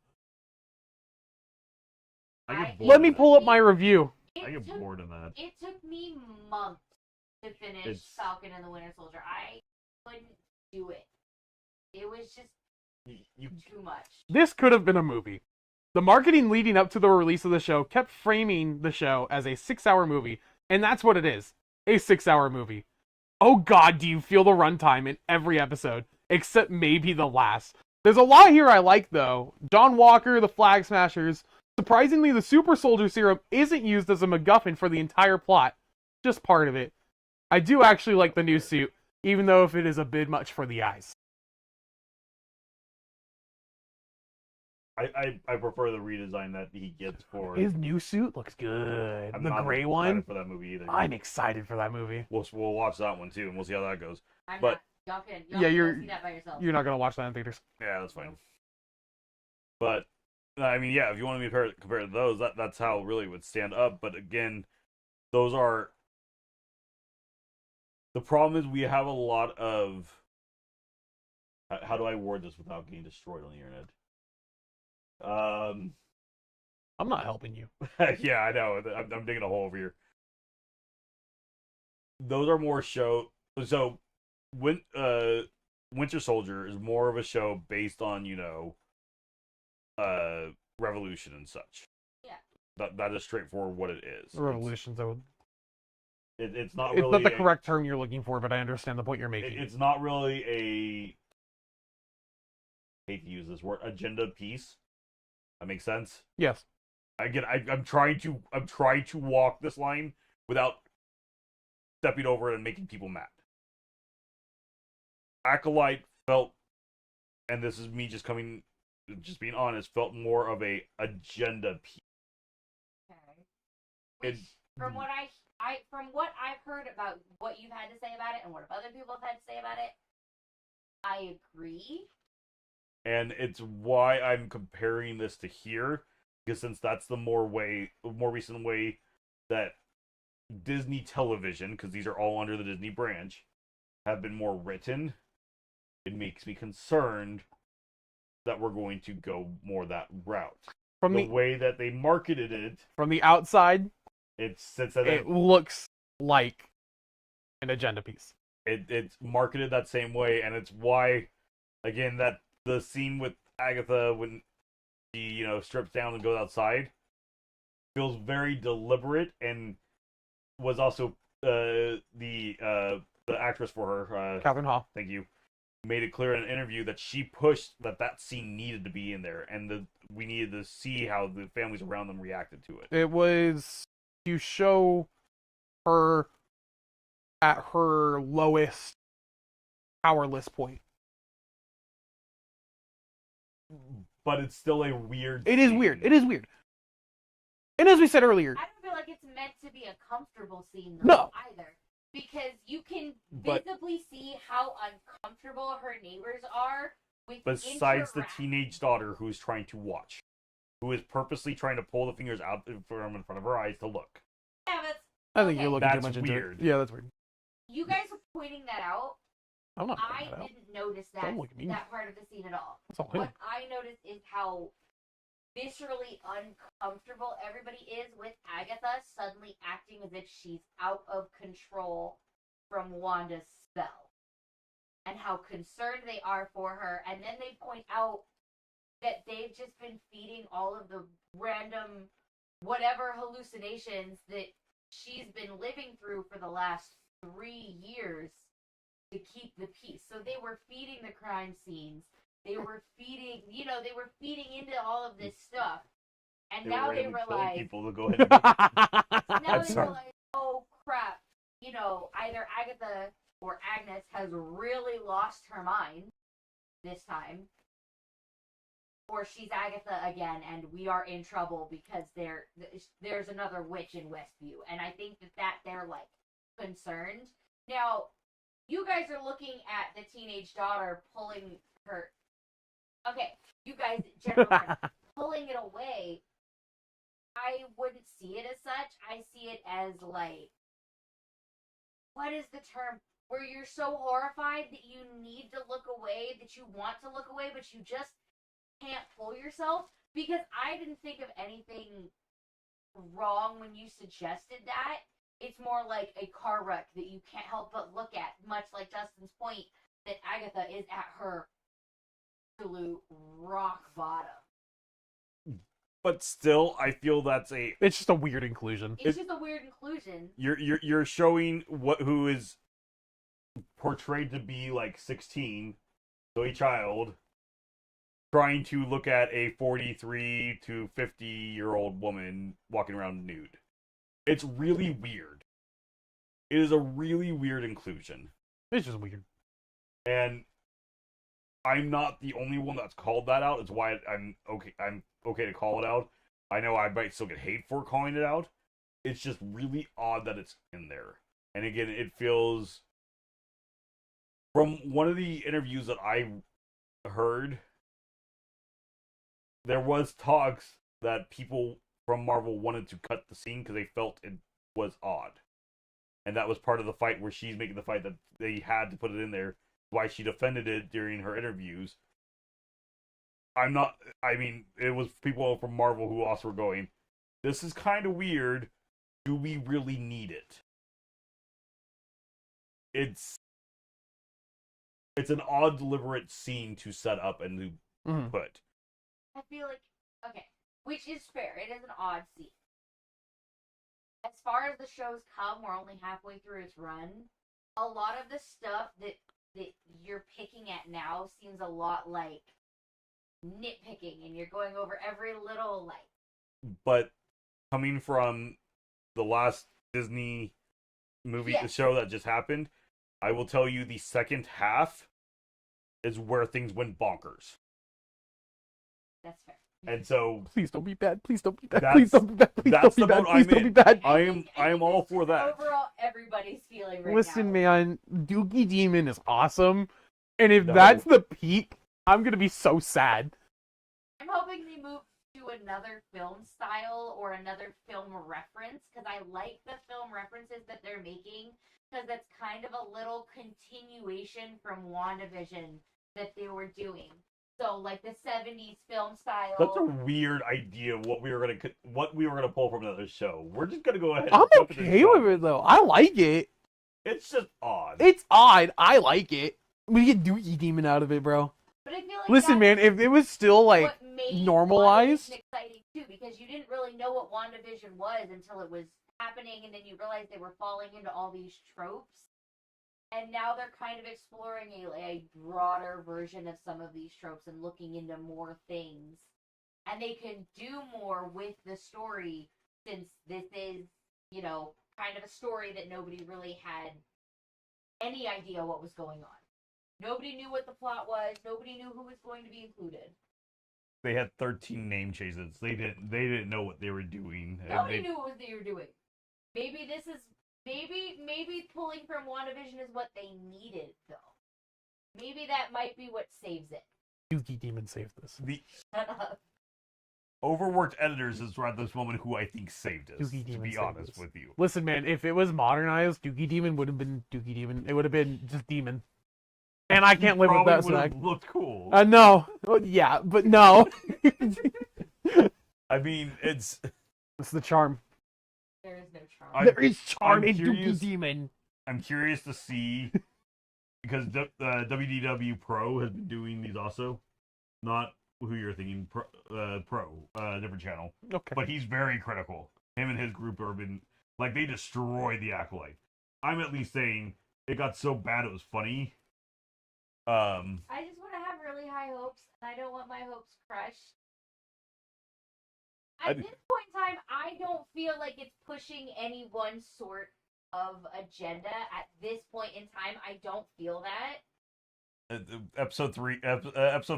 S1: Let me pull up my review.
S2: I get bored of that.
S4: It took me months to finish Falcon and the Winter Soldier. I couldn't do it. It was just too much.
S1: This could have been a movie. The marketing leading up to the release of the show kept framing the show as a 6-hour movie, and that's what it is. A 6-hour movie. Oh god, do you feel the runtime in every episode, except maybe the last. There's a lot here I like, though. John Walker, the Flag Smashers. Surprisingly, the Super Soldier Serum isn't used as a MacGuffin for the entire plot. Just part of it. I do actually like the new suit, even though if it is a bit much for the eyes.
S2: I prefer the redesign that he gets for
S1: His new suit looks good.
S2: I'm
S1: The
S2: not
S1: gray
S2: excited
S1: one.
S2: for that movie either.
S1: I'm excited for that movie.
S2: We'll watch that one too, and we'll see how that goes.
S4: Y'all can
S1: Yeah,
S4: go see that by yourself.
S1: You're not gonna watch that in theaters.
S2: Yeah, that's fine. But I mean, yeah, if you want to compare to those, that's how it really would stand up. But again, those are the problem is we have a lot of. How do I word this without getting destroyed on the internet?
S1: I'm not helping you.
S2: Yeah, I know. I'm digging a hole over here. Those are more show. So, Winter Soldier is more of a show based on revolution and such.
S4: Yeah.
S2: That is straightforward what it is.
S1: Revolutions, though.
S2: It's not
S1: It's
S2: really
S1: not the correct term you're looking for, but I understand the point you're making.
S2: It's not really a. I hate to use this word, agenda piece. That makes sense.
S1: Yes.
S2: Again, I'm trying to walk this line without stepping over it and making people mad. Acolyte felt, and this is me just being honest, felt more of a agenda piece.
S4: Okay. From what I've heard about what you've had to say about it and what other people have had to say about it, I agree.
S2: And it's why I'm comparing this to here, because since that's the more recent way that Disney television, because these are all under the Disney branch, have been more written, it makes me concerned that we're going to go more that route. From the way that they marketed it,
S1: from the outside,
S2: it
S1: looks like an agenda piece.
S2: It's marketed that same way, and it's why, again, that the scene with Agatha when she, strips down and goes outside feels very deliberate, and was also the actress for her,
S1: Catherine Hall.
S2: Thank you. Made it clear in an interview that she pushed that scene needed to be in there, and we needed to see how the families around them reacted to it.
S1: It was to show her at her lowest powerless point.
S2: But it's still a weird.
S1: It is
S2: scene.
S1: weird. It is weird. And as we said earlier,
S4: I don't feel like it's meant to be a comfortable scene though,
S1: No.
S4: either. Because you can
S2: But-
S4: visibly see how uncomfortable her neighbors are with
S2: Besides the
S4: interact-
S2: teenage daughter who's trying to watch, who is purposely trying to pull the fingers out from in front of her eyes to look.
S4: Yeah, that's,
S1: I think
S4: okay.
S1: you're looking too
S2: That's
S1: much into
S2: weird.
S1: it. Yeah, that's weird.
S4: You guys were pointing that out.
S1: I'm not
S4: I
S1: pointing that out.
S4: didn't notice that
S1: Don't look at me.
S4: that part of the scene at all.
S1: That's all him.
S4: What I noticed is how viscerally uncomfortable everybody is with Agatha suddenly acting as if she's out of control from Wanda's spell. And how concerned they are for her. And then they point out that they've just been feeding all of the random whatever hallucinations that she's been living through for the last 3 years to keep the peace. So they were feeding the crime scenes. They were feeding, they were feeding into all of this stuff. And now they
S2: randomly killing
S4: realize,
S2: people to go ahead. And
S4: now they
S2: sorry.
S4: realize, oh crap, either Agatha or Agnes has really lost her mind this time, or she's Agatha again, and we are in trouble because there's another witch in Westview. And I think that they're like concerned. Now, you guys are looking at the teenage daughter pulling her. Okay, you guys, general pulling it away. I wouldn't see it as such. I see it as like, what is the term? Where you're so horrified that you need to look away, that you want to look away, but you just can't pull yourself. Because I didn't think of anything wrong when you suggested that. It's more like a car wreck that you can't help but look at, much like Dustin's point that Agatha is at her absolute rock bottom.
S2: But still, I feel that's a
S1: It's just a weird inclusion.
S4: It's just a weird inclusion.
S2: you're showing who is portrayed to be like 16, so a child, trying to look at a 43 to 50-year-old woman walking around nude. It's really weird. It is a really weird inclusion.
S1: It's just weird.
S2: And I'm not the only one that's called that out. It's why I'm okay to call it out. I know I might still get hate for calling it out. It's just really odd that it's in there. And again, it feels, from one of the interviews that I heard, there was talks that people from Marvel wanted to cut the scene because they felt it was odd. And that was part of the fight where she's making the fight that they had to put it in there. Why she defended it during her interviews. It was people from Marvel who also were going, this is kind of weird. Do we really need it? It's an odd, deliberate scene to set up and to put.
S4: I feel like, okay, which is fair. It is an odd scene. As far as the shows come, we're only halfway through its run. A lot of the stuff that you're picking at now seems a lot like nitpicking, and you're going over every little, like...
S2: But coming from the last Disney movie show that just happened, I will tell you the second half is where things went bonkers.
S4: That's fair.
S2: And so
S1: Please don't be bad. Please don't be bad.
S2: That's-
S1: Please don't be bad. Please
S2: that's
S1: don't be
S2: the
S1: bad.
S2: boat
S1: Please
S2: I'm
S1: don't be
S2: in.
S1: bad.
S2: I
S4: think
S2: am all
S4: this
S2: for
S4: is
S2: that.
S4: Overall, everybody's feeling right
S1: Listen,
S4: now.
S1: man, Doogie Demon is awesome. And if
S2: No.
S1: that's the peak, I'm gonna be so sad.
S4: I'm hoping they move to another film style or another film reference, because I like the film references that they're making, because that's kind of a little continuation from WandaVision that they were doing. So, like the 70s film style.
S2: That's a weird idea of what we were gonna pull from another show. We're just gonna go ahead.
S1: I'm
S2: and jump into
S1: okay
S2: this
S1: with
S2: topic.
S1: it though. I like it.
S2: It's just odd.
S1: It's odd. I like it. We get Doogie Demon out of it, bro.
S4: But I feel like
S1: Listen, man,
S4: that's
S1: if it was still like
S4: what made
S1: normalized-
S4: WandaVision exciting too, because you didn't really know what WandaVision was until it was happening, and then you realized they were falling into all these tropes. And now they're kind of exploring a broader version of some of these tropes and looking into more things. And they can do more with the story, since this is, kind of a story that nobody really had any idea what was going on. Nobody knew what the plot was. Nobody knew who was going to be included.
S2: They had 13 name chases. They didn't know what they were doing.
S4: Nobody knew what they were doing. Maybe this is maybe pulling from WandaVision is what they needed though. Maybe that might be what saves it.
S1: Yuki Demon saved this.
S2: The
S4: Shut up.
S2: overworked editors is right at this moment who I think saved us.
S1: Yuki
S2: To
S1: Demon
S2: be
S1: saved
S2: honest
S1: us.
S2: with you.
S1: Listen, man, if it was modernized, Dookie Demon would have been Dookie Demon. It would have been just Demon. And I can't live with
S2: Probably
S1: that
S2: would've
S1: fact.
S2: looked cool.
S1: No. Well, yeah, but no.
S2: I mean, it's
S4: There is no charm.
S1: There is charm
S2: I'm
S1: in
S2: curious-
S1: Dookie Demon.
S2: I'm curious to see because WDW Pro has been doing these also, not who you're thinking. Different channel,
S1: Okay.
S2: but he's very critical. Him and his group have been like they destroyed the Acolyte. I'm at least saying it got so bad it was funny.
S4: I just want to have really high hopes, and I don't want my hopes crushed. At this point in time, I don't feel like it's pushing any one sort of agenda. At this point in time, I don't feel that.
S2: Episode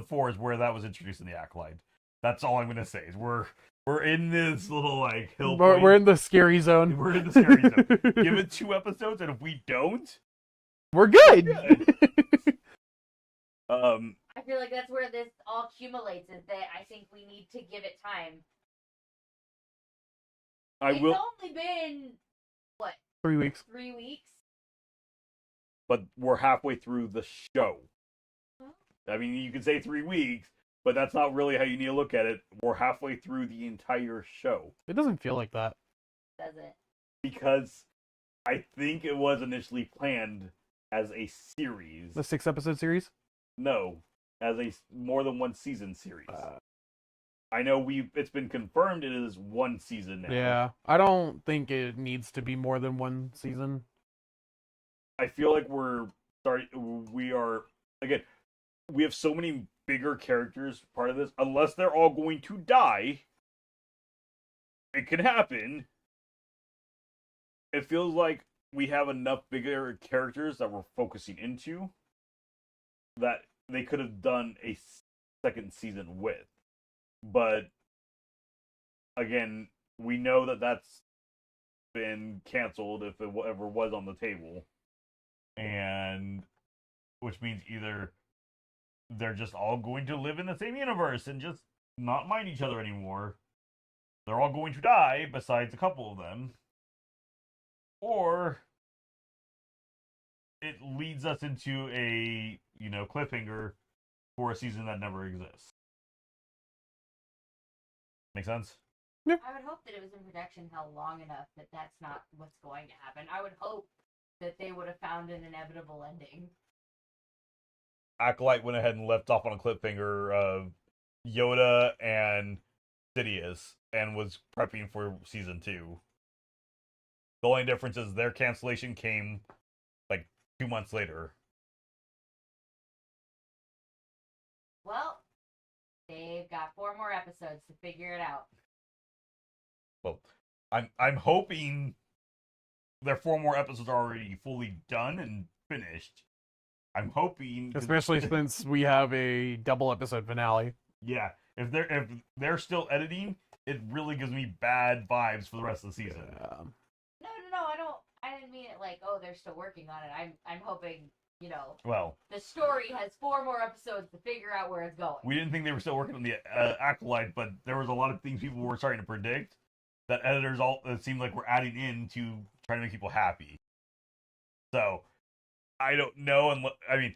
S2: 4 is where that was introduced in the Acolyte. That's all I'm gonna say. Is we're in this little like hill.
S1: We're in the scary zone.
S2: We're in the scary zone. Give it 2 episodes, and if we don't,
S1: We're good.
S4: I feel like that's where this all accumulates. Is that I think we need to give it time. It's only been
S1: 3 weeks.
S4: 3 weeks.
S2: But we're halfway through the show.
S4: Huh?
S2: I mean, you could say 3 weeks, but that's not really how you need to look at it. We're halfway through the entire show.
S1: It doesn't feel like that.
S4: Does it?
S2: Because I think it was initially planned as a series.
S1: The 6-episode series.
S2: No, as a more than one season series. I know it's been confirmed it is 1 season now.
S1: Yeah, I don't think it needs to be more than 1 season.
S2: I feel like we have so many bigger characters part of this. Unless they're all going to die, it can happen. It feels like we have enough bigger characters that we're focusing into that they could have done a second season with. But again, we know that that's been canceled if it ever was on the table. And which means either they're just all going to live in the same universe and just not mind each other anymore. They're all going to die besides a couple of them. Or it leads us into a, cliffhanger for a season that never exists. Make sense?
S4: I would hope that it was in production hell long enough that that's not what's going to happen. I would hope that they would have found an inevitable ending.
S2: Acolyte went ahead and left off on a cliffhanger of Yoda and Sidious and was prepping for season 2. The only difference is their cancellation came like 2 months later.
S4: Well, they've got 4 more episodes to figure it out.
S2: Well, I'm hoping their 4 more episodes are already fully done and finished. I'm hoping,
S1: Especially since we have a double episode finale.
S2: yeah, if they're still editing, it really gives me bad vibes for the rest of the season.
S4: No, I didn't mean it like, oh, they're still working on it. I'm hoping,
S2: Well,
S4: the story has 4 more episodes to figure out where it's going.
S2: we didn't think they were still working on the Acolyte, but there was a lot of things people were starting to predict that editors it seemed like were adding in to try to make people happy. So, I don't know, and I mean,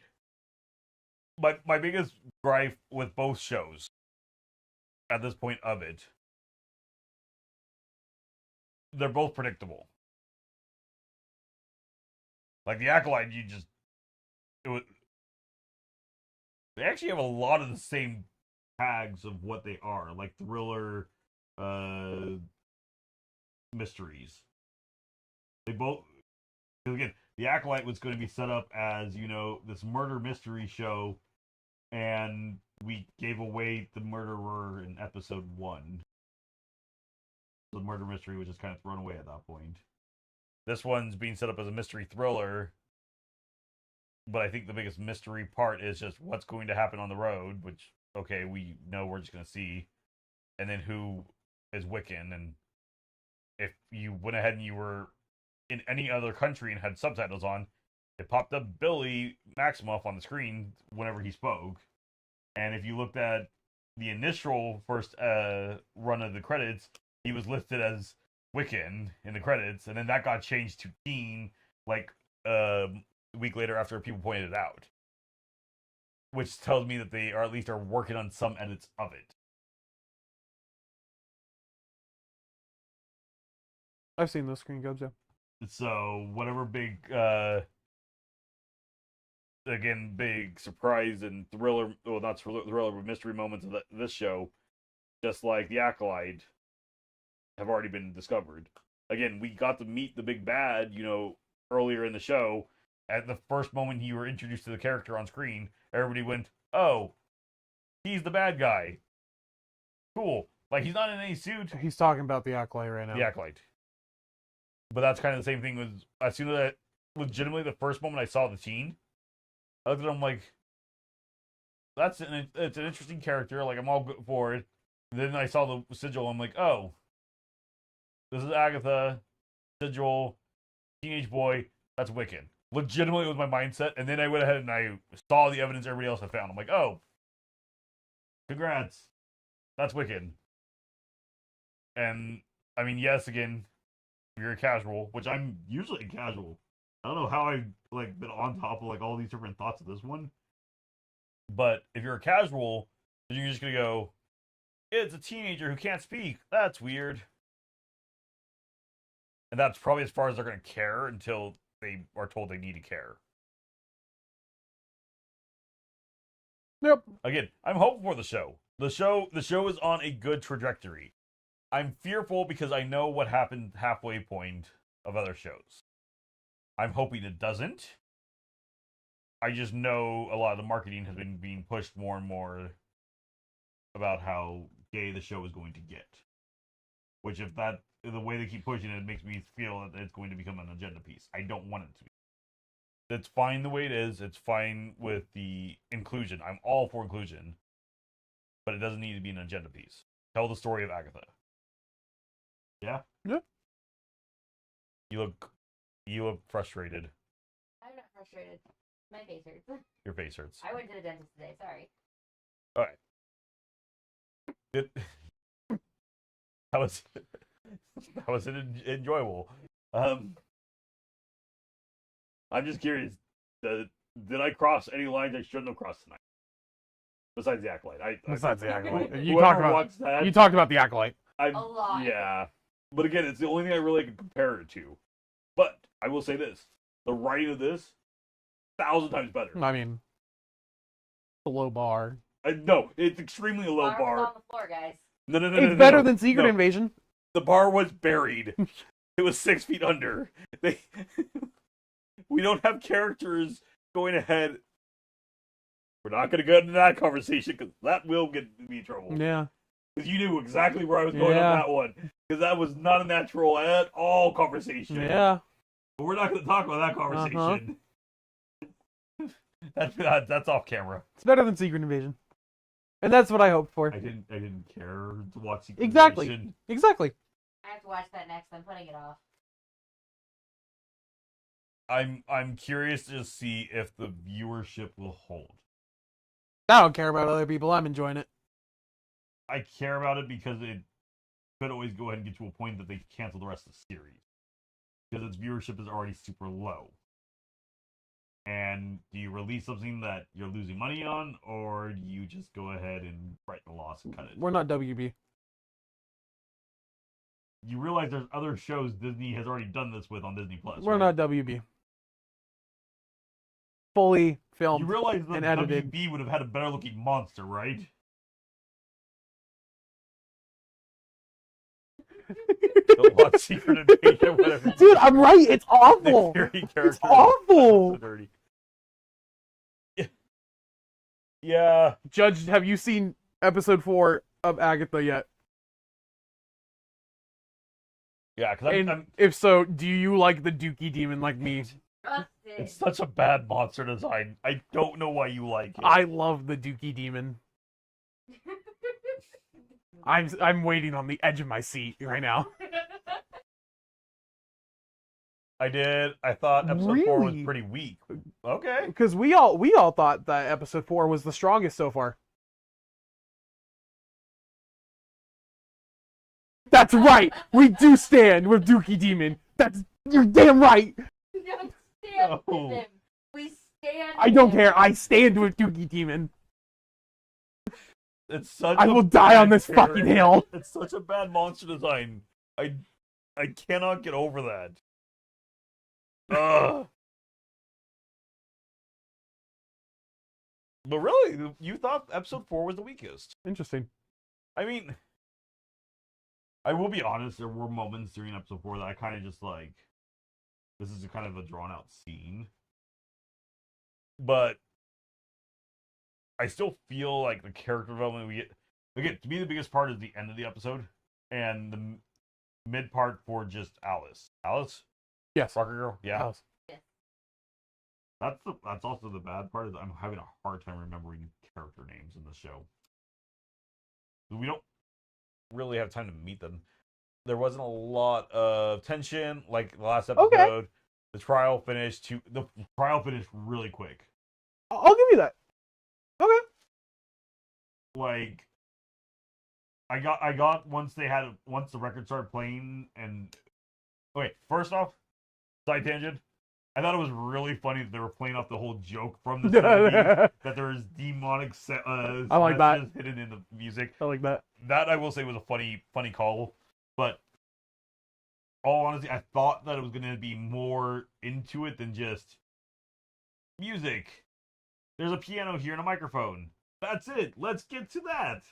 S2: my biggest gripe with both shows at this point of it, they're both predictable. Like the Acolyte, they actually have a lot of the same tags of what they are, like thriller, mysteries. They both, because again, the Acolyte was going to be set up as, this murder mystery show, and we gave away the murderer in episode 1. The murder mystery was just kind of thrown away at that point. This one's being set up as a mystery thriller. But I think the biggest mystery part is just what's going to happen on the road, which, okay, we know we're just going to see. And then who is Wiccan. And if you went ahead and you were in any other country and had subtitles on, it popped up Billy Maximoff on the screen whenever he spoke. And if you looked at the initial first run of the credits, he was listed as Wiccan in the credits. And then that got changed to Teen, like, a week later after people pointed it out, which tells me that they at least are working on some edits of it.
S1: I've seen those screen grabs, yeah.
S2: So whatever big again, big surprise and thriller, well, not thriller but mystery moments of this show, just like the Acolyte, have already been discovered. Again, we got to meet the big bad, earlier in the show. At the first moment you were introduced to the character on screen, everybody went, "Oh, he's the bad guy. Cool." Like, he's not in any suit.
S1: He's talking about the Acolyte right now.
S2: The Acolyte. But that's kind of the same thing with, as soon as legitimately the first moment I saw the Teen, I looked at him like, it's an interesting character, like, I'm all good for it. And then I saw the sigil, I'm like, oh, this is Agatha, sigil, teenage boy, that's Wiccan. Legitimately was my mindset, and then I went ahead and I saw the evidence everybody else had found. I'm like, oh, congrats, that's Wiccan. And, I mean, yes, again, if you're a casual, which I'm usually a casual, I don't know how I've, been on top of, all these different thoughts of this one, but if you're a casual, then you're just gonna go, it's a teenager who can't speak, that's weird. And that's probably as far as they're gonna care until they are told they need to care.
S1: Yep.
S2: Again, I'm hopeful for the show. The show is on a good trajectory. I'm fearful because I know what happened halfway point of other shows. I'm hoping it doesn't. I just know a lot of the marketing has been being pushed more and more about how gay the show is going to get. Which, if that the way they keep pushing it, makes me feel that it's going to become an agenda piece. I don't want it to be. It's fine the way it is. It's fine with the inclusion. I'm all for inclusion. But it doesn't need to be an agenda piece. Tell the story of Agatha. Yeah?
S1: Yeah.
S2: You look frustrated.
S4: I'm not frustrated. My face hurts.
S2: Your face hurts.
S4: I went to the dentist today. Sorry.
S2: All right. How was it enjoyable? I'm just curious. Did I cross any lines I shouldn't have crossed tonight? Besides the Acolyte.
S1: Besides the Acolyte.
S2: You
S1: talked about the Acolyte.
S4: A lot.
S2: Yeah. But again, it's the only thing I really can compare it to. But I will say this. The writing of this, 1,000 times better.
S1: I mean, the low bar.
S2: No, it's extremely a low bar.
S4: On the floor, guys.
S2: No.
S1: It's better than Secret Invasion.
S2: The bar was buried. It was 6 feet under. We don't have characters going ahead. We're not going to go into that conversation because that will get me in trouble.
S1: Yeah.
S2: Because you knew exactly where I was going on that one. Because that was not a natural at all conversation.
S1: Yeah.
S2: But we're not going to talk about that conversation. That's off camera.
S1: It's better than Secret Invasion. And that's what I hoped for.
S2: I didn't care to watch Secret
S1: Exactly.
S2: Invasion.
S1: Exactly.
S4: I have to watch that next. I'm putting it off.
S2: I'm curious to see if the viewership will hold.
S1: I don't care about other people. I'm enjoying it.
S2: I care about it because it could always go ahead and get to a point that they cancel the rest of the series. Because its viewership is already super low. And do you release something that you're losing money on, or do you just go ahead and write the loss and cut it?
S1: We're not WB.
S2: You realize there's other shows Disney has already done this with on Disney Plus.
S1: We're
S2: right?
S1: not WB. Fully filmed.
S2: You realize that
S1: and edited.
S2: WB would have had a better looking monster, right? Don't watch Secret Invasion, whatever.
S1: Dude, I'm right. It's awful.
S2: It's
S1: awful.
S2: Dirty. Yeah.
S1: Judge, have you seen episode 4 of Agatha yet?
S2: Yeah, because
S1: And
S2: I'm
S1: if so, do you like the Dookie Demon like me?
S4: Trust
S2: it's
S4: it.
S2: such a bad monster design. I don't know why you like it.
S1: I love the Dookie Demon. I'm waiting on the edge of my seat right now.
S2: I did. I thought episode 4 was
S1: Really?
S2: pretty weak. Okay.
S1: Because we all thought that episode 4 was the strongest so far. That's right. We do stand with Dookie Demon. You're damn right.
S4: We don't stand
S2: No.
S4: with him. We stand.
S1: I don't
S4: with him.
S1: care. I stand with Dookie Demon.
S2: It's such
S1: I
S2: a
S1: will die on
S2: bad
S1: this fucking hill.
S2: It's such a bad monster design. I cannot get over that. Ugh. But really, you thought episode 4 was the weakest.
S1: Interesting.
S2: I mean, I will be honest, there were moments during episode 4 that I kind of just like, this is a kind of a drawn out scene. But I still feel like the character development we get, again, to me the biggest part is the end of the episode and the mid part for just Alice. Alice?
S1: Yes.
S2: Rocker Girl? Yeah.
S1: Alice.
S2: That's also the bad part is I'm having a hard time remembering character names in the show. We don't really have time to meet them. There wasn't a lot of tension like the last episode.
S1: Okay.
S2: The trial finished really quick.
S1: I'll give you that. Okay.
S2: Like I got once the record started playing and okay, first off, side tangent. I thought it was really funny that they were playing off the whole joke from the 70s that there's demonic
S1: I like that.
S2: messages hidden in the music.
S1: I like that.
S2: That I will say was a funny call, but all honesty, I thought that it was going to be more into it than just music. There's a piano here and a microphone. That's it. Let's get to that.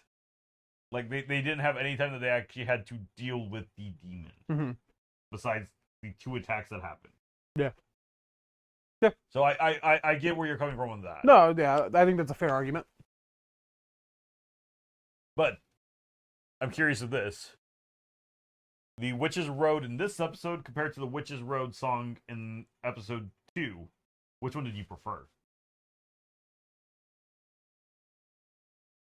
S2: Like they didn't have any time that they actually had to deal with the demon.
S1: Mm-hmm.
S2: Besides the 2 attacks that happened.
S1: Yeah. Yeah.
S2: So I get where you're coming from on that.
S1: No, yeah, I think that's a fair argument.
S2: But I'm curious of this. The Witch's Road in this episode compared to the Witch's Road song in episode 2, which one did you prefer?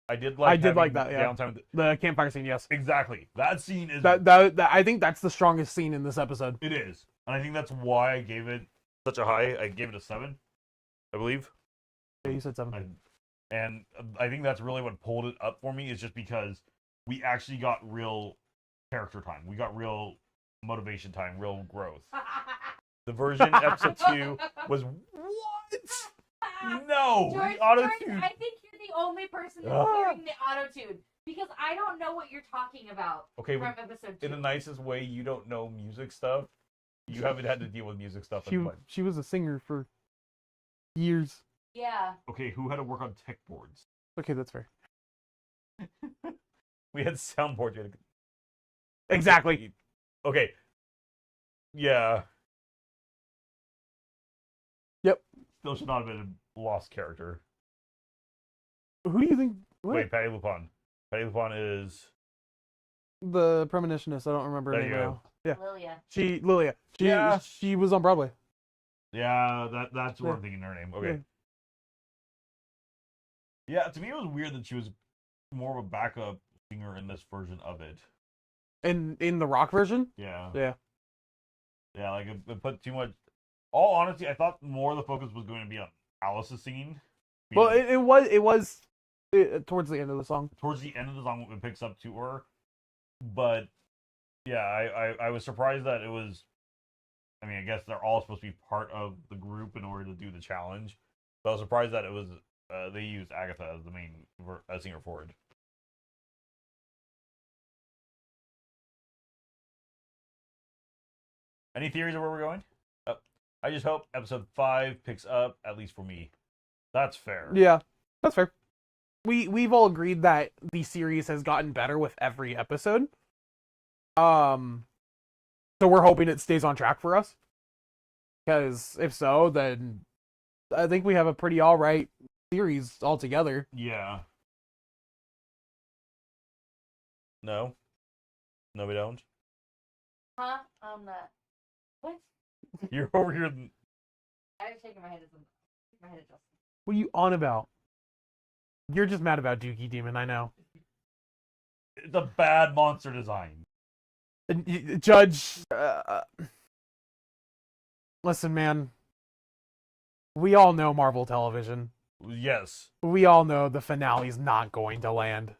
S2: I did like
S1: that, yeah.
S2: downtime.
S1: The campfire scene, yes.
S2: Exactly. That scene is
S1: That I think that's the strongest scene in this episode.
S2: it is. And I think that's why I gave it such a high. I gave it a 7, I believe.
S1: Yeah, you said 7.
S2: And I think that's really what pulled it up for me is just because we actually got real character time. We got real motivation time, real growth. The version episode 2 was what? No,
S4: George,
S2: the auto-tune.
S4: I think you're the only person that's
S2: Ah.
S4: hearing the auto-tune because I don't know what you're talking about
S2: Okay,
S4: from episode 2.
S2: in the nicest way, you don't know music stuff. You haven't had to deal with music stuff.
S1: She was a singer for years.
S4: Yeah.
S2: Okay, who had to work on tech boards?
S1: Okay, that's fair.
S2: We had soundboards. We had
S1: Exactly.
S2: Okay. Yeah.
S1: Yep.
S2: Still should not have been a lost character.
S1: Who do you think? What?
S2: Wait, Patty Lupon. Patty Lupon is.
S1: The premonitionist. I don't remember her
S2: There
S1: name
S2: you go.
S1: now. Yeah.
S4: Lilia.
S1: Lilia.
S2: Yeah.
S1: She was on Broadway.
S2: Yeah, that's what
S1: Yeah.
S2: I'm thinking her name. Okay. Yeah, to me it was weird that she was more of a backup singer in this version of it.
S1: In the rock version?
S2: Yeah.
S1: Yeah.
S2: Yeah, like it put too much. All honesty, I thought more of the focus was going to be on Alice's singing.
S1: Well, it was towards the end of the song.
S2: Towards the end of the song, it picks up to her. But yeah, I was surprised that it was. I mean, I guess they're all supposed to be part of the group in order to do the challenge. But I was surprised that it was they used Agatha as the main singer for it. Any theories of where we're going? I just hope episode 5 picks up, at least for me. That's fair.
S1: Yeah, that's fair. We've all agreed that the series has gotten better with every episode. So we're hoping it stays on track for us. Because if so, then I think we have a pretty alright series altogether.
S2: Yeah. No? No, we don't?
S4: Huh? What?
S2: You're over here.
S4: I was shaking my head at Justin.
S1: What are you on about? You're just mad about Dookie Demon, I know.
S2: It's a bad monster design.
S1: Judge, listen, man. We all know Marvel Television.
S2: Yes.
S1: We all know the finale's not going to land.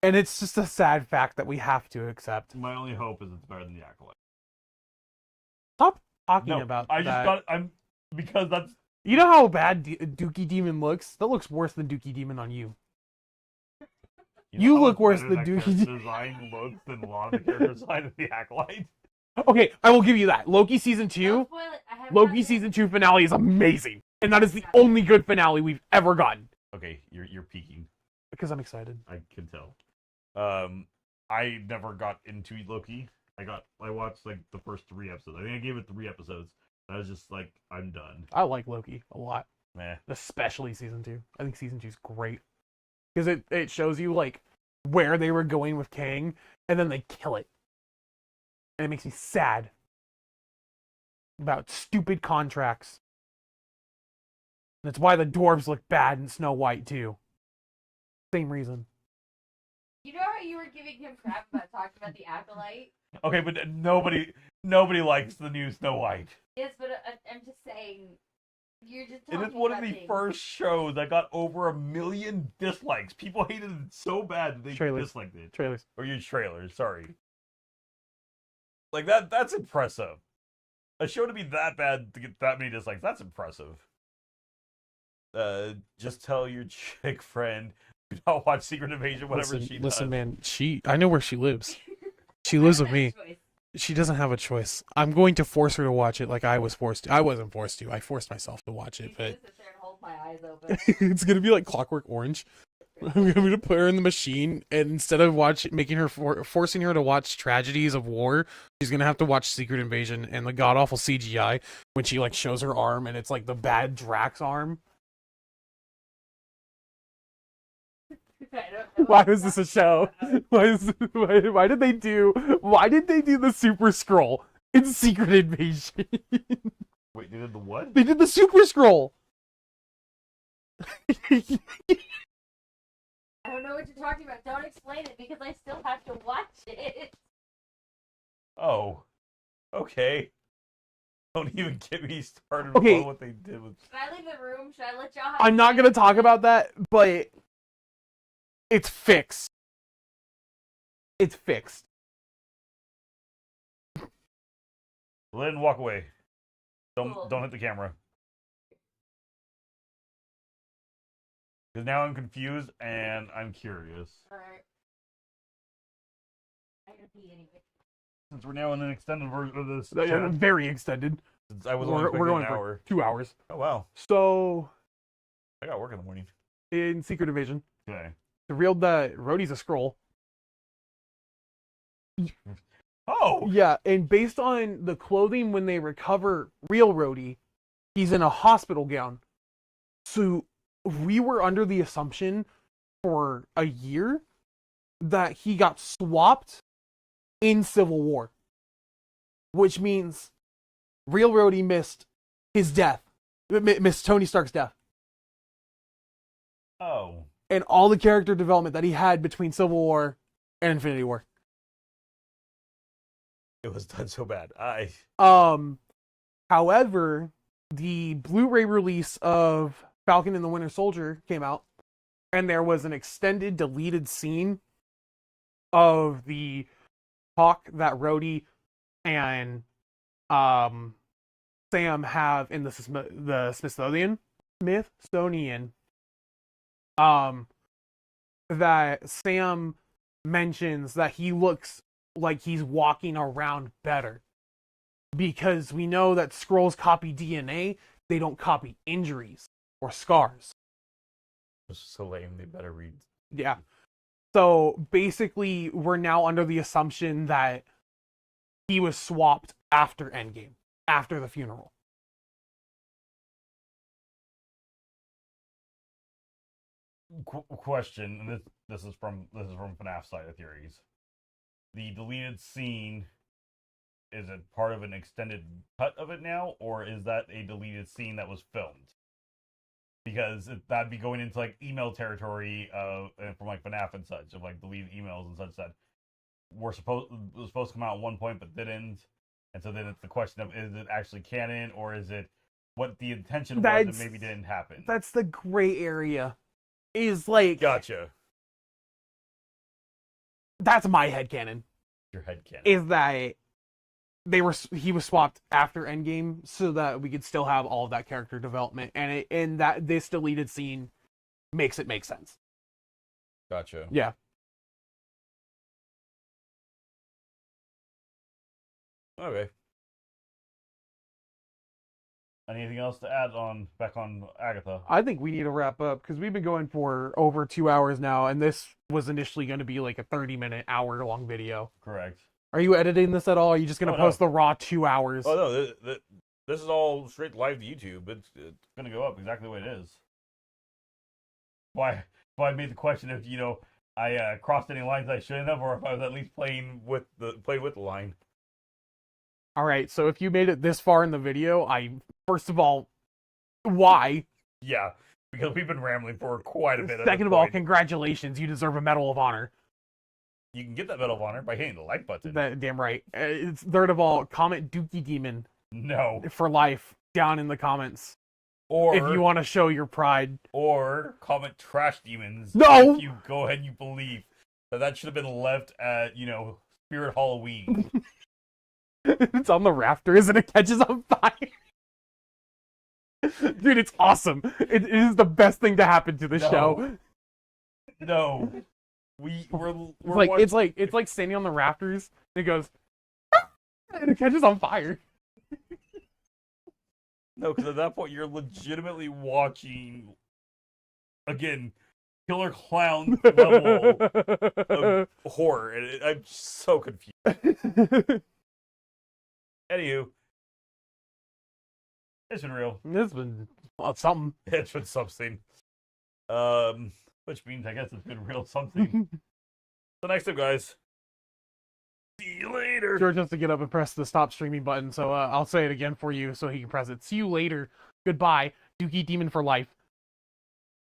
S1: And it's just a sad fact that we have to accept.
S2: My only hope is it's better than the Acolyte.
S1: Stop talking about that.
S2: Because that's...
S1: You know how bad Dookie Demon looks? That looks worse than Dookie Demon on you. You
S2: how
S1: look
S2: much
S1: worse
S2: better
S1: than
S2: that
S1: Dookie
S2: character
S1: Demon.
S2: design looks than a lot of the character design of the Acolyte.
S1: Okay, I will give you that. Loki Season 2,
S4: Don't spoil it. I haven't
S1: Loki
S4: watched it.
S1: Season 2 finale is amazing. And that is the only good finale we've ever gotten.
S2: Okay, you're peeking.
S1: Because I'm excited.
S2: I can tell. I never got into Loki. I watched like the first 3 episodes. I think I gave it 3 episodes. I was just like, I'm done.
S1: I like Loki a lot.
S2: Meh.
S1: Especially Season 2. I think Season 2 is great. Because it shows you, like, where they were going with Kang, and then they kill it. And it makes me sad. About stupid contracts. That's why the dwarves look bad in Snow White, too. Same reason.
S4: You know how you were giving him crap about talking about the Acolyte?
S2: Okay, but nobody likes the new Snow White.
S4: Yes, but I'm just saying, you're just
S2: It
S4: talking
S2: is one of
S4: about
S2: the
S4: things.
S2: first shows that got over 1 million dislikes. People hated it so bad that they
S1: Trailers.
S2: disliked it.
S1: Trailers.
S2: Or your trailers, sorry. Like that's impressive. A show to be that bad to get that many dislikes, that's impressive. Just tell your chick friend do not watch Secret Invasion, whatever she does.
S1: Listen, man, I know where she lives. She lives with
S4: I
S1: me.
S4: have a choice.
S1: She doesn't have a choice. I'm going to force her to watch it like I was forced to. I wasn't forced to. I forced myself to watch it,
S4: She's
S1: but
S4: gonna sit there and hold my eyes open.
S1: it's gonna be like Clockwork Orange. I'm gonna put her in the machine, and instead of forcing her to watch tragedies of war, she's gonna have to watch Secret Invasion and the god awful CGI when she like shows her arm, and it's like the bad Drax arm.
S4: I don't know
S1: Why
S4: what
S1: was
S4: you're
S1: this a
S4: talking
S1: show?
S4: about.
S1: Why did they do the Super Scroll in Secret Invasion?
S2: Wait, they did the what?
S1: They did the Super Scroll.
S4: I don't know what you're talking about. Don't explain it because I still have to watch it.
S2: Oh. Okay. Don't even get me started
S1: Okay.
S2: on what they did with...
S4: Should I leave the room? Should I let y'all have
S1: I'm not gonna talk about that, but it's fixed. It's fixed.
S2: Lynn, walk away.
S4: Cool.
S2: Don't hit the camera. Because now I'm confused and I'm curious.
S4: Alright. I'm gonna pee anyway.
S2: Since we're now in an extended version of this,
S1: Very extended.
S2: since I was
S1: We're
S2: only expecting
S1: going
S2: an
S1: for
S2: hour.
S1: 2 hours.
S2: Oh wow,
S1: So
S2: I got work in the morning.
S1: in Secret Invasion,
S2: Okay.
S1: revealed that Rhodey's a scroll.
S2: Oh,
S1: Yeah, and based on the clothing when they recover real Rhodey, he's in a hospital gown. So we were under the assumption for a year that he got swapped in Civil War. Which means real Rhodey missed his death. Missed Tony Stark's death.
S2: oh,
S1: And all the character development that he had between Civil War and Infinity War.
S2: it was done so bad.
S1: However, the Blu-ray release of Falcon and the Winter Soldier came out, and there was an extended deleted scene of the talk that Rhodey and Sam have in the Smithsonian, that Sam mentions that he looks like he's walking around better. Because we know that Skrulls copy DNA, they don't copy injuries or scars.
S2: It's so lame. They better read.
S1: Yeah. So basically, we're now under the assumption that he was swapped after Endgame, after the funeral.
S2: Question, and this is from FNAF side of theories. the deleted scene, is it part of an extended cut of it now, or is that a deleted scene that was filmed? Because that'd be going into like email territory from like FNAF and such, of like deleted emails and such that was supposed to come out at one point but didn't. And so then it's the question of, is it actually canon, or is it what the intention was and maybe didn't happen?
S1: That's the gray area. Is like,
S2: Gotcha.
S1: That's my headcanon.
S2: Your headcanon.
S1: Is that he was swapped after Endgame so that we could still have all of that character development, and that this deleted scene makes it make sense.
S2: Gotcha.
S1: Yeah.
S2: Okay. Anything else to add back on Agatha?
S1: I think we need to wrap up because we've been going for over 2 hours now, and this was initially going to be like a 30-minute, hour-long video.
S2: Correct.
S1: Are you editing this at all? Or are you just going to post the raw 2 hours?
S2: Oh, no. This is all straight live to YouTube. It's going to go up exactly the way it is. Why I made the question if, I crossed any lines I shouldn't have, or if I was at least playing with the line.
S1: All right, so if you made it this far in the video, first of all, why?
S2: Yeah, because we've been rambling for quite a bit.
S1: Second of all, congratulations, you deserve a Medal of Honor.
S2: You can get that Medal of Honor by hitting the like button.
S1: Damn right. Third of all, comment Dookie Demon.
S2: No.
S1: For life, down in the comments.
S2: Or
S1: if you want to show your pride.
S2: Or comment Trash Demons.
S1: No!
S2: If you go ahead and you believe that should have been left at, Spirit Halloween.
S1: It's on the rafters and it catches on fire. Dude, it's awesome. It is the best thing to happen to the show.
S2: No. We're
S1: it's like standing on the rafters and it goes and it catches on fire.
S2: No, because at that point you're legitimately watching again Killer Clown level of horror, and I'm so confused. Anywho, it's been real.
S1: It's been something.
S2: It's been something. Which means I guess it's been real something. So next time, guys. See you later.
S1: George has to get up and press the stop streaming button, so I'll say it again for you so he can press it. See you later. Goodbye. Dookie Demon for life.